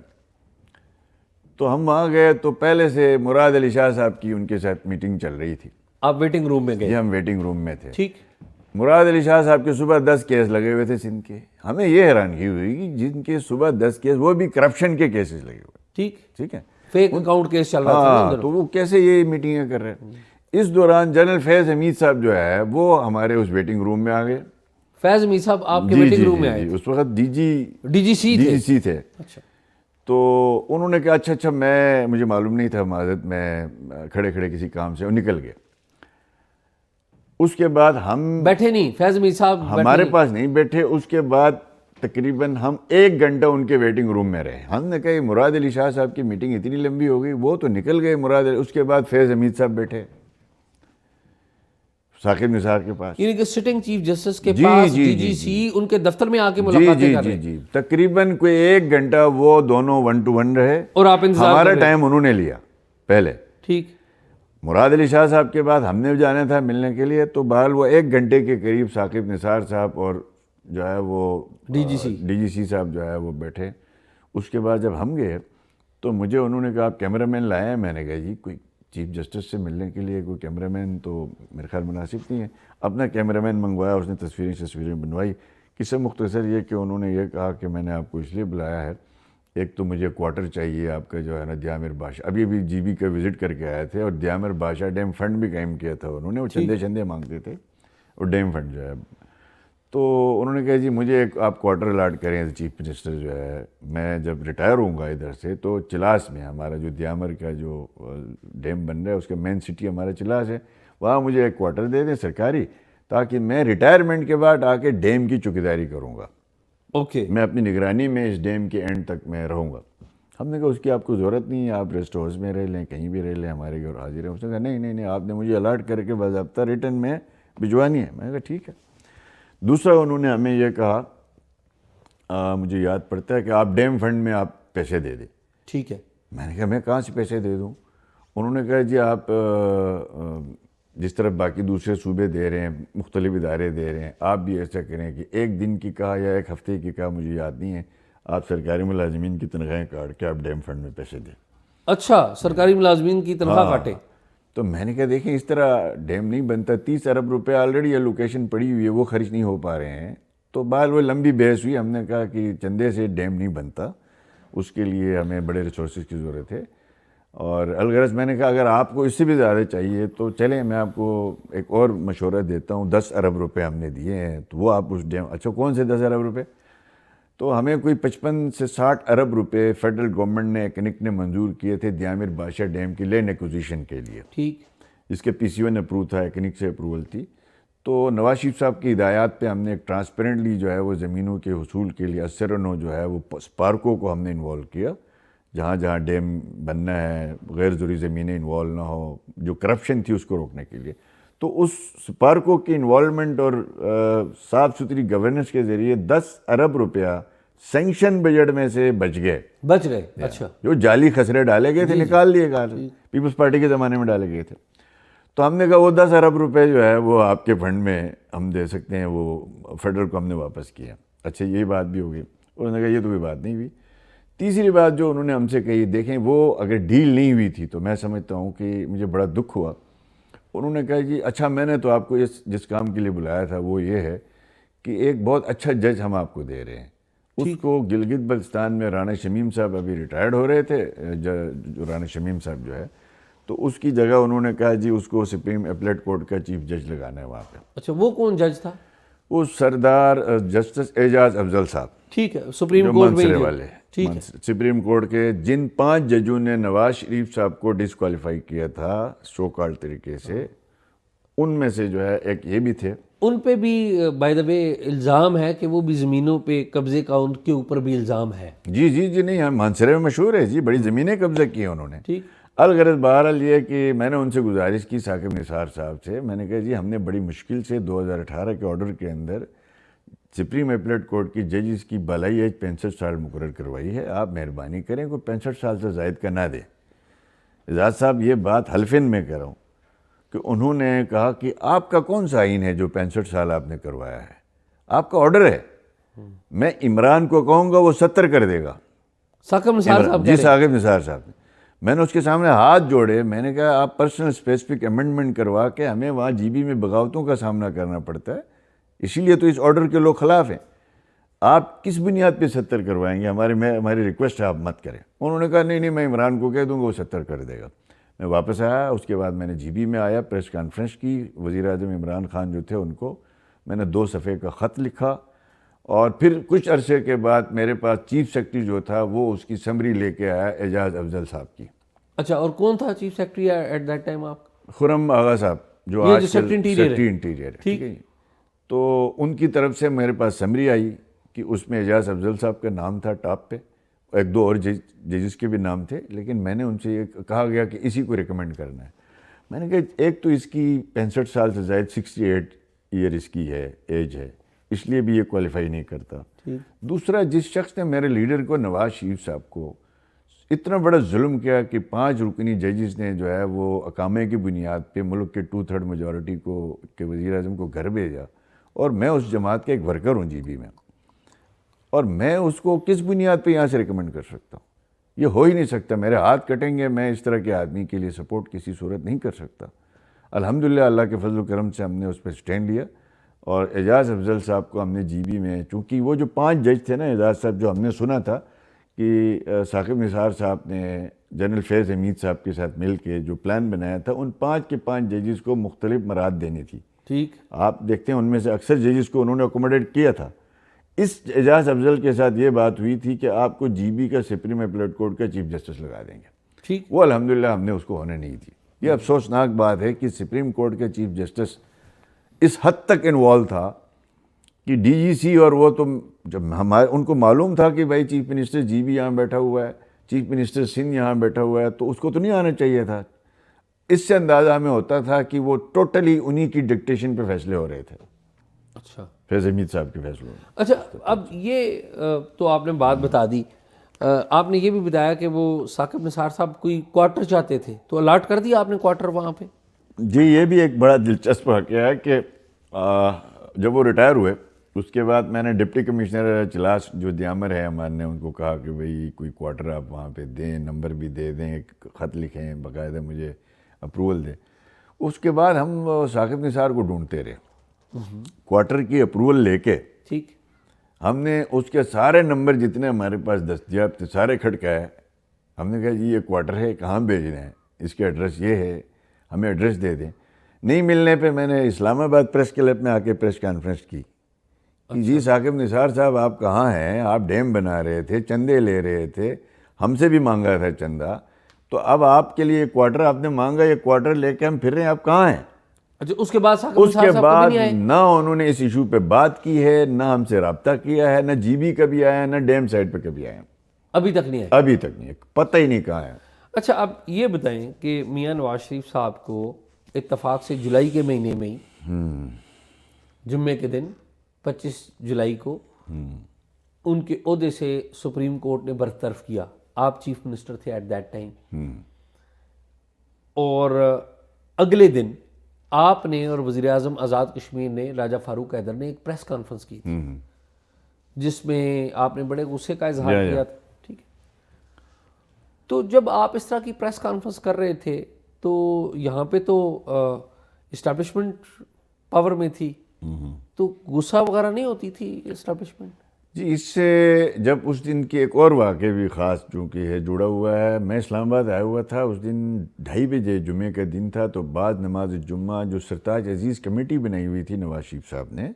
تو ہم وہاں گئے تو پہلے سے مراد علی شاہ صاحب کی ان کے ساتھ میٹنگ چل رہی تھی. آپ ویٹنگ روم میں گئے؟ جی ہم ویٹنگ روم میں تھے. ٹھیک. مراد علی شاہ صاحب کے صبح 10 کیس لگے ہوئے تھے سندھ کے. ہمیں یہ حیرانگی ہوئی کہ جن کے صبح 10 کیس, وہ بھی کرپشن کے کیسز لگے ہوئے. ٹھیک ہے, فیک اکاؤنٹ کیس چل رہا تھا. ہاں, تو وہ کیسے یہ میٹنگیں کر رہے ہیں. اس دوران جنرل فیض حمید صاحب جو ہے وہ ہمارے اس ویٹنگ روم میں آ گئے. فیض حمید صاحب آپ کے ویٹنگ روم میں آئے؟ اس وقت ڈی جی سی تھے. اچھا. تو انہوں نے کہا اچھا مجھے معلوم نہیں تھا معذرت, میں کھڑے کسی کام سے نکل گئے. اس کے بعد ہم بیٹھے نہیں, فیض حمید صاحب ہمارے پاس نہیں بیٹھے. اس کے بعد تقریباً ہم 1 گھنٹہ ان کے ویٹنگ روم میں رہے. ہم نے کہا مراد علی شاہ صاحب کی میٹنگ اتنی لمبی ہو گئی, وہ تو نکل گئے مراد علی. اس کے بعد فیض حمید صاحب بیٹھے ثاقب نثار کے پاس, یعنی کہ سٹنگ چیف جسٹس کے پاس ڈی جی سی ان کے دفتر میں آ کے ملاقاتیں کر رہے ہیں. جی تقریباً کوئی 1 گھنٹہ وہ دونوں 1 to 1 رہے اور آپ انتظار ہمارا کر رہے ٹائم انہوں نے لیا پہلے. ٹھیک. مراد علی شاہ صاحب کے بعد ہم نے جانا تھا ملنے کے لیے. تو بہرحال وہ 1 گھنٹے کے قریب ثاقب نثار صاحب اور جو ہے وہ ڈی جی سی صاحب جو ہے وہ بیٹھے. اس کے بعد جب ہم گئے تو مجھے انہوں نے کہا آپ کیمرہ مین لائے ہیں. میں نے کہا جی کوئی چیف جسٹس سے ملنے کے لیے کوئی کیمرہ مین تو میرے خیال مناسب نہیں ہے. اپنا کیمرہ مین منگوایا, اس نے تصویریں بنوائی. قصہ مختصر یہ کہ انہوں نے یہ کہا کہ میں نے آپ کو اس لیے بلایا ہے, ایک تو مجھے کوارٹر چاہیے آپ کا جو ہے نا دیامر بادشاہ, ابھی جی بی کا وزٹ کر کے آئے تھے, اور دیامر بادشاہ ڈیم فنڈ بھی قائم کیا تھا انہوں نے, وہ چندے مانگتے تھے اور ڈیم فنڈ جو ہے. تو انہوں نے کہا جی مجھے ایک آپ کوارٹر الاٹ کریں چیف منسٹر جو ہے, میں جب ریٹائر ہوں گا ادھر سے تو چلاس میں ہمارا جو دیامر کا جو ڈیم بن رہا ہے اس کا مین سٹی ہمارا چلاس ہے, وہاں مجھے ایک کوارٹر دے دیں سرکاری, تاکہ میں ریٹائرمنٹ کے بعد آ کے ڈیم کی چوکیداری کروں گا. اوکے. میں اپنی نگرانی میں اس ڈیم کے اینڈ تک میں رہوں گا. ہم نے کہا اس کی آپ کو ضرورت نہیں ہے, آپ ریسٹ ہاؤس میں رہ لیں, کہیں بھی رہ لیں, ہمارے گھر حاضر ہیں. اس نے کہا نہیں آپ نے مجھے الاٹ کر کے باضابطہ ریٹرن میں بھجوانی ہے. میں نے کہا ٹھیک ہے. دوسرا انہوں نے ہمیں یہ کہا, مجھے یاد پڑتا ہے کہ آپ ڈیم فنڈ میں آپ پیسے دے دیں. ٹھیک ہے. میں نے کہا میں کہاں سے پیسے دے دوں. انہوں نے کہا جی آپ جس طرح باقی دوسرے صوبے دے رہے ہیں, مختلف ادارے دے رہے ہیں, آپ بھی ایسا کریں کہ 1 دن کی کہا یا 1 ہفتے کی کہا, مجھے یاد نہیں ہے, آپ سرکاری ملازمین کی تنخواہیں کاٹ کے آپ ڈیم فنڈ میں پیسے دیں. اچھا, سرکاری ملازمین کی تنخواہ کاٹے. تو میں نے کہا دیکھیں اس طرح ڈیم نہیں بنتا. 30 ارب روپے آلریڈی الوکیشن پڑی ہوئی ہے, وہ خرچ نہیں ہو پا رہے ہیں. تو بہرحال وہ لمبی بحث ہوئی. ہم نے کہا کہ چندے سے ڈیم نہیں بنتا, اس کے لیے ہمیں بڑے ریسورسز کی ضرورت ہے. اور الغرض میں نے کہا اگر آپ کو اس سے بھی زیادہ چاہیے تو چلیں میں آپ کو ایک اور مشورہ دیتا ہوں. 10 ارب روپے ہم نے دیے ہیں تو وہ آپ اس ڈیم. اچھا کون سے 10 ارب روپے؟ تو ہمیں کوئی 55 سے 60 ارب روپے فیڈرل گورنمنٹ نے ایکنک نے منظور کیے تھے دیامر بادشاہ ڈیم کی لینڈ ایکوزیشن کے لیے. ٹھیک. اس کے پی سی او نے اپروو تھا, ایکنک سے اپروول تھی. تو نواز شریف صاحب کی ہدایات پہ ہم نے ایک ٹرانسپیرنٹلی جو ہے وہ زمینوں کے حصول کے لیے اثر جو ہے وہ پارکوں کو ہم نے انوالو کیا, جہاں جہاں ڈیم بننا ہے غیر ضروری زمینیں انوالو نہ ہو, جو کرپشن تھی اس کو روکنے کے لیے. تو اس پارکوں کی انوالومنٹ اور صاف ستھری گورننس کے ذریعے 10 ارب روپیہ سینکشن بجٹ میں سے بچ گئے. اچھا. جو جعلی خسرے ڈالے گئے تھے نکال دیے گئے, پیپلز پارٹی کے زمانے میں ڈالے گئے تھے. تو ہم نے کہا وہ 10 ارب روپے جو ہے وہ آپ کے فنڈ میں ہم دے سکتے ہیں, وہ فیڈرل کو ہم نے واپس کیا. اچھا یہ بات بھی ہو گئی. انہوں نے کہا یہ تو کوئی بات نہیں ہوئی. تیسری بات جو انہوں نے ہم سے کہی, دیکھیں وہ اگر ڈیل نہیں ہوئی تھی تو میں سمجھتا ہوں کہ مجھے بڑا دکھ ہوا. انہوں نے کہا جی اچھا میں نے تو آپ کو جس کام کے لیے بلایا تھا وہ یہ ہے کہ ایک بہت اچھا جج ہم آپ کو دے رہے ہیں. اس کو گلگت بلتستان میں رانا شمیم صاحب ابھی ریٹائرڈ ہو رہے تھے, جو رانا شمیم صاحب جو ہے, تو اس کی جگہ انہوں نے کہا جی اس کو سپریم اپیلیٹ کورٹ کا چیف جج لگانا ہے وہاں پہ. اچھا وہ کون جج تھا؟ وہ سردار جسٹس اعجاز افضل صاحب. ٹھیک ہے. سپریم کورٹ میں والے سپریم کورٹ کے جن 5 ججوں نے نواز شریف صاحب کو ڈسکوالیفائی کیا تھا شو کال طریقے سے, ان میں سے جو ہے ایک یہ بھی تھے. ان پہ بھی بائی دا وے الزام ہے کہ وہ بھی زمینوں پہ قبضے کا ان کے اوپر بھی الزام ہے. جی نہیں, ہم مانسرے میں مشہور ہے جی, بڑی زمینیں قبضہ کی ہیں انہوں نے. ٹھیک. الغرض بہرحال یہ کہ میں نے ان سے گزارش کی ثاقب نثار صاحب سے, میں نے کہا جی ہم نے بڑی مشکل سے 2018 کے آرڈر کے اندر سپریم اپیلیٹ کورٹ کی ججز کی بالائی ایج 65 سال مقرر کروائی ہے. آپ مہربانی کریں کوئی 65 سال سے زائد کا نہ دیں. اعجاز صاحب یہ بات حلفین میں کہہ رہا ہوں کہ انہوں نے کہا کہ آپ کا کون سا آئین ہے جو 65 سال آپ نے کروایا ہے, آپ کا آرڈر ہے. میں عمران کو کہوں گا وہ 70 کر دے گا. ثاقب نثار صاحب جی ثاقب نثار صاحب نے, میں نے اس کے سامنے ہاتھ جوڑے, میں نے کہا آپ پرسنل اسپیسیفک امینڈمنٹ کروا کے ہمیں وہاں جی بی میں بغاوتوں کا سامنا کرنا پڑتا ہے, اسی لیے تو اس آرڈر کے لوگ خلاف ہیں. آپ کس بنیاد پہ 70 کروائیں گے؟ ہماری ریکویسٹ ہے آپ مت کریں. انہوں نے کہا نہیں میں عمران کو کہہ دوں گا وہ 70 کر دے گا. میں واپس آیا, اس کے بعد میں نے جی بی میں آیا, پریس کانفرنس کی, وزیر اعظم عمران خان جو تھے ان کو میں نے 2 صفحے کا خط لکھا, اور پھر کچھ عرصے کے بعد میرے پاس چیف سیکرٹری جو تھا وہ اس کی سمری لے کے آیا اعجاز افضل صاحب کی. اچھا, اور کون تھا chief secretary at that time آپ؟ خرم آغا صاحب جو آج سیکرٹری انٹیریئر ہے. ٹھیک ہے, تو ان کی طرف سے میرے پاس سمری آئی کہ اس میں اعجاز افضل صاحب کا نام تھا ٹاپ پہ, 1-2 اور ججز کے بھی نام تھے, لیکن میں نے ان سے یہ کہا گیا کہ اسی کو ریکمینڈ کرنا ہے. میں نے کہا ایک تو اس کی 65 سال سے زائد 68 ایئر اس کی ہے, ایج ہے, اس لیے بھی یہ کوالیفائی نہیں کرتا. دوسرا, جس شخص نے میرے لیڈر کو نواز شریف صاحب کو اتنا بڑا ظلم کیا کہ 5 رکنی ججز نے جو ہے وہ اقامے کی بنیاد پہ ملک کے 2/3 میجورٹی کو کے وزیر اعظم کو گھر بھیجا, اور میں اس جماعت کا ایک ورکر ہوں جی بی میں, اور میں اس کو کس بنیاد پہ یہاں سے ریکمینڈ کر سکتا ہوں؟ یہ ہو ہی نہیں سکتا, میرے ہاتھ کٹیں گے. میں اس طرح کے آدمی کے لیے سپورٹ کسی صورت نہیں کر سکتا. الحمدللہ اللہ کے فضل و کرم سے ہم نے اس پہ سٹینڈ لیا, اور اعجاز افضل صاحب کو ہم نے جی بی میں, چونکہ وہ جو 5 جج تھے نا اعجاز صاحب, جو ہم نے سنا تھا کہ ثاقب نثار صاحب نے جنرل فیض حمید صاحب کے ساتھ مل کے جو پلان بنایا تھا, ان 5 کے 5 ججز کو مختلف مراد دینی تھی. ٹھیک, آپ دیکھتے ہیں ان میں سے اکثر ججز کو انہوں نے اکوموڈیٹ کیا تھا. اس اعجاز افضل کے ساتھ یہ بات ہوئی تھی کہ آپ کو جی بی کا سپریم اپیلیٹ کورٹ کا چیف جسٹس لگا دیں گے. ٹھیک, وہ الحمدللہ ہم نے اس کو ہونے نہیں دی. یہ افسوسناک بات ہے کہ سپریم کورٹ کا چیف جسٹس اس حد تک انوالو تھا کہ ڈی جی سی, اور وہ تو جب ان کو معلوم تھا کہ بھائی چیف منسٹر جی بی یہاں بیٹھا ہوا ہے, چیف منسٹر سندھ یہاں بیٹھا ہوا ہے, تو اس کو تو نہیں آنا چاہیے تھا. اس سے اندازہ ہمیں ہوتا تھا کہ وہ ٹوٹلی انہی کی ڈکٹیشن پہ فیصلے ہو رہے تھے. اچھا, فیض حمید صاحب کے فیصلوں میں. اچھا, اب یہ تو آپ نے بات بتا دی. آپ نے یہ بھی بتایا کہ وہ ثاقب نثار صاحب کوئی کوارٹر چاہتے تھے, تو الاٹ کر دیا آپ نے کوارٹر وہاں پہ؟ جی, یہ بھی ایک بڑا دلچسپ واقعہ ہے کہ جب وہ ریٹائر ہوئے اس کے بعد میں نے ڈپٹی کمشنر اجلاس جو دیامر ہے ہمارے نے ان کو کہا کہ بھئی کوئی کوارٹر آپ وہاں پہ دیں, نمبر بھی دے دیں, ایک خط لکھیں, باقاعدہ مجھے اپروول دیں. اس کے بعد ہم ثاقب نثار کو ڈھونڈتے رہے, کوارٹر کی اپروول لے کے. ٹھیک, ہم نے اس کے سارے نمبر جتنے ہمارے پاس دستیاب تھے سارے کھٹکائے. ہم نے کہا جی یہ کوارٹر ہے, کہاں بھیجنا ہے, اس کے ایڈریس یہ ہے, ہمیں ایڈریس دے دیں. نہیں ملنے پہ میں نے اسلام آباد پریس کلب میں آ کے پریس کانفرنس کی کہ جی ثاقب نثار صاحب آپ کہاں ہیں, آپ ڈیم بنا رہے تھے, چندے لے رہے تھے, ہم سے بھی مانگا تھا چندہ, تو اب آپ کے لیے کوارٹر آپ نے مانگا, یہ کوارٹر لے کے ہم پھر رہے ہیں, آپ کہاں ہیں؟ اچھا, اس کے بعد ثاقب اس نثار کے صاحب بعد کبھی نہیں آئے؟ نہ انہوں نے اس ایشو پہ بات کی ہے, نہ ہم سے رابطہ کیا ہے, نہ جی بی کبھی آیا, نہ ڈیم سائٹ پہ کبھی آیا, ابھی تک نہیں آئے. ابھی تک نہیں, پتہ ہی نہیں کہاں ہے. اچھا, اب یہ بتائیں کہ میاں نواز شریف صاحب کو اتفاق سے جولائی کے مہینے میں ہی جمعے کے دن 25 جولائی کو ان کے عہدے سے سپریم کورٹ نے برطرف کیا. آپ چیف منسٹر تھے ایٹ دیٹ ٹائم, اور اگلے دن آپ نے اور وزیر اعظم آزاد کشمیر نے راجہ فاروق حیدر نے ایک پریس کانفرنس کی تھی جس میں آپ نے بڑے غصے کا اظہار کیا تھا. ٹھیک ہے, تو جب آپ اس طرح کی پریس کانفرنس کر رہے تھے تو یہاں پہ تو اسٹیبلشمنٹ پاور میں تھی, تو غصہ وغیرہ نہیں ہوتی تھی اسٹیبلشمنٹ؟ جی, اس سے جب اس دن کی ایک اور واقعہ بھی خاص چونکہ ہے جڑا ہوا ہے. میں اسلام آباد آیا ہوا تھا, اس دن 2:30 بجے جمعے کا دن تھا, تو بعد نماز جمعہ جو سرتاج عزیز کمیٹی بنائی ہوئی تھی نواز شریف صاحب نے,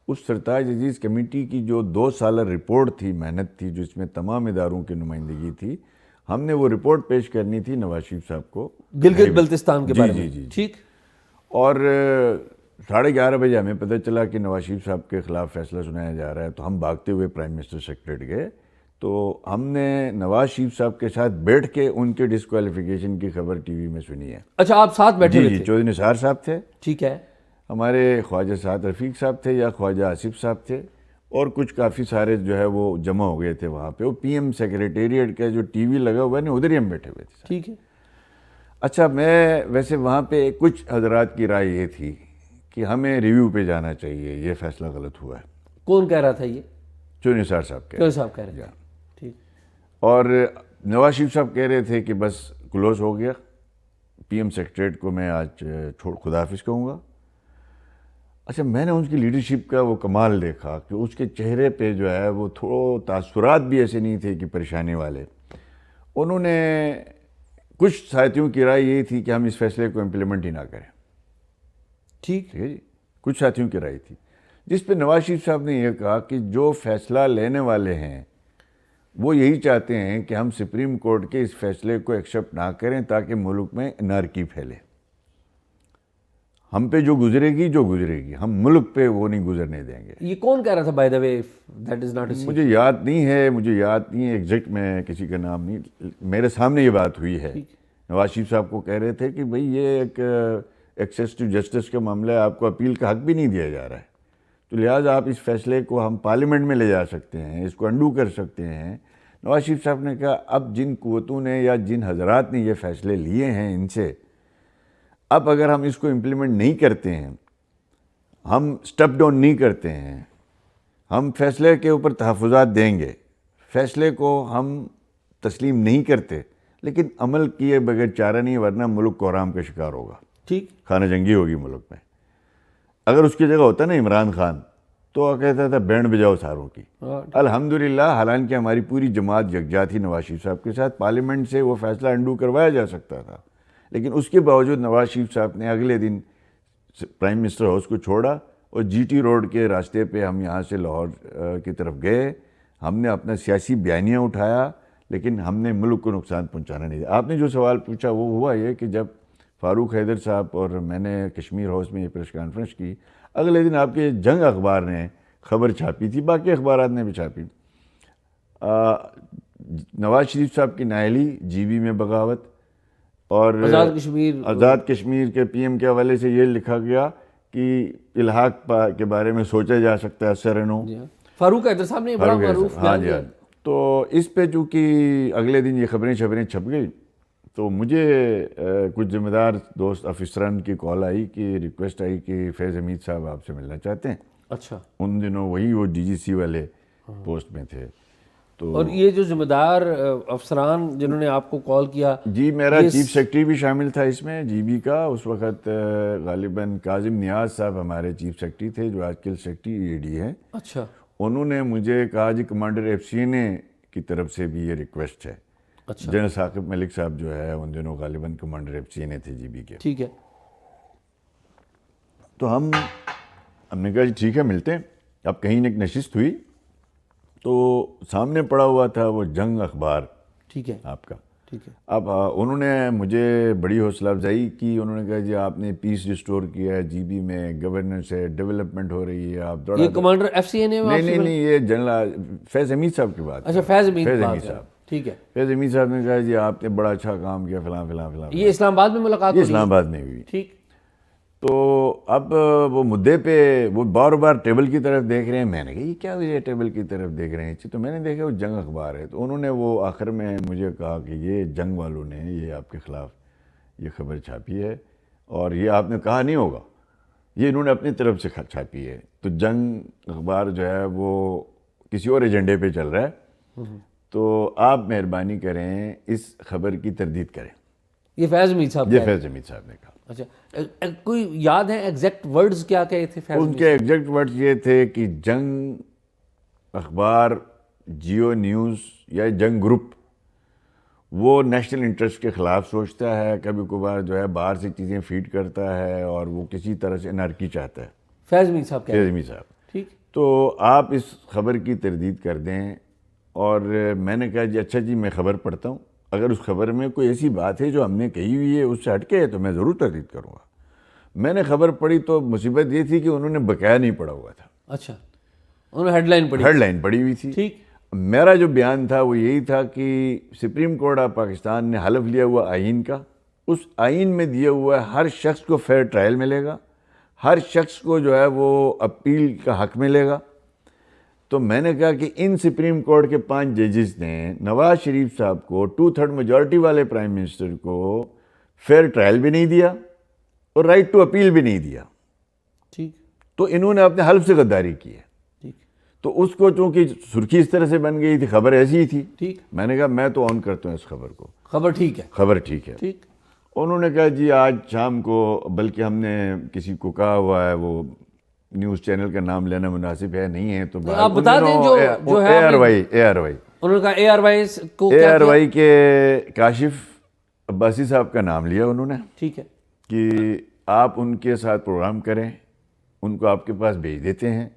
اس سرتاج عزیز کمیٹی کی جو 2 سالہ رپورٹ تھی, محنت تھی, جس میں تمام اداروں کی نمائندگی تھی, ہم نے وہ رپورٹ پیش کرنی تھی نواز شریف صاحب کو, گلگت بلتستان کے بارے میں. جی. ٹھیک, اور 11:30 بجے ہمیں پتہ چلا کہ نواز شریف صاحب کے خلاف فیصلہ سنایا جا رہا ہے, تو ہم بھاگتے ہوئے پرائم منسٹر سیکریٹریٹ گئے. تو ہم نے نواز شریف صاحب کے ساتھ بیٹھ کے ان کے ڈسکوالیفیکیشن کی خبر ٹی وی میں سنی ہے. اچھا, آپ ساتھ بیٹھے ہوئے جی, تھے؟ چودھری نثار صاحب تھے, ٹھیک ہے, ہمارے خواجہ سعد رفیق صاحب تھے یا خواجہ آصف صاحب تھے, اور کچھ کافی سارے جو ہے وہ جمع ہو گئے تھے وہاں پہ. وہ پی ایم سیکریٹریٹ کا جو ٹی وی لگا ہوا ہے نا, ادھر ہی ہم بیٹھے ہوئے تھے. ٹھیک ہے. اچھا, میں ویسے وہاں پہ کچھ حضرات کی رائے یہ تھی کہ ہمیں ریویو پہ جانا چاہیے, یہ فیصلہ غلط ہوا ہے. کون کہہ رہا تھا یہ؟ چودھری نثار صاحب چودھری صاحب کہہ رہے تھے. ٹھیک. اور نواز شریف صاحب کہہ رہے تھے کہ بس کلوز ہو گیا, پی ایم سیکریٹریٹ کو میں آج خدا حافظ کہوں گا. اچھا, میں نے ان کی لیڈرشپ کا وہ کمال دیکھا کہ اس کے چہرے پہ جو ہے وہ تھوڑا تاثرات بھی ایسے نہیں تھے کہ پریشانی والے. انہوں نے کچھ ساتھیوں کی رائے یہ تھی کہ ہم اس فیصلے کو امپلیمنٹ ہی نہ کریں. ٹھیک ہے جی, کچھ ساتھیوں کی رائے تھی, جس پہ نواز شریف صاحب نے یہ کہا کہ جو فیصلہ لینے والے ہیں وہ یہی چاہتے ہیں کہ ہم سپریم کورٹ کے اس فیصلے کو ایکسیپٹ نہ کریں تاکہ ملک میں انارکی پھیلے. ہم پہ جو گزرے گی, ہم ملک پہ وہ نہیں گزرنے دیں گے. یہ کون کہہ رہا تھا by the way? That is not مجھے یاد نہیں ہے ایگزیکٹ, میں کسی کا نام نہیں, میرے سامنے یہ بات ہوئی ہے. نواز شریف صاحب کو کہہ رہے تھے کہ بھئی یہ ایک ایکسیس ٹو جسٹس کا معاملہ ہے, آپ کو اپیل کا حق بھی نہیں دیا جا رہا ہے, تو لہٰذا آپ اس فیصلے کو ہم پارلیمنٹ میں لے جا سکتے ہیں, اس کو انڈو کر سکتے ہیں. نواز شریف صاحب نے کہا اب جن قوتوں نے یا جن حضرات نے یہ فیصلے لیے ہیں ان سے, اب اگر ہم اس کو امپلیمنٹ نہیں کرتے ہیں, ہم سٹیپ ڈاؤن نہیں کرتے ہیں, ہم فیصلے کے اوپر تحفظات دیں گے, فیصلے کو ہم تسلیم نہیں کرتے, لیکن عمل کیے بغیر چارہ نہیں, ورنہ ملک کوحرام کا شکار ہوگا. ٹھیک, خانہ جنگی ہوگی ملک میں. اگر اس کی جگہ ہوتا نا عمران خان, تو کہتا تھا بینڈ بجاؤ ساروں کی. الحمدللہ, حالانکہ ہماری پوری جماعت یکجا تھی نواز شریف صاحب کے ساتھ, پارلیمنٹ سے وہ فیصلہ انڈو کروایا جا سکتا تھا, لیکن اس کے باوجود نواز شریف صاحب نے اگلے دن پرائم منسٹر ہاؤس کو چھوڑا اور جی ٹی روڈ کے راستے پہ ہم یہاں سے لاہور کی طرف گئے. ہم نے اپنا سیاسی بیانیہ اٹھایا, لیکن ہم نے ملک کو نقصان پہنچانا نہیں دیا. آپ نے جو سوال پوچھا وہ ہوا یہ کہ جب فاروق حیدر صاحب اور میں نے کشمیر ہاؤس میں یہ پریس کانفرنس کی, اگلے دن آپ کے جنگ اخبار نے خبر چھاپی تھی, باقی اخبارات نے بھی چھاپی, نواز شریف صاحب کی نااہلی, جی بی میں بغاوت, اور آزاد کشمیر کے پی ایم کے حوالے سے یہ لکھا گیا کہ الحاق کے بارے میں سوچا جا سکتا ہے سر نو. فاروق حیدر صاحب نے بڑا معروف بیان دیا. تو اس پہ چونکہ اگلے دن یہ خبریں چھپ گئی, تو مجھے کچھ ذمہ دار دوست افسران کی کال آئی کہ ریکویسٹ آئی کہ فیض حمید صاحب آپ سے ملنا چاہتے ہیں. اچھا, ان دنوں وہی وہ ڈی جی سی والے پوسٹ میں تھے. تو اور یہ جو ذمہ دار افسران جنہوں نے آپ کو کال کیا, جی میرا چیف سیکرٹری بھی شامل تھا اس میں, جی بی کا. اس وقت غالباً کاظم نیاز صاحب ہمارے چیف سیکرٹری تھے, جو آج کل سیکرٹری ای ڈی ہیں. اچھا, انہوں نے مجھے کہا جی کمانڈر ایف سی این اے کی طرف سے بھی یہ ریکویسٹ ہے. اچھا, جنرل ثاقب ملک صاحب جو ہے ان دنوں غالباً کمانڈر ایف سی این اے تھے جی بی کے. ٹھیک ہے. تو ہم نے کہا جی ٹھیک ہے ملتے ہیں. اب کہیں ایک نشست ہوئی تو سامنے پڑا ہوا تھا وہ جنگ اخبار. ٹھیک ہے آپ کا. ٹھیک ہے. اب انہوں نے مجھے بڑی حوصلہ افزائی کی. انہوں نے کہا جی آپ نے پیس ریسٹور کیا ہے جی بی میں, گورننس ہے, ڈیولپمنٹ ہو رہی ہے, آپ یہ کمانڈر ایف سی این اے میں؟ نہیں, یہ جنرل فیض حمید صاحب کی بات. اچھا, فیض حمید صاحب. ٹھیک ہے. فیض حمید صاحب نے کہا جی آپ نے بڑا اچھا کام کیا, فلاں فلاں فلاں. یہ اسلام آباد میں ملاقات ہوئی؟ اسلام آباد میں ہوئی. ٹھیک. تو اب وہ مدعے پہ وہ بار بار ٹیبل کی طرف دیکھ رہے ہیں. میں نے کہا یہ کیا وجہ ہے ٹیبل کی طرف دیکھ رہے ہیں؟ تو میں نے دیکھا وہ جنگ اخبار ہے. تو انہوں نے وہ آخر میں مجھے کہا کہ یہ جنگ والوں نے یہ آپ کے خلاف یہ خبر چھاپی ہے, اور یہ آپ نے کہا نہیں ہوگا, یہ انہوں نے اپنی طرف سے چھاپی ہے. تو جنگ اخبار جو ہے وہ کسی اور ایجنڈے پہ چل رہا ہے, تو آپ مہربانی کریں اس خبر کی تردید کریں. یہ فیض حمید صاحب, یہ فیض حمید صاحب نے کہا. اچھا, کوئی یاد ہے ایگزیکٹ ورڈز کیا کہے تھے فیض؟ ان کے ایگزیکٹ ورڈز یہ تھے کہ جنگ اخبار, جیو نیوز یا جنگ گروپ وہ نیشنل انٹرسٹ کے خلاف سوچتا ہے, کبھی کبھار جو ہے باہر سے چیزیں فیڈ کرتا ہے, اور وہ کسی طرح سے انارکی چاہتا ہے. فیض حمید صاحب کہہ رہے ہیں. فیض حمید صاحب. ٹھیک. تو آپ اس خبر کی تردید کر دیں. اور میں نے کہا جی اچھا جی میں خبر پڑھتا ہوں, اگر اس خبر میں کوئی ایسی بات ہے جو ہم نے کہی ہوئی ہے اس سے ہٹ کے ہے تو میں ضرور تردید کروں گا. میں نے خبر پڑھی تو مصیبت یہ تھی کہ انہوں نے بقایا نہیں پڑھا ہوا تھا. اچھا, انہوں نے ہیڈ لائن پڑھی. ہیڈ لائن پڑھی ہوئی تھی. ٹھیک. میرا جو بیان تھا وہ یہی تھا کہ سپریم کورٹ آف پاکستان نے حلف لیا ہوا آئین کا, اس آئین میں دیا ہوا ہے ہر شخص کو فیئر ٹرائل ملے گا, ہر شخص کو جو ہے وہ اپیل کا حق ملے گا. تو میں نے کہا کہ ان سپریم کورٹ کے 5 ججز نے نواز شریف صاحب کو 2/3 میجورٹی والے پرائم منسٹر کو فیئر ٹرائل بھی نہیں دیا اور رائٹ ٹو اپیل بھی نہیں دیا. ٹھیک. تو انہوں نے اپنے حلف سے غداری کی ہے. ٹھیک. تو اس کو چونکہ سرخی اس طرح سے بن گئی تھی, خبر ایسی ہی تھی. ٹھیک. میں نے کہا میں تو آن کرتا ہوں اس خبر کو, خبر ٹھیک ہے. خبر ٹھیک ہے. ٹھیک. انہوں نے کہا جی آج شام کو, بلکہ ہم نے کسی کو کہا ہوا ہے, وہ نیوز چینل کا نام لینا مناسب ہے نہیں ہے, تو آپ بتا دیں جو ہے اے آر وائی انہوں نے کہا اے آر وائی کو اے آر وائی کے کاشف عباسی صاحب کا نام لیا انہوں نے. ٹھیک ہے. کہ آپ ان کے ساتھ پروگرام کریں, ان کو آپ کے پاس بھیج دیتے ہیں,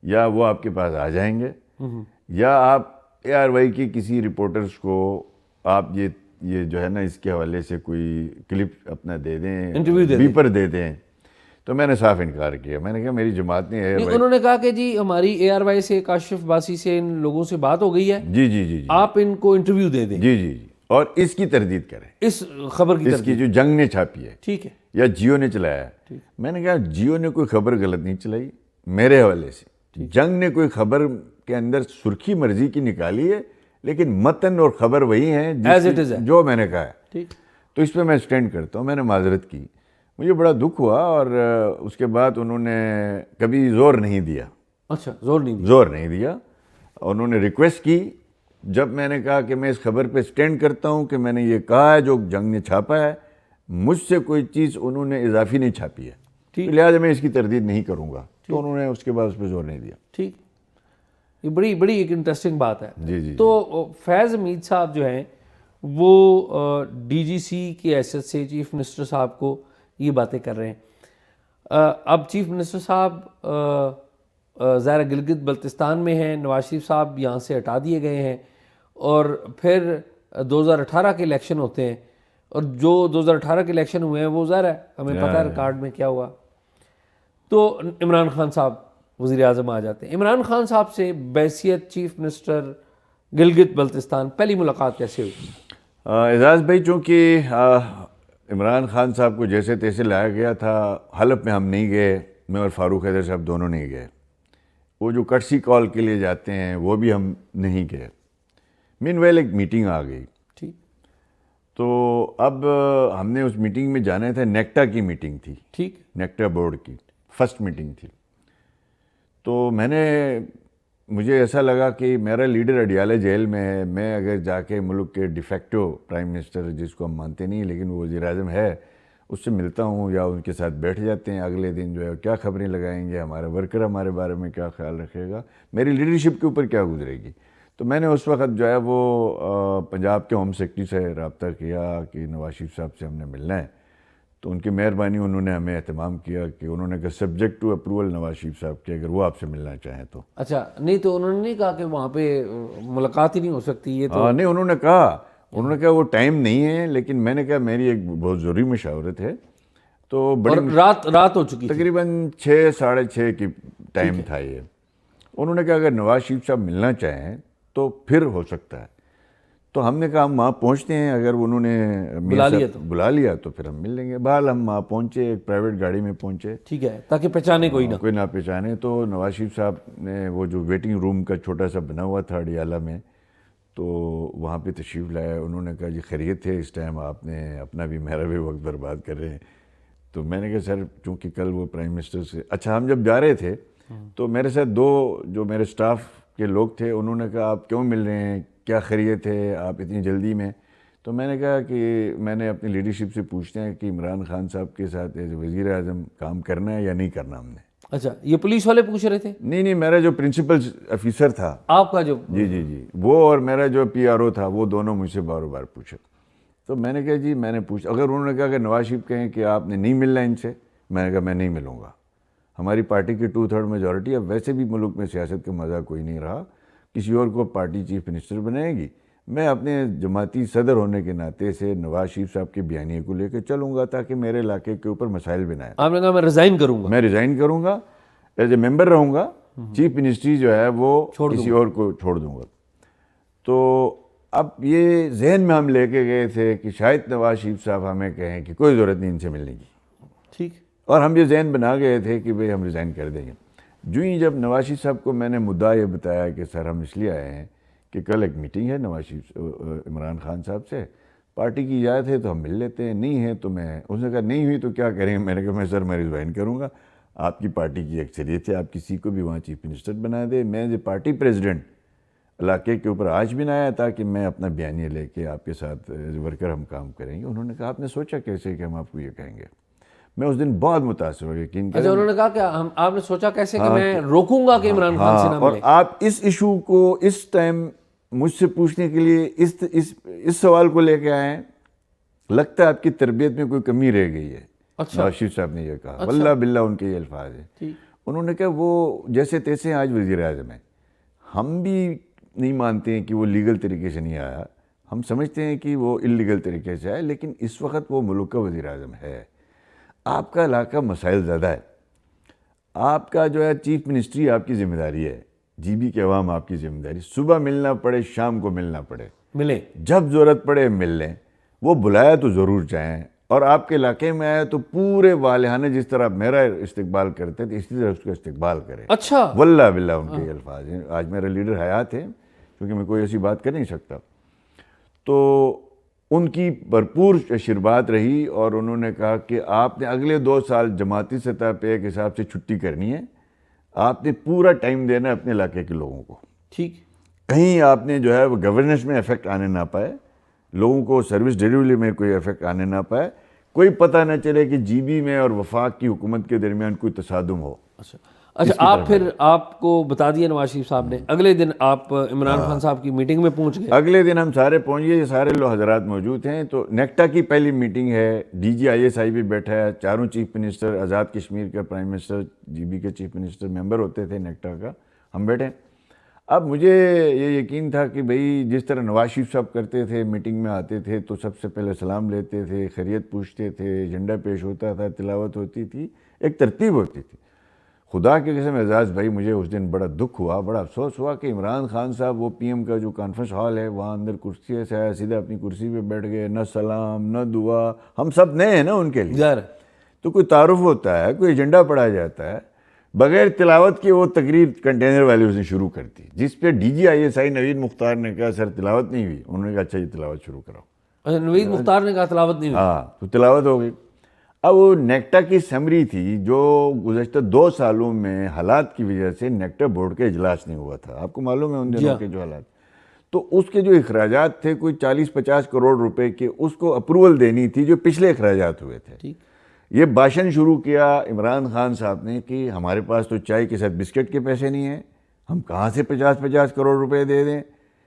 یا وہ آپ کے پاس آ جائیں گے, یا آپ اے آر وائی کی کسی رپورٹرز کو آپ یہ جو ہے نا اس کے حوالے سے کوئی کلپ اپنا دے دیں, انٹرویو بیپر دے دیں. تو میں نے صاف انکار کیا. میں نے کہا میری جماعت نے انہوں نے کہا کہ جی ہماری اے آر وائی سے, کاشف باسی سے, ان لوگوں سے بات ہو گئی ہے, جی جی جی آپ ان کو انٹرویو دے دیں, جی جی جی, اور اس کی تردید کریں, اس خبر کی اس کی جو جنگ نے چھاپی ہے. ٹھیک ہے. یا جیو نے چلایا ہے. میں نے کہا جیو نے کوئی خبر غلط نہیں چلائی میرے حوالے سے. جنگ نے کوئی خبر کے اندر سرخی مرضی کی نکالی ہے, لیکن متن اور خبر وہی ہیں جو میں نے کہا ہے. ٹھیک. تو اس پہ میں سٹینڈ کرتا ہوں. میں نے معذرت کی, مجھے بڑا دکھ ہوا, اور اس کے بعد انہوں نے کبھی زور نہیں دیا. اچھا, زور نہیں دیا. انہوں نے ریکویسٹ کی. جب میں نے کہا کہ میں اس خبر پہ سٹینڈ کرتا ہوں کہ میں نے یہ کہا ہے جو جنگ نے چھاپا ہے, مجھ سے کوئی چیز انہوں نے اضافی نہیں چھاپی ہے, لہٰذا میں اس کی تردید نہیں کروں گا. تو انہوں نے اس کے بعد اس پہ زور نہیں دیا. ٹھیک. یہ بڑی ایک انٹرسٹنگ بات ہے. جی جی. تو فیض حمید صاحب جو ہیں وہ ڈی جی سی کی حیثیت سے چیف منسٹر صاحب کو یہ باتیں کر رہے ہیں. اب چیف منسٹر صاحب ظاہر گلگت بلتستان میں ہیں, نواز شریف صاحب یہاں سے ہٹا دیے گئے ہیں, اور پھر 2018 کے الیکشن ہوتے ہیں, اور جو 2018 کے الیکشن ہوئے ہیں وہ ظاہر ہے ہمیں پتہ ہے ریکارڈ میں کیا ہوا. تو عمران خان صاحب وزیر اعظم آ جاتے ہیں. عمران خان صاحب سے بحیثیت چیف منسٹر گلگت بلتستان پہلی ملاقات کیسے ہوئی؟ اعزاز بھائی, چونکہ عمران خان صاحب کو جیسے تیسے لایا گیا تھا, حلب میں ہم نہیں گئے, میں اور فاروق حیدر صاحب دونوں نہیں گئے. وہ جو کٹسی کال کے لیے جاتے ہیں وہ بھی ہم نہیں گئے. مین ویل ایک میٹنگ آ گئی. ٹھیک. تو اب ہم نے اس میٹنگ میں جانا تھا, نیکٹا کی میٹنگ تھی. ٹھیک. نیکٹا بورڈ کی فرسٹ میٹنگ تھی. تو مجھے ایسا لگا کہ میرا لیڈر اڈیالہ جیل میں ہے, میں اگر جا کے ملک کے ڈیفیکٹو پرائم منسٹر, جس کو ہم مانتے نہیں لیکن وہ وزیر اعظم ہے, اس سے ملتا ہوں یا ان کے ساتھ بیٹھ جاتے ہیں, اگلے دن جو ہے کیا خبریں لگائیں گے, ہمارا ورکر ہمارے بارے میں کیا خیال رکھے گا, میری لیڈرشپ کے اوپر کیا گزرے گی. تو میں نے اس وقت جو ہے وہ پنجاب کے ہوم سیکرٹری سے رابطہ کیا کہ نواز شریف صاحب سے ہم نے ملنا ہے. تو ان کی مہربانی, انہوں نے ہمیں اہتمام کیا کہ انہوں نے کہا سبجیکٹ ٹو اپروول نواز شریف صاحب کے, اگر وہ آپ سے ملنا چاہیں تو. اچھا, نہیں تو انہوں نے نہیں کہا کہ وہاں پہ ملاقات ہی نہیں ہو سکتی؟ یہ تو نہیں, انہوں نے کہا وہ ٹائم نہیں ہے, لیکن میں نے کہا میری ایک بہت ضروری مشاورت ہے. تو بڑی رات ہو چکی, تقریباً 6 ساڑھے 6 کی ٹائم تھا یہ. انہوں نے کہا اگر نواز شریف صاحب ملنا چاہیں تو پھر ہو سکتا ہے. تو ہم نے کہا ہم وہاں پہنچتے ہیں, اگر انہوں نے بلا لیا تو پھر ہم مل لیں گے. بہرحال ہم وہاں پہنچے, ایک پرائیویٹ گاڑی میں پہنچے. ٹھیک ہے, تاکہ پہچانے کوئی نہ پہچانے. تو نواز شریف صاحب نے وہ جو ویٹنگ روم کا چھوٹا سا بنا ہوا تھا اڈیالہ میں, تو وہاں پہ تشریف لایا. انہوں نے کہا جی خیریت ہے, اس ٹائم آپ نے اپنا بھی میرا بھی وقت برباد کر رہے ہیں. تو میں نے کہا سر چونکہ کل وہ پرائم منسٹر سے, اچھا ہم جب جا رہے تھے تو میرے ساتھ 2 جو میرے سٹاف کے لوگ تھے, انہوں نے کہا آپ کیوں مل رہے ہیں, کیا خیریت ہے, آپ اتنی جلدی میں. تو میں نے کہا کہ میں نے اپنی لیڈرشپ سے پوچھتے ہیں کہ عمران خان صاحب کے ساتھ ایز وزیر اعظم کام کرنا ہے یا نہیں کرنا ہم نے. اچھا, یہ پولیس والے پوچھ رہے تھے؟ نہیں, میرا جو پرنسپل آفیسر تھا آپ کا جو, جی وہ, اور میرا جو پی آر او تھا, وہ دونوں مجھ سے بار بار پوچھے. تو میں نے کہا جی میں نے پوچھا, اگر انہوں نے کہا کہ نواز شریف کہیں کہ آپ نے نہیں ملنا ان سے, میں نے کہا میں نہیں ملوں گا. ہماری پارٹی کی 2/3 میجورٹی, اب ویسے بھی ملک میں سیاست کا مزہ کوئی نہیں رہا, کسی اور کو پارٹی چیف منسٹر بنائے گی. میں اپنے جماعتی صدر ہونے کے ناطے سے نواز شریف صاحب کے بیانیے کو لے کے چلوں گا تاکہ میرے علاقے کے اوپر مسائل بنائیں. آپ نے کہا میں ریزائن کروں گا, ایز اے ممبر رہوں گا, چیف منسٹری جو ہے وہ کسی اور کو چھوڑ دوں گا. تو اب یہ ذہن میں ہم لے کے گئے تھے کہ شاید نواز شریف صاحب ہمیں کہیں کہ کوئی ضرورت نہیں ان سے ملنے کی. ٹھیک. اور ہم یہ ذہن بنا گئے تھے کہ بھئی ہم ریزائن کر دیں گے. جو ہی جب نواز شریف صاحب کو میں نے مدعا یہ بتایا کہ سر ہم اس لیے آئے ہیں کہ کل ایک میٹنگ ہے نواز شریف عمران خان صاحب سے، پارٹی کی اجازت ہے تو ہم مل لیتے ہیں، نہیں ہے تو میں، اس نے کہا نہیں ہوئی تو کیا کریں گے؟ میں نے کہا میں سر میں ریزائن کروں گا، آپ کی پارٹی کی اکثریت ہے، آپ کسی کو بھی وہاں چیف منسٹر بنا دے، میں جو پارٹی پریزیڈنٹ علاقے کے اوپر آج بھی نہ آیا تھا کہ میں اپنا بیانیہ لے کے آپ کے ساتھ ورکر ہم کام کریں گے۔ انہوں نے کہا آپ نے سوچا کیسے کہ ہم آپ کو یہ کہیں گے؟ میں اس دن بہت متاثر ہو، یقین کریں۔ اچھا، انہوں نے کہا کہ آپ نے سوچا کیسے کہ میں روکوں گا کہ عمران خان سے نہ اور ملے؟ آپ اس ایشو کو اس ٹائم مجھ سے پوچھنے کے لیے اس سوال کو لے کے آئے ہیں، لگتا ہے آپ کی تربیت میں کوئی کمی رہ گئی ہے۔ نواز شریف صاحب نے یہ کہا، واللہ باللہ ان کے یہ الفاظ ہیں۔ انہوں نے کہا وہ جیسے تیسے آج وزیر اعظم ہیں، ہم بھی نہیں مانتے ہیں کہ وہ لیگل طریقے سے نہیں آیا، ہم سمجھتے ہیں کہ وہ اللیگل طریقے سے آئے، لیکن اس وقت وہ ملک کا وزیر اعظم ہے۔ آپ کا علاقہ مسائل زیادہ ہے، آپ کا جو ہے چیف منسٹری آپ کی ذمہ داری ہے، جی بی کے عوام آپ کی ذمہ داری، صبح ملنا پڑے شام کو ملنا پڑے، ملے جب ضرورت پڑے مل لیں، وہ بلایا تو ضرور جائیں، اور آپ کے علاقے میں آئے تو پورے والہانہ جس طرح میرا استقبال کرتے تھے اسی طرح اس کا استقبال کریں۔ اچھا، واللہ باللہ ان کے یہ الفاظ ہیں۔ آج میرا لیڈر حیات ہے، کیونکہ میں کوئی ایسی بات کر نہیں سکتا، تو ان کی بھرپور شربات رہی، اور انہوں نے کہا کہ آپ نے اگلے 2 سال جماعتی سطح پہ ایک حساب سے چھٹی کرنی ہے، آپ نے پورا ٹائم دینا ہے اپنے علاقے کے لوگوں کو، ٹھیک، کہیں آپ نے جو ہے وہ گورننس میں افیکٹ آنے نہ پائے، لوگوں کو سروس ڈیلیوری میں کوئی افیکٹ آنے نہ پائے، کوئی پتہ نہ چلے کہ جی بی میں اور وفاق کی حکومت کے درمیان کوئی تصادم ہو۔ اچھا آپ پھر آپ کو بتا دیا نواز شریف صاحب نے، اگلے دن آپ عمران خان صاحب کی میٹنگ میں پہنچ گئے؟ اگلے دن ہم سارے پہنچ گئے، یہ سارے لوگ حضرات موجود ہیں، تو نیکٹا کی پہلی میٹنگ ہے، ڈی جی آئی ایس آئی بھی بیٹھا ہے، چاروں چیف منسٹر، آزاد کشمیر کا پرائم منسٹر، جی بی کے چیف منسٹر ممبر ہوتے تھے نیکٹا کا، ہم بیٹھے۔ اب مجھے یہ یقین تھا کہ بھئی جس طرح نواز شریف صاحب کرتے تھے، میٹنگ میں آتے تھے تو سب سے پہلے سلام لیتے تھے، خیریت پوچھتے تھے، ایجنڈا پیش ہوتا تھا، تلاوت ہوتی تھی، ایک ترتیب ہوتی تھی۔ خدا کی قسم اعزاز بھائی، مجھے اس دن بڑا دکھ ہوا، بڑا افسوس ہوا کہ عمران خان صاحب وہ پی ایم کا جو کانفرنس ہال ہے وہاں اندر کرسی سے آیا، سیدھا اپنی کرسی پہ بیٹھ گئے، نہ سلام نہ دعا، ہم سب نئے ہیں نا ان کے لیے، تو کوئی تعارف ہوتا ہے، کوئی ایجنڈا پڑھا جاتا ہے، بغیر تلاوت کے وہ تقریر کنٹینر والی اس نے شروع کر دی، جس پہ ڈی جی آئی ایس آئی نوید مختار نے کہا سر تلاوت نہیں ہوئی، انہوں نے کہا اچھا یہ تلاوت شروع کراؤ۔ اچھا، نوید مختار نے کہا تلاوت نہیں ہوئی؟ ہاں، تو تلاوت ہو گئی۔ اب وہ نیکٹا کی سمری تھی جو گزشتہ 2 سالوں میں حالات کی وجہ سے نیکٹا بورڈ کا اجلاس نہیں ہوا تھا، آپ کو معلوم ہے ان دنوں کے جو حالات، تو اس کے جو اخراجات تھے کوئی 40-50 کروڑ روپے کے، اس کو اپروول دینی تھی جو پچھلے اخراجات ہوئے تھے۔ یہ بھاشن شروع کیا عمران خان صاحب نے کہ ہمارے پاس تو چائے کے ساتھ بسکٹ کے پیسے نہیں ہیں، ہم کہاں سے 50-50 کروڑ روپے دے دیں،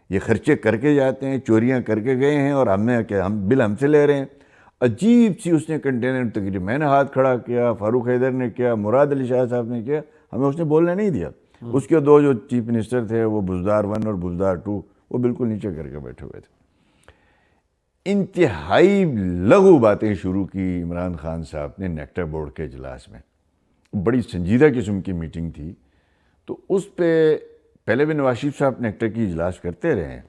یہ خرچے کر کے جاتے ہیں، چوریاں کر کے گئے ہیں، اور ہم بل ہم سے لے رہے ہیں۔ عجیب سی اس نے کنٹینر تقریر، میں نے ہاتھ کھڑا کیا، فاروق حیدر نے کیا، مراد علی شاہ صاحب نے کیا، ہمیں اس نے بولنے نہیں دیا۔ اس کے 2 جو چیف منسٹر تھے وہ بزدار 1 اور بزدار 2 وہ بالکل نیچے کر کے بیٹھے ہوئے تھے۔ انتہائی لغو باتیں شروع کی عمران خان صاحب نے نیکٹا بورڈ کے اجلاس میں، بڑی سنجیدہ قسم کی میٹنگ تھی، تو اس پہ پہلے بھی نواز شریف صاحب نیکٹا کی اجلاس کرتے رہے ہیں،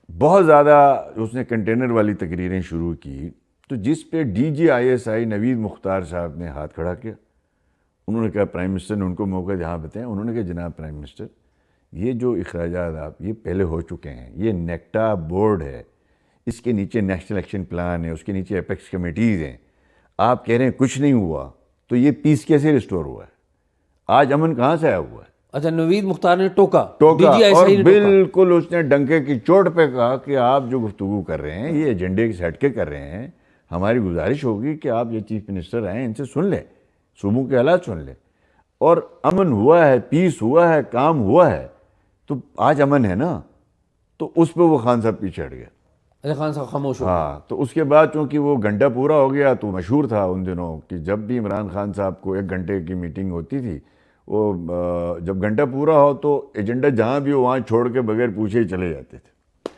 بہت زیادہ اس نے کنٹینر والی تقریریں شروع کی، تو جس پہ ڈی جی آئی ایس آئی نوید مختار صاحب نے ہاتھ کھڑا کیا، انہوں نے کہا پرائم منسٹر نے ان کو موقع جہاں بتائیں، انہوں نے کہا جناب پرائم منسٹر یہ جو اخراجات آپ یہ پہلے ہو چکے ہیں، یہ نیکٹا بورڈ ہے، اس کے نیچے نیشنل ایکشن پلان ہے، اس کے نیچے اپیکس کمیٹیز ہیں، آپ کہہ رہے ہیں کچھ نہیں ہوا، تو یہ پیس کیسے ریسٹور ہوا ہے؟ آج امن کہاں سے آیا ہوا ہے؟ اچھا، نوید مختار نے ٹوکا، اور بالکل اس نے ڈنکے کی چوٹ پہ کہا کہ آپ جو گفتگو کر رہے ہیں یہ ایجنڈے کے ہٹ کے کر رہے ہیں، ہماری گزارش ہوگی کہ آپ یہ چیف منسٹر ہیں ان سے سن لیں، صوبوں کے حالات سن لیں، اور امن ہوا ہے، پیس ہوا ہے، کام ہوا ہے، تو آج امن ہے نا، تو اس پہ وہ خان صاحب پیچھے ہٹ گیا۔ اچھا، خان صاحب خاموش ہو گئے۔ ہاں، تو اس کے بعد چونکہ وہ گھنٹہ پورا ہو گیا تو مشہور تھا ان دنوں کہ جب بھی عمران خان صاحب کو 1 گھنٹے کی میٹنگ ہوتی تھی، وہ جب گھنٹہ پورا ہو تو ایجنڈا جہاں بھی ہو وہاں چھوڑ کے بغیر پوچھے ہی چلے جاتے تھے،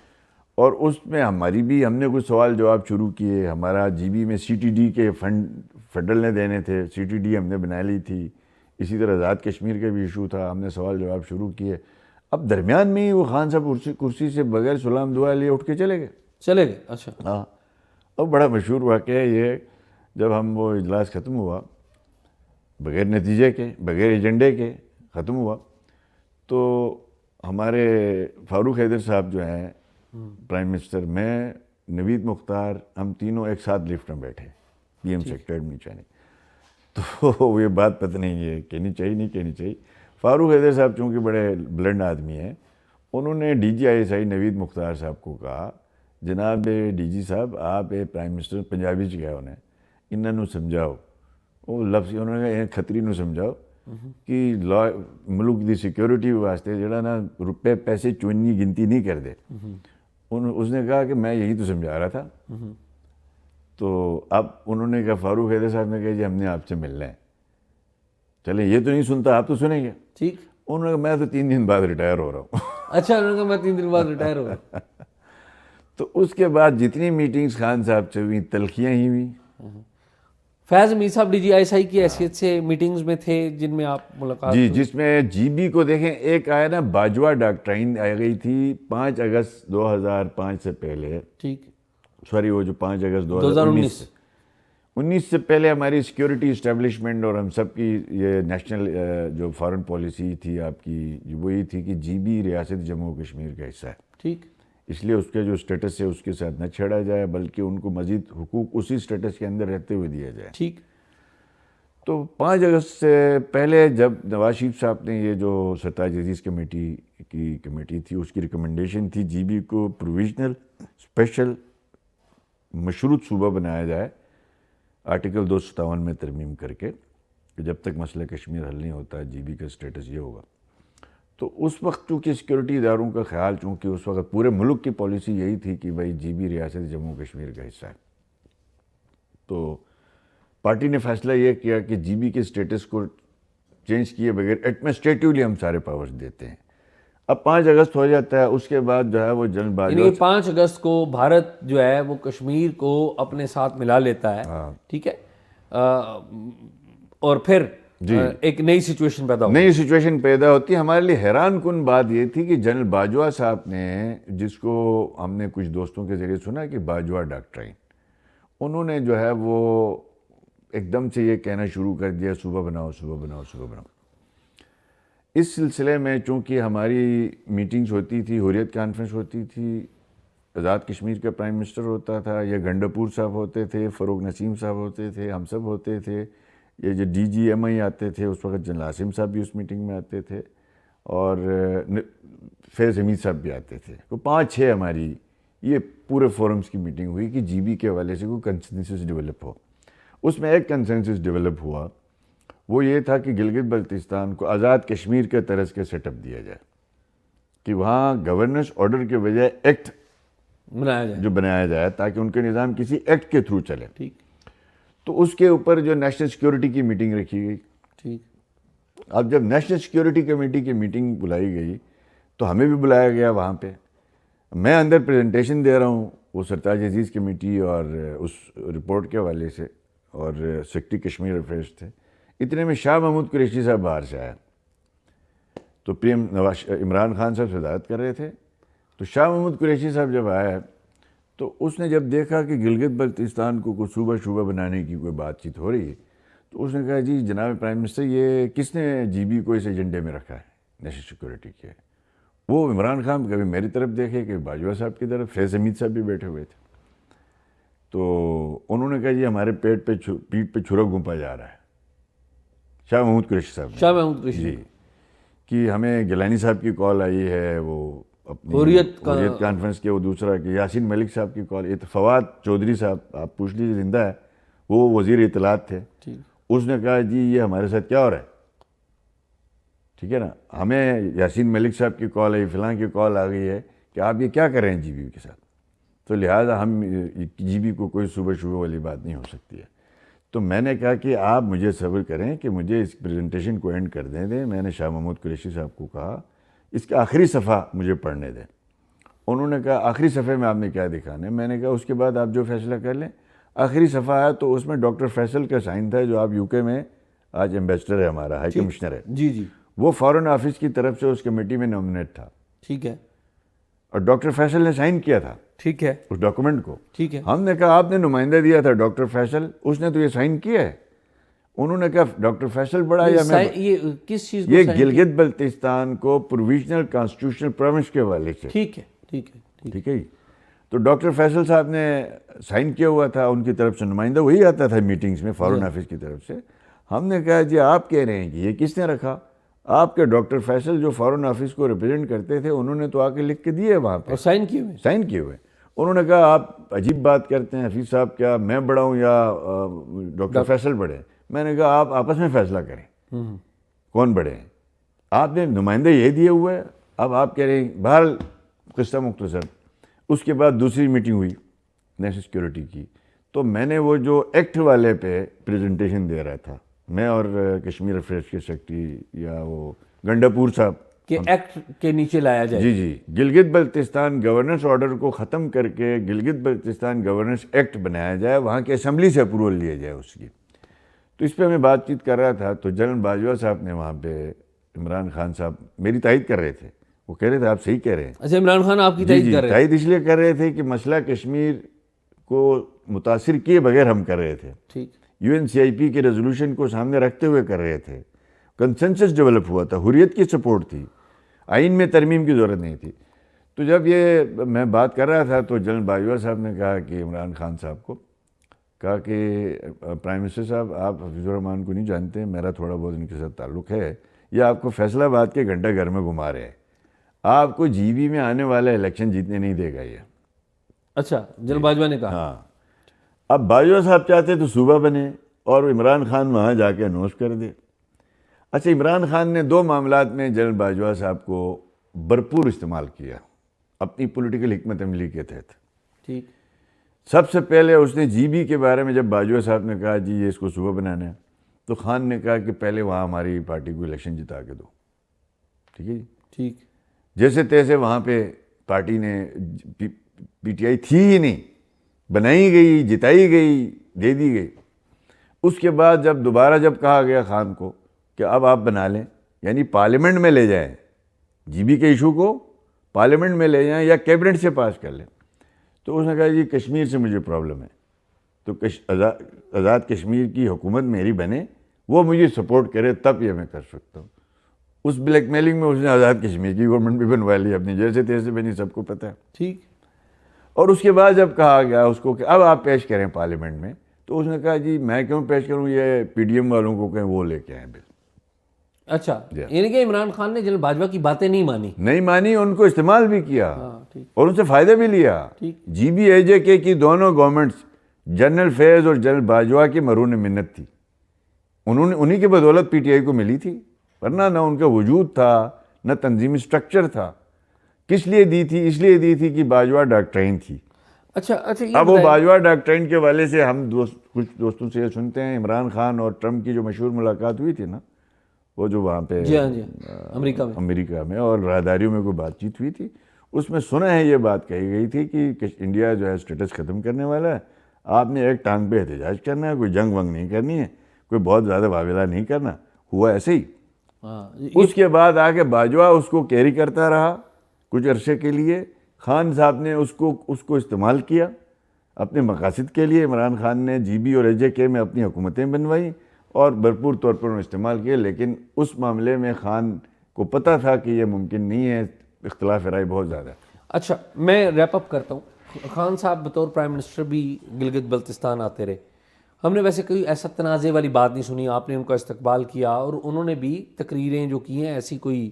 اور اس میں ہم نے کچھ سوال جواب شروع کیے، ہمارا جی بی میں سی ٹی ڈی کے فنڈ فیڈرل نے دینے تھے، سی ٹی ڈی ہم نے بنا لی تھی، اسی طرح آزاد کشمیر کا بھی ایشو تھا، ہم نے سوال جواب شروع کیے۔ اب درمیان میں ہی وہ خان صاحب کرسی سے بغیر سلام دعا لیے اٹھ کے چلے گئے۔ اچھا، ہاں، اب بڑا مشہور واقعہ ہے یہ، جب ہم وہ اجلاس ختم ہوا بغیر نتیجے کے، بغیر ایجنڈے کے ختم ہوا. تو ہمارے فاروق حیدر صاحب جو ہیں پرائم منسٹر، میں نوید مختار، ہم تینوں ایک ساتھ لفٹ میں بیٹھے پی ایم سیکٹر نیچے آنے. تو یہ بات پتہ نہیں ہے کہنی چاہیے نہیں کہنی چاہیے. فاروق حیدر صاحب چونکہ بڑے بلند آدمی ہیں، انہوں نے ڈی جی آئی ایس آئی نوید مختار صاحب کو کہا، جناب ڈی جی صاحب آپ پرائم منسٹر پنجابی چ گئے انہیں انہوں سمجھاؤ، وہ لفظ انہوں نے کھتری نو سمجھاؤ کہ ملک دی سیکیورٹی واسطے جڑا نا روپے پیسے چونی گنتی نہیں کر دے. اس نے کہا کہ میں یہی تو سمجھا رہا تھا. تو اب انہوں نے کہا، فاروق حیدر صاحب نے کہا جی ہم نے آپ سے ملنا ہے. چلیں یہ تو نہیں سنتا، آپ تو سنیں گے. ٹھیک. انہوں نے کہا میں تو 3 دن بعد ریٹائر ہو رہا ہوں. اچھا، انہوں نے کہا میں 3 دن بعد ریٹائر ہو گیا. تو اس کے بعد جتنی میٹنگز خان صاحب سے ہوئی، تلخیاں ہی ہوئی. فیض امیر صاحب ڈی جی آئی ایس آئی کی حیثیت سے میٹنگز میں تھے جن میں آپ ملاقات جی، جس میں جی بی کو دیکھیں، ایک آیا نا باجوہ ڈاکٹرائن آ گئی تھی 5 اگست 2005 سے پہلے. ٹھیک. سوری، وہ جو 5 اگست 2019 سے پہلے ہماری سیکیورٹی اسٹیبلشمنٹ اور ہم سب کی یہ نیشنل جو فارن پالیسی تھی آپ کی، وہی تھی کہ جی بی ریاست جموں و کشمیر کا حصہ ہے. ٹھیک. اس لیے اس کا جو اسٹیٹس ہے اس کے ساتھ نہ چھیڑا جائے، بلکہ ان کو مزید حقوق اسی اسٹیٹس کے اندر رہتے ہوئے دیا جائے. ٹھیک. تو 5 اگست سے پہلے جب نواز شریف صاحب نے یہ جو سرتاج عزیز کمیٹی کی کمیٹی تھی، اس کی ریکمنڈیشن تھی جی بی کو پروویژنل اسپیشل مشروط صوبہ بنایا جائے آرٹیکل 257 میں ترمیم کر کے، کہ جب تک مسئلہ کشمیر حل نہیں ہوتا جی بی کا اسٹیٹس یہ ہوگا. تو اس وقت چونکہ سیکیورٹی اداروں کا خیال، چونکہ اس وقت پورے ملک کی پالیسی یہی تھی کہ بھائی جی بی ریاست جموں و کشمیر کا حصہ ہے، تو پارٹی نے فیصلہ یہ کیا کہ جی بی کے اسٹیٹس کو چینج کیے بغیر ایڈمنسٹریٹیولی ہم سارے پاورز دیتے ہیں. اب 5 اگست ہو جاتا ہے، اس کے بعد جو ہے وہ جنگ باجوہ، یعنی 5 اگست کو بھارت جو ہے وہ کشمیر کو اپنے ساتھ ملا لیتا ہے. ٹھیک ہے. اور پھر ایک نئی سچویشن پیدا ہوتی ہے. ہمارے لیے حیران کن بات یہ تھی کہ جنرل باجوہ صاحب نے، جس کو ہم نے کچھ دوستوں کے ذریعے سنا کہ باجوہ ڈاکٹرائن، انہوں نے جو ہے وہ ایک دم سے یہ کہنا شروع کر دیا صوبہ بناؤ صوبہ بناؤ صوبہ بناؤ. اس سلسلے میں چونکہ ہماری میٹنگز ہوتی تھی، حریت کانفرنس ہوتی تھی، آزاد کشمیر کا پرائم منسٹر ہوتا تھا، یہ گنڈاپور صاحب ہوتے تھے، فروغ نسیم صاحب ہوتے تھے، ہم سب ہوتے تھے، یہ جو ڈی جی ایم آئی آتے تھے اس وقت جنرل عاصم صاحب بھی اس میٹنگ میں آتے تھے، اور فیض حمید صاحب بھی آتے تھے. تو 5-6 ہماری یہ پورے فورمز کی میٹنگ ہوئی کہ جی بی کے حوالے سے کوئی کنسنسس ڈیولپ ہو. اس میں ایک کنسنسس ڈیولپ ہوا، وہ یہ تھا کہ گلگت بلتستان کو آزاد کشمیر کے طرز کے سیٹ اپ دیا جائے، کہ وہاں گورننس آرڈر کے بجائے ایکٹ بنایا جائے تاکہ ان کے نظام کسی ایکٹ کے تھرو چلے. ٹھیک. تو اس کے اوپر جو نیشنل سیکیورٹی کی میٹنگ رکھی گئی. ٹھیک. اب جب نیشنل سیکیورٹی کمیٹی کی میٹنگ بلائی گئی تو ہمیں بھی بلایا گیا وہاں پہ. میں اندر پریزنٹیشن دے رہا ہوں وہ سرتاج عزیز کمیٹی اور اس رپورٹ کے حوالے سے، اور سیکرٹری کشمیر افیئرس تھے. اتنے میں شاہ محمود قریشی صاحب باہر سے آیا، تو پی ایم عمران خان صاحب صدارت کر رہے تھے. تو شاہ محمود قریشی صاحب جب آیا تو اس نے جب دیکھا کہ گلگت بلتستان کو کوئی صوبہ بنانے کی کوئی بات چیت ہو رہی ہے، تو اس نے کہا جی جناب پرائم منسٹر، یہ کس نے جی بی کو اس ایجنڈے میں رکھا ہے نیشنل سیکورٹی کے؟ وہ عمران خان کبھی میری طرف دیکھے کہ باجوہ صاحب کی طرف. فیض حمید صاحب بھی بیٹھے ہوئے تھے. تو انہوں نے کہا جی ہمارے پیٹ پہ چھرا گھونپا جا رہا ہے. شاہ محمود قریشی صاحب جی، کہ ہمیں گیلانی صاحب کی کال آئی ہے، وہ اپنی حریت کانفرنس کے، وہ دوسرا کہ یاسین ملک صاحب کی کال. فواد چودھری صاحب آپ پوچھ لیجیے، زندہ ہے، وہ وزیر اطلاعات تھے. اس نے کہا جی یہ ہمارے ساتھ کیا ہو رہا ہے. ٹھیک ہے نا، ہمیں یاسین ملک صاحب کی کال آئی، فلاں کی کال آ گئی ہے کہ آپ یہ کیا کر رہے ہیں جی بی کے ساتھ. تو لہٰذا ہم جی بی کو کوئی صوبہ والی بات نہیں ہو سکتی ہے. تو میں نے کہا کہ آپ مجھے صبر کریں کہ مجھے اس پریزنٹیشن کو اینڈ کر دیں. میں نے شاہ محمود قریشی صاحب کو کہا اس کا آخری صفحہ مجھے پڑھنے دیں. انہوں نے کہا آخری صفحے میں آپ نے کیا دکھانا ہے؟ میں نے کہا اس کے بعد آپ جو فیصلہ کر لیں. آخری صفحہ آیا تو اس میں ڈاکٹر فیصل کا سائن تھا، جو آپ یو کے میں آج ایمبیسڈر ہے، ہمارا ہائی کمشنر ہے. جی. وہ فارن آفس کی طرف سے اس کمیٹی میں نامنیٹ تھا. ٹھیک ہے. اور ڈاکٹر فیصل نے سائن کیا تھا. ٹھیک ہے. اس ڈاکومنٹ کو. ٹھیک ہے. ہم نے کہا آپ نے نمائندہ دیا تھا ڈاکٹر فیصل، اس نے تو یہ سائن کیا ہے. انہوں نے کہا ڈاکٹر فیصل بڑا یا میں یہ کس چیز کو یہ گلگت بلتستان کو پروویژنل کانسٹیٹیوشنل پروونس کے حوالے سے، ٹھیک ہے ٹھیک ہے ٹھیک ہے جی. تو ڈاکٹر فیصل صاحب نے سائن کیا ہوا تھا، ان کی طرف سے نمائندہ وہی آتا تھا میٹنگز میں فارن آفس کی طرف سے. ہم نے کہا جی آپ کہہ رہے ہیں کہ یہ کس نے رکھا؟ آپ کے ڈاکٹر فیصل جو فارن آفس کو ریپرزینٹ کرتے تھے انہوں نے تو آ کے لکھ کے دیے وہاں پہ، اور سائن کیے ہوئے. سائن کیے ہوئے. انہوں نے کہا آپ عجیب بات کرتے ہیں حفیظ صاحب، کیا میں بڑا ہوں یا ڈاکٹر فیصل بڑے ہیں؟ میں نے کہا آپ آپس میں فیصلہ کریں کون بڑے ہیں، آپ نے نمائندہ یہ دیے ہوئے ہیں، اب آپ کہہ رہے ہیں. بہرحال قصہ مختصر، اس کے بعد دوسری میٹنگ ہوئی نیشنل سیکیورٹی کی، تو میں نے وہ جو ایکٹ والے پہ پریزنٹیشن دے رہا تھا، میں اور کشمیر افیئرس کے سیکرٹری یا وہ گنڈاپور صاحب، کہ ایکٹ کے نیچے لایا جائے. جی گلگت بلتستان گورننس آرڈر کو ختم کر کے گلگت بلتستان گورننس ایکٹ بنایا جائے، وہاں کے اسمبلی سے اپروول لیا جائے اس کی. تو اس پہ میں بات چیت کر رہا تھا تو جنرل باجوہ صاحب نے وہاں پہ عمران خان صاحب میری تائید کر رہے تھے، وہ کہہ رہے تھے آپ صحیح کہہ رہے ہیں. اچھا، عمران خان آپ کی تائید کر رہے ہیں. تائید اس لیے کر رہے تھے کہ مسئلہ کشمیر کو متاثر کیے بغیر ہم کر رہے تھے، ٹھیک. UNCIP کے ریزولوشن کو سامنے رکھتے ہوئے کر رہے تھے. کنسنسس ڈیولپ ہوا تھا، حریت کی سپورٹ تھی، آئین میں ترمیم کی ضرورت نہیں تھی. تو جب یہ میں بات کر رہا تھا تو جنرل باجوہ صاحب نے کہا کہ عمران خان صاحب کو کہا کہ پرائم منسٹر صاحب آپ حفیظ الرحمان کو نہیں جانتے، میرا تھوڑا بہت ان کے ساتھ تعلق ہے، یہ آپ کو فیصل آباد کے گھنٹہ گھر میں گھما رہے ہیں، آپ کو GB میں آنے والا الیکشن جیتنے نہیں دے گا یہ. اچھا، جنرل باجوہ نے کہا. ہاں، اب باجوہ صاحب چاہتے تو صوبہ بنے اور عمران خان وہاں جا کے اناؤنس کر دے. اچھا، عمران خان نے دو معاملات میں جنرل باجوہ صاحب کو بھرپور استعمال کیا اپنی پولیٹیکل حکمت عملی کے تحت. ٹھیک. سب سے پہلے اس نے GB کے بارے میں جب باجوہ صاحب نے کہا جی یہ اس کو صوبہ بنانا ہے، تو خان نے کہا کہ پہلے وہاں ہماری پارٹی کو الیکشن جتا کے دو. ٹھیک ہے جی. ٹھیک. جیسے تیسے وہاں پہ پارٹی نے PTI تھی ہی نہیں، بنائی گئی، جتائی گئی، دے دی گئی. اس کے بعد جب دوبارہ کہا گیا خان کو کہ اب آپ بنا لیں، یعنی پارلیمنٹ میں لے جائیں، GB کے ایشو کو پارلیمنٹ میں لے جائیں یا کیبنٹ سے پاس کر لیں، تو اس نے کہا جی کشمیر سے مجھے پرابلم ہے، تو آزاد کشمیر کی حکومت میری بنے، وہ مجھے سپورٹ کرے تب یہ میں کر سکتا ہوں. اس بلیک میلنگ میں اس نے آزاد کشمیر کی گورنمنٹ بھی بنوا لی اپنی، جیسے تیسے بنی، سب کو پتہ ہے. ٹھیک. اور اس کے بعد جب کہا گیا اس کو کہ اب آپ پیش کریں پارلیمنٹ میں، تو اس نے کہا جی میں کیوں پیش کروں، یہ PDM والوں کو کہیں وہ لے کے آئیں بل. اچھا، یعنی کہ عمران خان نے جنرل باجوہ کی باتیں نہیں مانی، ان کو استعمال بھی کیا ٹھیک. اور ان سے فائدہ بھی لیا. ٹھیک. GB AJK کی دونوں گورنمنٹس، جنرل فیض اور جنرل باجوہ کی مرہون منت تھی، انہی کی بدولت PTI کو ملی تھی، ورنہ نہ ان کا وجود تھا نہ تنظیمی سٹرکچر تھا. کس لیے دی تھی؟ اس لیے دی تھی کہ باجوہ ڈاکٹرین تھی. اچھا. اب وہ باجوہ ڈاکٹرین کے والے سے ہم کچھ دوستوں سے یہ سنتے ہیں، عمران خان اور ٹرمپ کی جو مشہور ملاقات ہوئی تھی نا، وہ جو وہاں پہ جی امریکہ میں اور راہداریوں میں کوئی بات چیت ہوئی تھی، اس میں سنا ہے یہ بات کہی گئی تھی کہ انڈیا جو ہے اسٹیٹس ختم کرنے والا ہے، آپ نے ایک ٹانگ پہ احتجاج کرنا ہے، کوئی جنگ ونگ نہیں کرنی ہے، کوئی بہت زیادہ واویلا نہیں کرنا. ہوا ایسے ہی. اس کے بعد آ کے باجوہ اس کو کیری کرتا رہا کچھ عرصے کے لیے. خان صاحب نے اس کو استعمال کیا اپنے مقاصد کے لیے. عمران خان نے GB اور AJK میں اپنی حکومتیں بنوائیں اور بھرپور طور پر انہوں نے استعمال کیا، لیکن اس معاملے میں خان کو پتہ تھا کہ یہ ممکن نہیں ہے، اختلاف رائے بہت زیادہ. اچھا، میں ریپ اپ کرتا ہوں. خان صاحب بطور پرائم منسٹر بھی گلگت بلتستان آتے رہے. ہم نے ویسے کوئی ایسا تنازع والی بات نہیں سنی، آپ نے ان کا استقبال کیا اور انہوں نے بھی تقریریں جو کی ہیں ایسی کوئی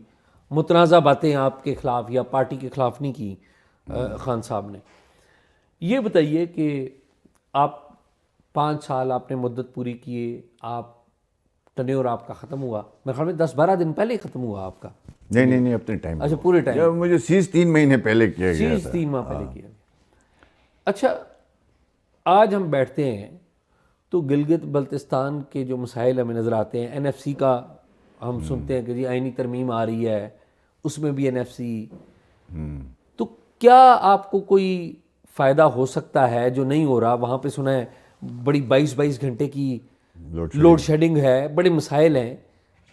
متنازع باتیں آپ کے خلاف یا پارٹی کے خلاف نہیں کی خان صاحب نے. یہ بتائیے کہ آپ 5 سال آپ نے مدت پوری کیے، آپ ٹنیور آپ کا ختم ہوا، میرے خیال میں 10-12 دن پہلے ہی ختم ہوا آپ کا. نہیں اپنے ٹائم. اچھا، پورے ٹائم. جب مجھے 3 مہینے پہلے کیا گیا تھا. 3 ماہ پہلے کیا. اچھا، آج ہم بیٹھتے ہیں تو گلگت بلتستان کے جو مسائل ہمیں نظر آتے ہیں، NFC کا ہم سنتے ہیں کہ جی آئینی ترمیم آ رہی ہے، اس میں بھی NFC. تو کیا آپ کو کوئی فائدہ ہو سکتا ہے جو نہیں ہو رہا؟ وہاں پہ سنا ہے بڑی 22 گھنٹے کی لوڈ شیڈنگ ہے، بڑے مسائل ہیں،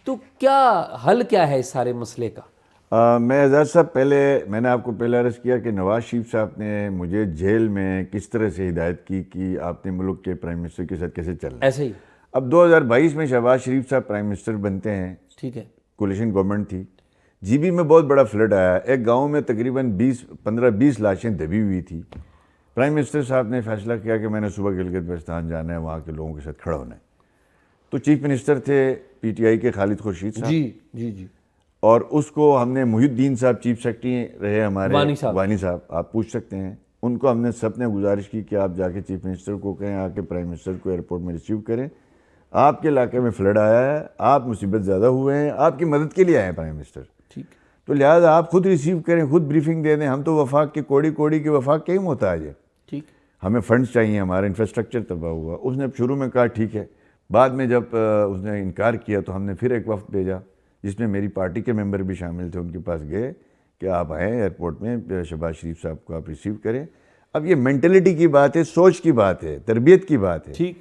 تو کیا حل کیا ہے اس سارے مسئلے کا؟ میں اعزاز صاحب، پہلے میں نے آپ کو پہلے عرض کیا کہ نواز شریف صاحب نے مجھے جیل میں کس طرح سے ہدایت کی کہ آپ نے ملک کے پرائم منسٹر کے ساتھ کیسے چلنا ہے. ایسے ہی اب 2022 میں شہباز شریف صاحب پرائم منسٹر بنتے ہیں، ٹھیک ہے، کولیشن گورنمنٹ تھی، جی بی میں بہت بڑا فلڈ آیا، ایک گاؤں میں تقریباً 15-20 لاشیں دبی ہوئی تھی۔ پرائم منسٹر صاحب نے فیصلہ کیا کہ میں نے صبح گلگت بلتستان جانا ہے، وہاں کے لوگوں کے ساتھ کھڑا ہونا ہے۔ تو چیف منسٹر تھے پی ٹی آئی کے خالد خورشید صاحب، جی جی جی، اور اس کو ہم نے محی الدین صاحب چیف سیکرٹری رہے ہمارے، وانی صاحب، آپ پوچھ سکتے ہیں ان کو، ہم نے سب نے گزارش کی کہ آپ جا کے چیف منسٹر کو کہیں آ کے پرائم منسٹر کو ایئرپورٹ میں ریسیو کریں، آپ کے علاقے میں فلڈ آیا ہے، آپ مصیبت زیادہ ہوئے ہیں، آپ کی مدد کے لیے آئے ہیں پرائم منسٹر، ٹھیک، تو لہٰذا آپ خود ریسیو کریں، خود بریفنگ دے دیں، ہم تو وفاق کے کوڑی کے وفاق کے ہی محتاج ہے، ٹھیک، ہمیں فنڈز چاہیے، ہمارا انفراسٹرکچر تباہ ہوا۔ اس نے شروع میں کہا ٹھیک ہے، بعد میں جب اس نے انکار کیا تو ہم نے پھر ایک وفد بھیجا جس میں میری پارٹی کے ممبر بھی شامل تھے، ان کے پاس گئے کہ آپ آئیں ایئرپورٹ میں، شہباز شریف صاحب کو آپ ریسیو کریں۔ اب یہ مینٹلٹی کی بات ہے، سوچ کی بات ہے، تربیت کی بات ہے۔ ٹھیک،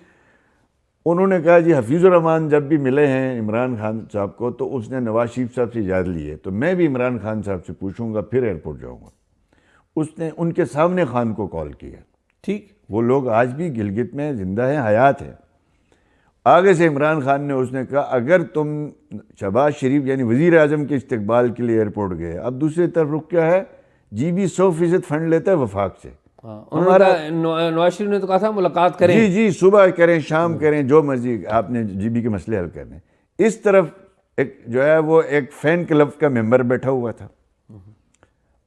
انہوں نے کہا جی حفیظ الرحمان جب بھی ملے ہیں عمران خان صاحب کو تو اس نے نواز شریف صاحب سے اجازت لی ہے، تو میں بھی عمران خان صاحب سے پوچھوں گا پھر ایئرپورٹ جاؤں گا۔ اس نے ان کے سامنے خان کو کال کیا، ٹھیک، وہ لوگ آج بھی گلگت میں زندہ ہیں، حیات ہیں۔ آگے سے عمران خان نے اس نے کہا اگر تم شہباز شریف یعنی وزیر اعظم کے استقبال کے لیے ایئرپورٹ گئے، اب دوسری طرف رخ کیا ہے، جی بی 100% فنڈ لیتا ہے وفاق سے، نواز شریف نے تو کہا تھا ملاقات کریں، جی صبح کریں شام کریں جو مرضی، آپ نے جی بی کے مسئلے حل کرنے۔ اس طرف ایک جو ہے وہ ایک فین کلب کا ممبر بیٹھا ہوا تھا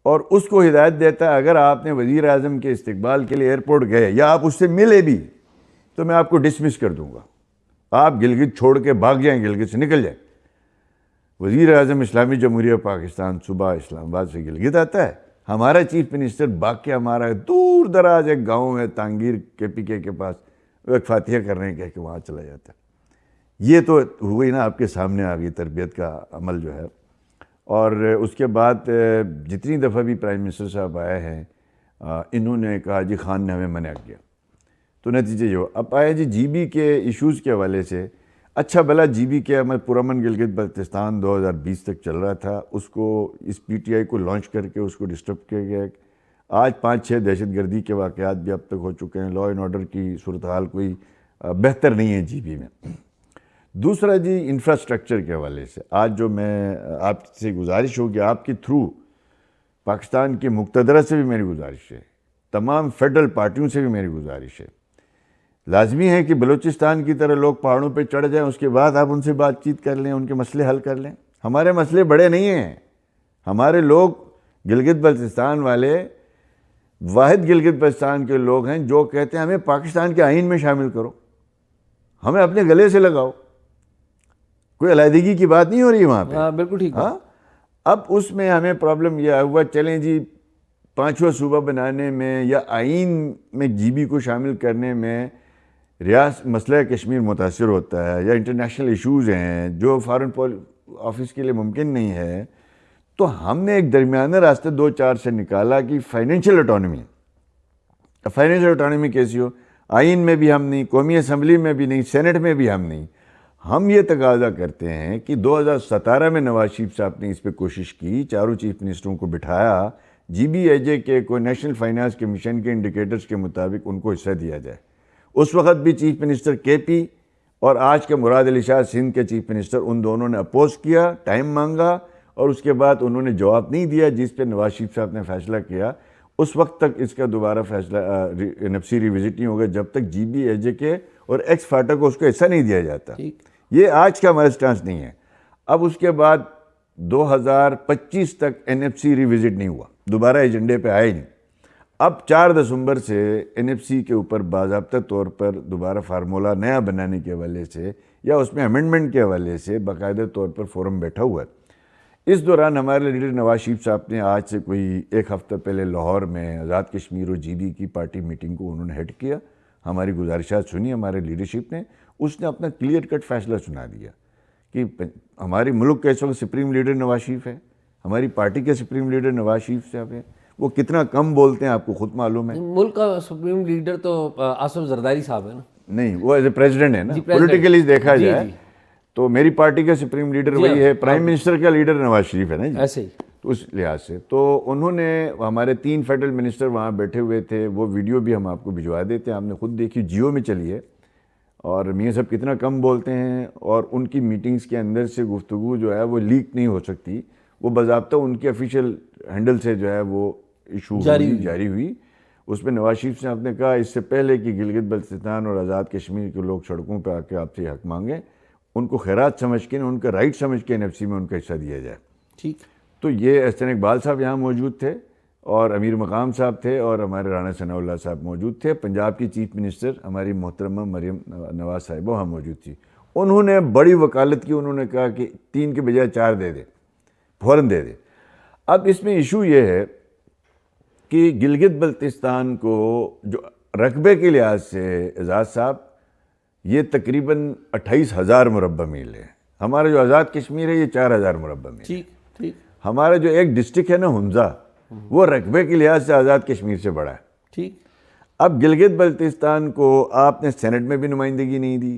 اور اس کو ہدایت دیتا ہے اگر آپ نے وزیر اعظم کے استقبال کے لیے ایئرپورٹ گئے یا آپ اس سے ملے بھی تو میں آپ کو ڈسمس کر دوں گا، آپ گلگت چھوڑ کے بھاگ جائیں، گلگت سے نکل جائیں۔ وزیر اعظم اسلامی جمہوریہ پاکستان صبح اسلام آباد سے گلگت آتا ہے، ہمارا چیف منسٹر بھاگ کے ہمارا دور دراز ایک گاؤں ہے تانگیر کے پی کے پاس، ایک فاتحہ کرنے کہہ کے وہاں چلا جاتا ہے۔ یہ تو ہوئی نا، آپ کے سامنے آ گئی تربیت کا عمل جو ہے۔ اور اس کے بعد جتنی دفعہ بھی پرائم منسٹر صاحب آئے ہیں انہوں نے کہا جی خان نے ہمیں منع کیا، تو نتیجے جو اب آیا جی بی کے ایشوز کے حوالے سے، اچھا بھلا جی بی کے عمل پرامن گلگت بلتستان 2020 تک چل رہا تھا، اس کو اس پی ٹی آئی کو لانچ کر کے اس کو ڈسٹرب کیا گیا۔ آج 5-6 دہشت گردی کے واقعات بھی اب تک ہو چکے ہیں، لا اینڈ آرڈر کی صورتحال کوئی بہتر نہیں ہے جی بی میں۔ دوسرا جی انفراسٹرکچر کے حوالے سے آج جو میں آپ سے گزارش ہوگی، آپ کے تھرو پاکستان کے مقتدرہ سے بھی میری گزارش ہے، تمام فیڈرل پارٹیوں سے بھی میری گزارش ہے، لازمی ہے کہ بلوچستان کی طرح لوگ پہاڑوں پہ چڑھ جائیں، اس کے بعد آپ ان سے بات چیت کر لیں، ان کے مسئلے حل کر لیں۔ ہمارے مسئلے بڑے نہیں ہیں، ہمارے لوگ گلگت بلتستان والے واحد گلگت بلتستان کے لوگ ہیں جو کہتے ہیں ہمیں پاکستان کے آئین میں شامل کرو، ہمیں اپنے گلے سے لگاؤ، کوئی علیحدگی کی بات نہیں ہو رہی وہاں پہ۔ بالکل ٹھیک، اب اس میں ہمیں پرابلم یہ ہوا، چلیں جی 5واں صوبہ بنانے میں یا آئین میں جی بی کو شامل کرنے میں مسئلہ کشمیر متاثر ہوتا ہے یا انٹرنیشنل ایشوز ہیں جو فارن آفس کے لیے ممکن نہیں ہے، تو ہم نے ایک درمیانہ راستہ 2-4 سے نکالا کہ فائنینشیل اٹانومی۔ فائنینشیل اٹانومی کیسی ہو، آئین میں بھی ہم نہیں، قومی اسمبلی میں بھی نہیں، سینٹ میں بھی ہم نہیں۔ ہم یہ تقاضا کرتے ہیں کہ 2017 میں نواز شریف صاحب نے اس پہ کوشش کی، چاروں چیف منسٹروں کو بٹھایا، جی بی اے جے کے کوئی نیشنل فائنانس کمیشن کے انڈیکیٹرز کے مطابق ان کو حصہ دیا جائے۔ اس وقت بھی چیف منسٹر کے پی اور آج کے مراد علی شاہ سندھ کے چیف منسٹر، ان دونوں نے اپوز کیا، ٹائم مانگا اور اس کے بعد انہوں نے جواب نہیں دیا، جس پہ نواز شریف صاحب نے فیصلہ کیا اس وقت تک اس کا دوبارہ فیصلہ نفسی ریوزٹ نہیں ہوگا جب تک جی بی اے جے کے اور ایکس فاٹا کو اس کو حصہ نہیں دیا جاتا۔ یہ آج کا ہمارا سٹانس نہیں ہے۔ اب اس کے بعد 2025 تک این ایف سی ریوزٹ نہیں ہوا، دوبارہ ایجنڈے پہ آئے نہیں۔ اب 4 دسمبر سے این ایف سی کے اوپر باضابطہ طور پر دوبارہ فارمولہ نیا بنانے کے حوالے سے یا اس میں امینڈمنٹ کے حوالے سے باقاعدہ طور پر فورم بیٹھا ہوا ہے۔ اس دوران ہمارے لیڈر نواز شریف صاحب نے آج سے کوئی 1 ہفتہ پہلے لاہور میں آزاد کشمیر اور جی بی کی پارٹی میٹنگ کو انہوں نے ہیڈ کیا، ہماری گزارشات سنی ہمارے لیڈرشپ نے، اس نے اپنا کلیئر کٹ فیصلہ سنا دیا کہ ہماری ملک کا اس وقت سپریم لیڈر نواز شریف ہے، ہماری پارٹی کے سپریم لیڈر نواز شریف صاحب ہیں، وہ کتنا کم بولتے ہیں آپ کو خود معلوم ہے۔ ملک کا سپریم لیڈر تو آصف زرداری صاحب ہے نا؟ نہیں، وہ ایز اے پریزیڈنٹ ہے نا، پولیٹیکلی دیکھا جائے تو میری پارٹی کا سپریم لیڈر وہی ہے، پرائم منسٹر کا لیڈر نواز شریف ہے نا جی، ایسے ہی تو اس لحاظ سے تو انہوں نے، ہمارے 3 فیڈرل منسٹر وہاں بیٹھے ہوئے تھے، وہ ویڈیو بھی ہم آپ کو بھجوا دیتے ہیں، آپ نے خود دیکھی، جیو میں چلی ہے، اور میاں صاحب کتنا کم بولتے ہیں، اور ان کی میٹنگز کے اندر سے گفتگو جو ہے وہ لیک نہیں ہو سکتی، وہ باضابطہ ان کے آفیشیل ہینڈل سے جو ہے وہ ایشو جاری ہوئی۔ اس میں نواز شریف صاحب نے کہا اس سے پہلے کہ گلگت بلتستان اور آزاد کشمیر کے لوگ سڑکوں پہ آ کے آپ سے حق مانگیں، ان کو خیرات سمجھ کے، ان کا رائٹ سمجھ کے NFC میں ان کا حصہ دیا جائے۔ ٹھیک۔ تو یہ احسن اقبال صاحب یہاں موجود تھے، اور امیر مقام صاحب تھے، اور ہمارے رانا ثناء اللہ صاحب موجود تھے، پنجاب کی چیف منسٹر ہماری محترمہ مریم نواز صاحبہ وہاں موجود تھی۔ انہوں نے بڑی وکالت کی، انہوں نے کہا کہ 3 کے بجائے 4 دے دے، فوراً دے دے۔ اب اس میں ایشو یہ ہے کہ گلگت بلتستان کو جو رقبے کے لحاظ سے اعزاز صاحب، یہ تقریباً 28,000 مربع میل ہے۔ ہمارا جو آزاد کشمیر ہے یہ 4,000 مربع میل۔ ٹھیک ٹھیک۔ ہمارا جو ایک ڈسٹرکٹ ہے نا حمزہ، وہ رقبے کے لحاظ سے آزاد کشمیر سے بڑا ہے۔ ٹھیک۔ اب گلگت بلتستان کو آپ نے سینٹ میں بھی نمائندگی نہیں دی،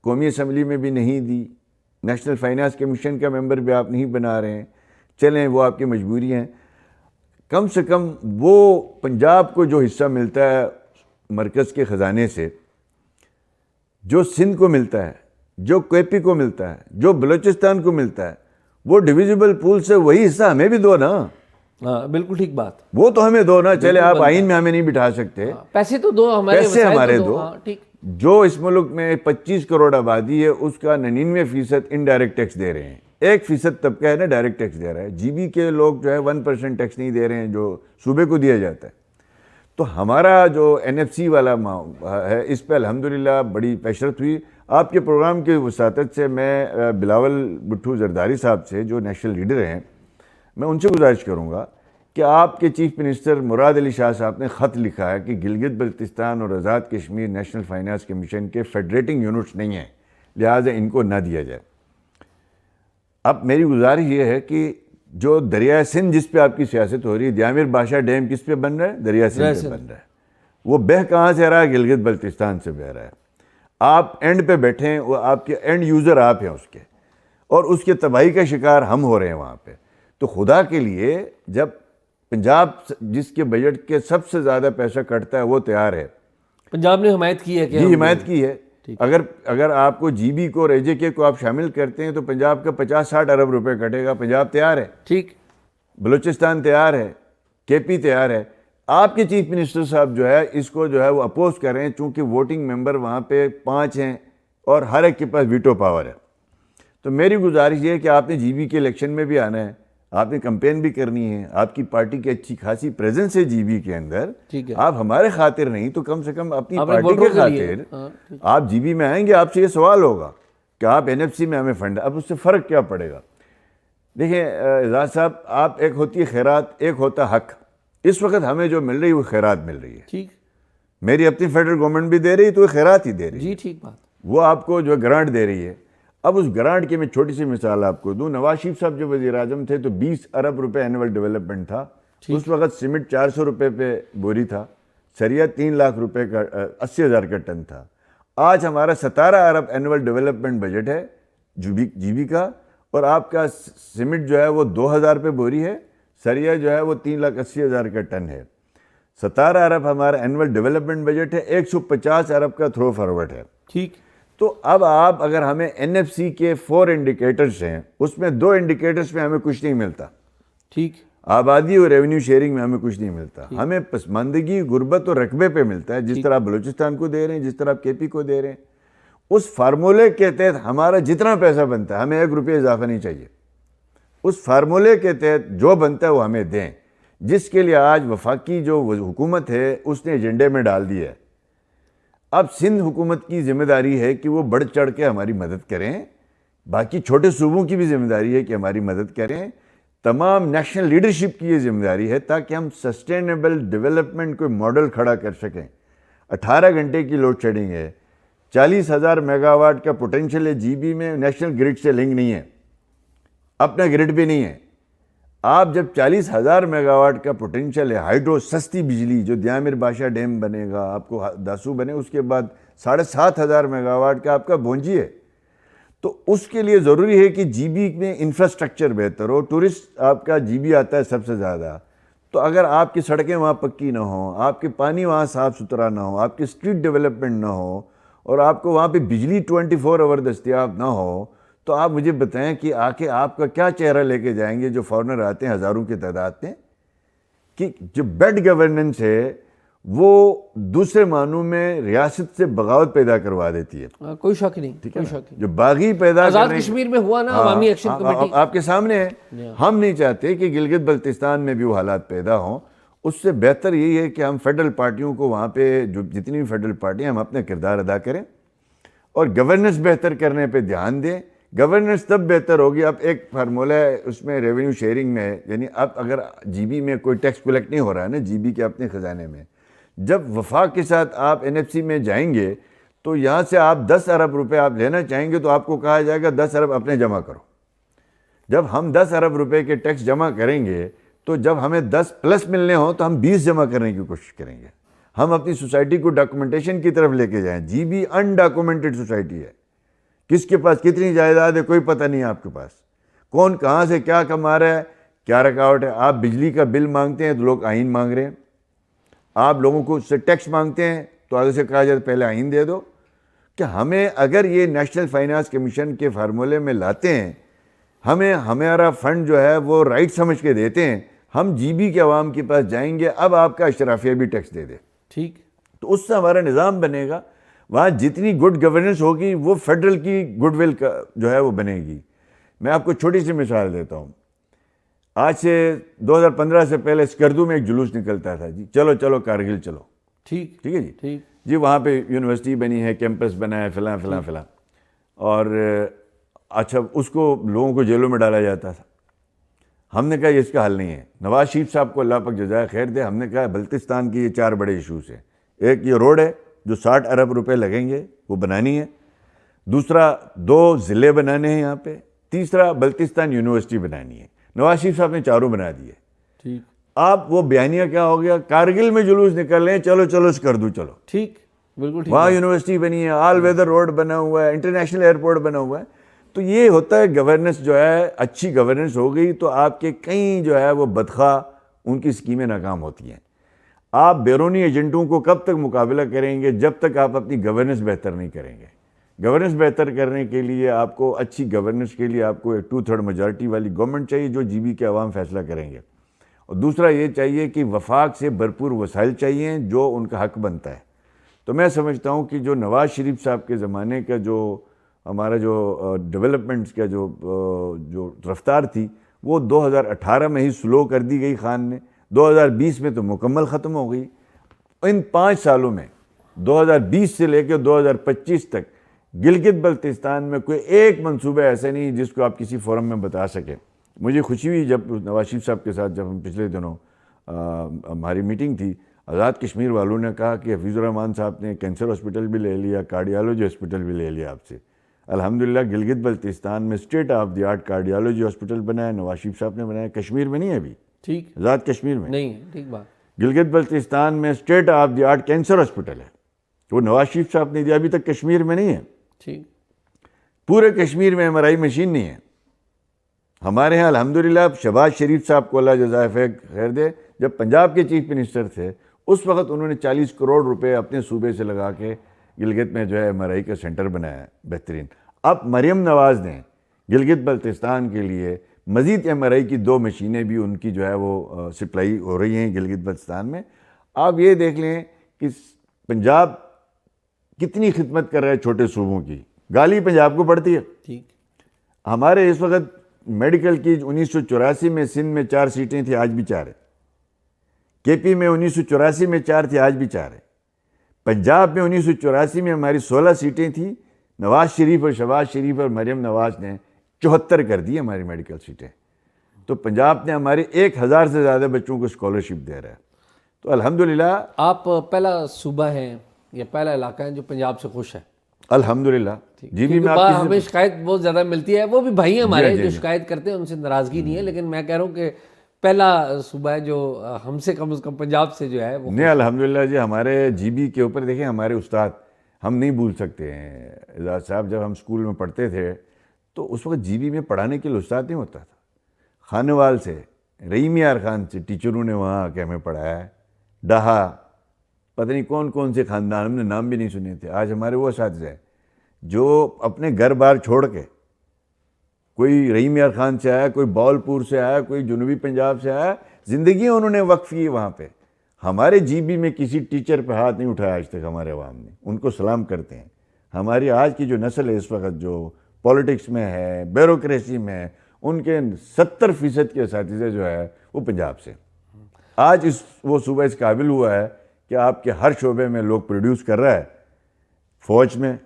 قومی اسمبلی میں بھی نہیں دی، نیشنل فائنانس کمیشن کا ممبر بھی آپ نہیں بنا رہے ہیں، چلیں وہ آپ کی مجبوری ہیں۔ کم سے کم وہ پنجاب کو جو حصہ ملتا ہے مرکز کے خزانے سے، جو سندھ کو ملتا ہے، جو KP کو ملتا ہے، جو بلوچستان کو ملتا ہے، وہ ڈویزیبل پول سے وہی حصہ ہمیں بھی دو نا۔ ہاں بالکل ٹھیک بات۔ وہ تو ہمیں دو نا، چلے آپ آئین میں ہمیں نہیں بٹھا سکتے، پیسے تو دو، ہمارے پیسے ہمارے دو۔ ٹھیک۔ جو اس ملک میں 25 کروڑ آبادی ہے اس کا 99% انڈائریکٹ ٹیکس دے رہے ہیں، 1% طبقہ ہے نا ڈائریکٹ ٹیکس دے رہا ہے۔ GB کے لوگ جو ہے 1% ٹیکس نہیں دے رہے ہیں جو صوبے کو دیا جاتا ہے۔ تو ہمارا جو NFC والا ہے اس پہ الحمدللہ بڑی پیشرفت ہوئی۔ آپ کے پروگرام کی وساطت سے میں بلاول بھٹو زرداری صاحب سے جو نیشنل لیڈر ہیں، میں ان سے گزارش کروں گا کہ آپ کے چیف منسٹر مراد علی شاہ صاحب نے خط لکھا ہے کہ گلگت بلتستان اور Azad Kashmir national finance commission کے فیڈریٹنگ یونٹس نہیں ہیں، لہٰذا ان کو نہ دیا جائے۔ اب میری گزارش یہ ہے کہ جو دریائے سندھ جس پہ آپ کی سیاست ہو رہی ہے، دیامر بادشاہ ڈیم کس پہ بن رہا ہے؟ دریائے سندھ پہ بن رہا ہے۔ وہ بہہ کہاں سے رہا ہے؟ گلگت بلتستان سے بہہ رہا ہے۔ آپ اینڈ پہ بیٹھے ہیں، وہ آپ کے اینڈ یوزر آپ ہیں اس کے، اور اس کے تباہی کا شکار ہم ہو رہے ہیں وہاں پہ۔ تو خدا کے لیے، جب پنجاب جس کے بجٹ کے سب سے زیادہ پیسہ کٹتا ہے وہ تیار ہے، پنجاب نے حمایت کی ہے کہ جی حمایت کی ہے۔ اگر آپ کو GB کو اور AJK کو آپ شامل کرتے ہیں تو پنجاب کا 50-60 ارب روپے کٹے گا۔ پنجاب تیار ہے، ٹھیک، بلوچستان تیار ہے، KP تیار ہے۔ آپ کے چیف منسٹر صاحب جو ہے اس کو جو ہے وہ اپوز کر رہے ہیں، چونکہ ووٹنگ ممبر وہاں پہ 5 ہیں اور ہر ایک کے پاس ویٹو پاور ہے۔ تو میری گزارش یہ ہے کہ آپ نے GB کے الیکشن میں بھی آنا ہے، آپ نے کمپین بھی کرنی ہے، آپ کی پارٹی کی اچھی خاصی پریزنس ہے GB کے اندر۔ آپ ہمارے خاطر نہیں تو کم سے کم اپنی پارٹی کے خاطر آپ GB میں آئیں گے۔ آپ سے یہ سوال ہوگا کہ آپ NFC میں ہمیں فنڈ، اب اس سے فرق کیا پڑے گا؟ دیکھیں اعزاز صاحب، آپ ایک ہوتی ہے خیرات، ایک ہوتا حق۔ اس وقت ہمیں جو مل رہی ہے وہ خیرات مل رہی ہے۔ ٹھیک، میری اپنی فیڈرل گورنمنٹ بھی دے رہی ہے تو وہ خیرات ہی دے رہی ہے۔ جی ٹھیک بات۔ وہ آپ کو جو گرانٹ دے رہی ہے۔ اب اس گرانٹ کی میں چھوٹی سی مثال آپ کو دوں۔ نواز شریف صاحب جو وزیر اعظم تھے تو 20 ارب روپے اینول ڈیولپمنٹ تھا۔ اس وقت سیمنٹ 400 روپے پہ بوری تھا، سریا 3 لاکھ روپے کا 80,000 کا ٹن تھا۔ آج ہمارا 17 ارب اینول ڈیولپمنٹ بجٹ ہے GB کا، اور آپ کا سیمنٹ جو ہے وہ 2,000 پہ بوری ہے، سریا جو ہے وہ 3,80,000 کا ٹن ہے۔ 17 ارب ہمارا اینول ڈیولپمنٹ بجٹ ہے، 150 ارب کا تھرو فارورڈ ہے۔ ٹھیک۔ تو اب آپ اگر ہمیں NFC کے 4 انڈیکیٹرز ہیں، اس میں 2 انڈیکیٹرز میں ہمیں کچھ نہیں ملتا۔ ٹھیک۔ آبادی اور ریونیو شیئرنگ میں ہمیں کچھ نہیں ملتا، ہمیں پسماندگی، غربت اور رقبے پہ ملتا ہے، جس طرح آپ بلوچستان کو دے رہے ہیں، جس طرح آپ KP کو دے رہے ہیں۔ اس فارمولے کے تحت ہمارا جتنا پیسہ بنتا ہے، ہمیں 1 روپیہ اضافہ نہیں چاہیے۔ اس فارمولے کے تحت جو بنتا ہے وہ ہمیں دیں، جس کے لیے آج وفاقی جو حکومت ہے اس نے ایجنڈے میں ڈال دی ہے۔ اب سندھ حکومت کی ذمہ داری ہے کہ وہ بڑھ چڑھ کے ہماری مدد کریں، باقی چھوٹے صوبوں کی بھی ذمہ داری ہے کہ ہماری مدد کریں، تمام نیشنل لیڈرشپ کی یہ ذمہ داری ہے تاکہ ہم سسٹینیبل ڈیولپمنٹ کو ماڈل کھڑا کر سکیں۔ 18 گھنٹے کی لوڈ شیڈنگ ہے، 40,000 میگا واٹ کا پوٹینشیل ہے GB میں، نیشنل گرڈ سے لنک نہیں ہے، اپنا گرڈ بھی نہیں ہے۔ آپ جب 40,000 میگا واٹ کا پوٹینشیل ہے، ہائیڈرو سستی بجلی جو دیامر بادشاہ ڈیم بنے گا، آپ کو داسو بنے، اس کے بعد 7,500 میگا واٹ کا آپ کا بونجی ہے، تو اس کے لیے ضروری ہے کہ GB میں انفراسٹرکچر بہتر ہو۔ ٹورسٹ آپ کا GB آتا ہے سب سے زیادہ، تو اگر آپ کی سڑکیں وہاں پکی نہ ہوں، آپ کے پانی وہاں صاف ستھرا نہ ہو، آپ کی اسٹریٹ ڈیولپمنٹ نہ ہو، اور آپ کو وہاں پہ بجلی 24 آور دستیاب نہ ہو تو آپ مجھے بتائیں کہ آ کے آپ کا کیا چہرہ لے کے جائیں گے جو فارنر آتے ہیں ہزاروں کی تعداد میں. کہ جو بیڈ گورننس ہے وہ دوسرے معنوں میں ریاست سے بغاوت پیدا کروا دیتی ہے. کوئی شک نہیں, کوئی شک نہیں. جو باغی پیدا آزاد کرنے کشمیر میں ہوا نا عوامی ایکشن کمیٹی, آپ کے سامنے ہے. ہم نہیں چاہتے کہ گلگت بلتستان میں بھی وہ حالات پیدا ہوں. اس سے بہتر یہی ہے کہ ہم فیڈرل پارٹیوں کو وہاں پہ جو جتنی بھی فیڈرل پارٹیاں ہم اپنا کردار ادا کریں اور گورننس بہتر کرنے پہ دھیان دیں. گورننس تب بہتر ہوگی. اب ایک فارمولہ ہے اس میں ریونیو شیئرنگ میں, یعنی اب اگر جی بی میں کوئی ٹیکس کلیکٹ نہیں ہو رہا ہے نا جی بی کے اپنے خزانے میں, جب وفاق کے ساتھ آپ این ایف سی میں جائیں گے تو یہاں سے آپ 10 ارب روپے آپ لینا چاہیں گے تو آپ کو کہا جائے گا 10 ارب اپنے جمع کرو. جب ہم 10 ارب روپے کے ٹیکس جمع کریں گے تو جب ہمیں 10 پلس ملنے ہوں تو ہم 20 جمع کرنے کی کوشش کریں گے. ہم اپنی سوسائٹی کو ڈاکومنٹیشن کی طرف لے کے جائیں. جی بی انڈاکومنٹڈ سوسائٹی ہے. کس کے پاس کتنی جائیداد ہے کوئی پتہ نہیں ہے آپ کے پاس. کون کہاں سے کیا کما رہا ہے, کیا رکاوٹ ہے. آپ بجلی کا بل مانگتے ہیں تو لوگ آئین مانگ رہے ہیں. آپ لوگوں کو اس سے ٹیکس مانگتے ہیں تو آگے سے کہا جائے پہلے آئین دے دو. کہ ہمیں اگر یہ نیشنل فائنانس کمیشن کے فارمولے میں لاتے ہیں, ہمیں ہمارا فنڈ جو ہے وہ رائٹ سمجھ کے دیتے ہیں, ہم جی بی کے عوام کے پاس جائیں گے اب آپ کا اشرافیہ بھی ٹیکس دے دے. ٹھیک, تو اس سے ہمارا نظام بنے گا. وہاں جتنی گڈ گورننس ہوگی وہ فیڈرل کی گڈ ول کا جو ہے وہ بنے گی. میں آپ کو چھوٹی سی مثال دیتا ہوں. آج سے 2015 سے پہلے اسکردو میں ایک جلوس نکلتا تھا, جی چلو چلو کارگل چلو. ٹھیک ٹھیک ہے جی, ٹھیک, جی وہاں پہ یونیورسٹی بنی ہے, کیمپس بنا ہے, فلاں فلاں فلاں. اور اچھا اس کو لوگوں کو جیلوں میں ڈالا جاتا تھا. ہم نے کہا یہ اس کا حل نہیں ہے. نواز شریف صاحب کو اللہ پاک جزائے خیر دے, ہم نے کہا بلتستان کی یہ 4 بڑے ایشوز ہیں. ایک یہ روڈ ہے جو 60 ارب روپے لگیں گے وہ بنانی ہے. دوسرا 2 ضلع بنانے ہیں یہاں پہ. تیسرا بلتستان یونیورسٹی بنانی ہے. نواز شریف صاحب نے 4 بنا دیے. ٹھیک, آپ وہ بیانیہ کیا ہو گیا, کارگل میں جلوس نکل رہے ہیں, چلو چلو اس کر دوں چلو. ٹھیک, بالکل ٹھیک. وہاں یونیورسٹی بنی ہے, آل ویدر روڈ بنا ہوا ہے, انٹرنیشنل ایئرپورٹ بنا ہوا ہے. تو یہ ہوتا ہے گورننس جو ہے, اچھی گورننس ہو گئی تو آپ کے کئی جو ہے وہ بدخواہ ان کی اسکیمیں ناکام ہوتی ہیں. آپ بیرونی ایجنٹوں کو کب تک مقابلہ کریں گے جب تک آپ اپنی گورننس بہتر نہیں کریں گے. گورننس بہتر کرنے کے لیے آپ کو اچھی گورننس کے لیے آپ کو ایک 2/3 میجارٹی والی گورنمنٹ چاہیے جو جی بی کے عوام فیصلہ کریں گے. اور دوسرا یہ چاہیے کہ وفاق سے بھرپور وسائل چاہیے جو ان کا حق بنتا ہے. تو میں سمجھتا ہوں کہ جو نواز شریف صاحب کے زمانے کا جو ہمارا جو ڈیولپمنٹس کا جو رفتار تھی وہ 2018 میں ہی سلو کر دی گئی خان نے. 2020 میں تو مکمل ختم ہو گئی. ان 5 سالوں میں 2020 سے لے کے 2025 تک گلگت بلتستان میں کوئی ایک منصوبہ ایسا نہیں جس کو آپ کسی فورم میں بتا سکیں. مجھے خوشی ہوئی جب نواز شریف صاحب کے ساتھ جب ہم پچھلے دنوں ہماری میٹنگ تھی, آزاد کشمیر والوں نے کہا کہ حفیظ الرحمان صاحب نے کینسر ہاسپٹل بھی لے لیا, کارڈیالوجی ہاسپٹل بھی لے لیا آپ سے. الحمدللہ گلگت بلتستان میں state of the art cardiology hospital بنایا, نواز شریف صاحب نے بنایا. کشمیر میں نہیں ہے ابھی, ٹھیک, آزاد کشمیر میں نہیں ہے. ٹھیک بات. گلگت بلتستان میں state of the art cancer hospital ہے, وہ نواز شریف صاحب نے دیا, ابھی تک کشمیر میں نہیں ہے. ٹھیک, پورے کشمیر میں MRI مشین نہیں ہے. ہمارے ہاں الحمدللہ شہباز شریف صاحب کو اللہ جزائے خیر دے, جب پنجاب کے چیف منسٹر تھے اس وقت انہوں نے 40 کروڑ روپے اپنے صوبے سے لگا کے گلگت میں جو ہے MRI کا سینٹر بنایا ہے بہترین. اب مریم نواز نے گلگت بلتستان کے لیے مزید MRI کی 2 مشینیں بھی ان کی جو ہے وہ سپلائی ہو رہی ہیں گلگت بلتستان میں. آپ یہ دیکھ لیں کہ پنجاب کتنی خدمت کر رہا ہے چھوٹے صوبوں کی. گالی پنجاب کو پڑتی ہے. ٹھیک, ہمارے اس وقت میڈیکل کی 1984 میں سندھ میں 4 سیٹیں تھیں, آج بھی 4 ہیں. کے پی میں 1984 میں 4 تھی, آج بھی 4 ہیں. پنجاب میں 1984 میں ہماری 16 سیٹیں تھیں. نواز شریف اور شہباز شریف اور مریم نواز نے 74 کر دی ہماری میڈیکل سیٹیں. تو پنجاب نے ہمارے 1000 سے زیادہ بچوں کو اسکالرشپ دے رہا ہے. تو الحمدللہ آپ پہلا صوبہ ہیں یا پہلا علاقہ ہے جو پنجاب سے خوش ہے. الحمدللہ. جی بھی میں ہمیں شکایت بہت زیادہ ملتی ہے, وہ بھی بھائی ہیں ہمارے جو شکایت کرتے ہیں, ان سے ناراضگی نہیں ہے, لیکن میں کہہ رہا ہوں کہ پہلا صوبہ ہے جو ہم سے کم از کم پنجاب سے جو ہے وہ نہیں. الحمدللہ جی ہمارے جی بی کے اوپر دیکھیں, ہمارے استاد ہم نہیں بھول سکتے ہیں. اعزاز صاحب جب ہم اسکول میں پڑھتے تھے تو اس وقت جی بی میں پڑھانے کے لیے استاد نہیں ہوتا تھا. خانوال سے, رحیم یار خان سے ٹیچروں نے وہاں آ کے ہمیں پڑھایا ہے. ڈہا, پتہ نہیں کون کون سے خاندان، ہم نے نام بھی نہیں سنے تھے. آج ہمارے وہ اساتذہ ہیں جو اپنے گھر بار چھوڑ کے، کوئی رحیم یار خان سے آیا، کوئی باولپور سے آیا، کوئی جنوبی پنجاب سے آیا، زندگی انہوں نے وقف کی وہاں پہ. ہمارے جی بی میں کسی ٹیچر پہ ہاتھ نہیں اٹھایا آج تک ہمارے عوام نے. ان کو سلام کرتے ہیں. ہماری آج کی جو نسل ہے اس وقت، جو پولیٹکس میں ہے، بیوروکریسی میں ہے، ان کے 70% کے اساتذہ جو ہے وہ پنجاب سے. آج وہ صوبہ اس قابل ہوا ہے کہ آپ کے ہر شعبے میں لوگ پروڈیوس کر رہا ہے. فوج میں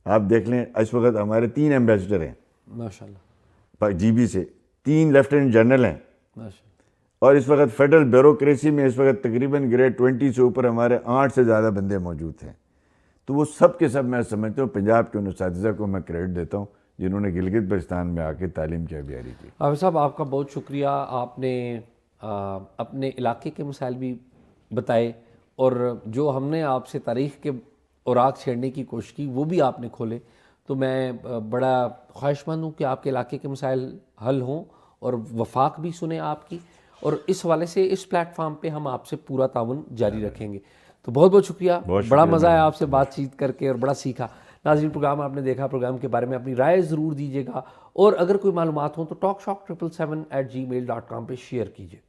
آپ دیکھ لیں، اس وقت ہمارے 3 ایمبیسڈر ہیں ماشاءاللہ، جی بی سے، 3 لیفٹیننٹ جنرل ہیں، ماشاءاللہ. اور اس وقت فیڈرل بیوروکریسی میں اس وقت تقریباً گریڈ 20 سے اوپر ہمارے 8 سے زیادہ بندے موجود ہیں. تو وہ سب کے سب میں سمجھتا ہوں پنجاب کے ان اساتذہ کو میں کریڈٹ دیتا ہوں جنہوں نے گلگت بلتستان میں آ کے تعلیم کی ابیاری کی. حافظ صاحب، آپ کا بہت شکریہ. آپ نے اپنے علاقے کے مسائل بھی بتائے، اور جو ہم نے آپ سے تاریخ کے اوراق چھیڑنے کی کوشش کی وہ بھی آپ نے کھولے. تو میں بڑا خواہش مند ہوں کہ آپ کے علاقے کے مسائل حل ہوں اور وفاق بھی سنیں آپ کی، اور اس حوالے سے اس پلیٹ فارم پہ ہم آپ سے پورا تعاون جاری رکھیں گے. تو بہت بہت شکریہ. بڑا مزہ آیا آپ سے بات چیت کر کے اور بڑا سیکھا. ناظرین، پروگرام آپ نے دیکھا. پروگرام کے بارے میں اپنی رائے ضرور دیجیے گا، اور اگر کوئی معلومات ہوں تو talkshop777@gmail.com پہ شیئر کیجیے.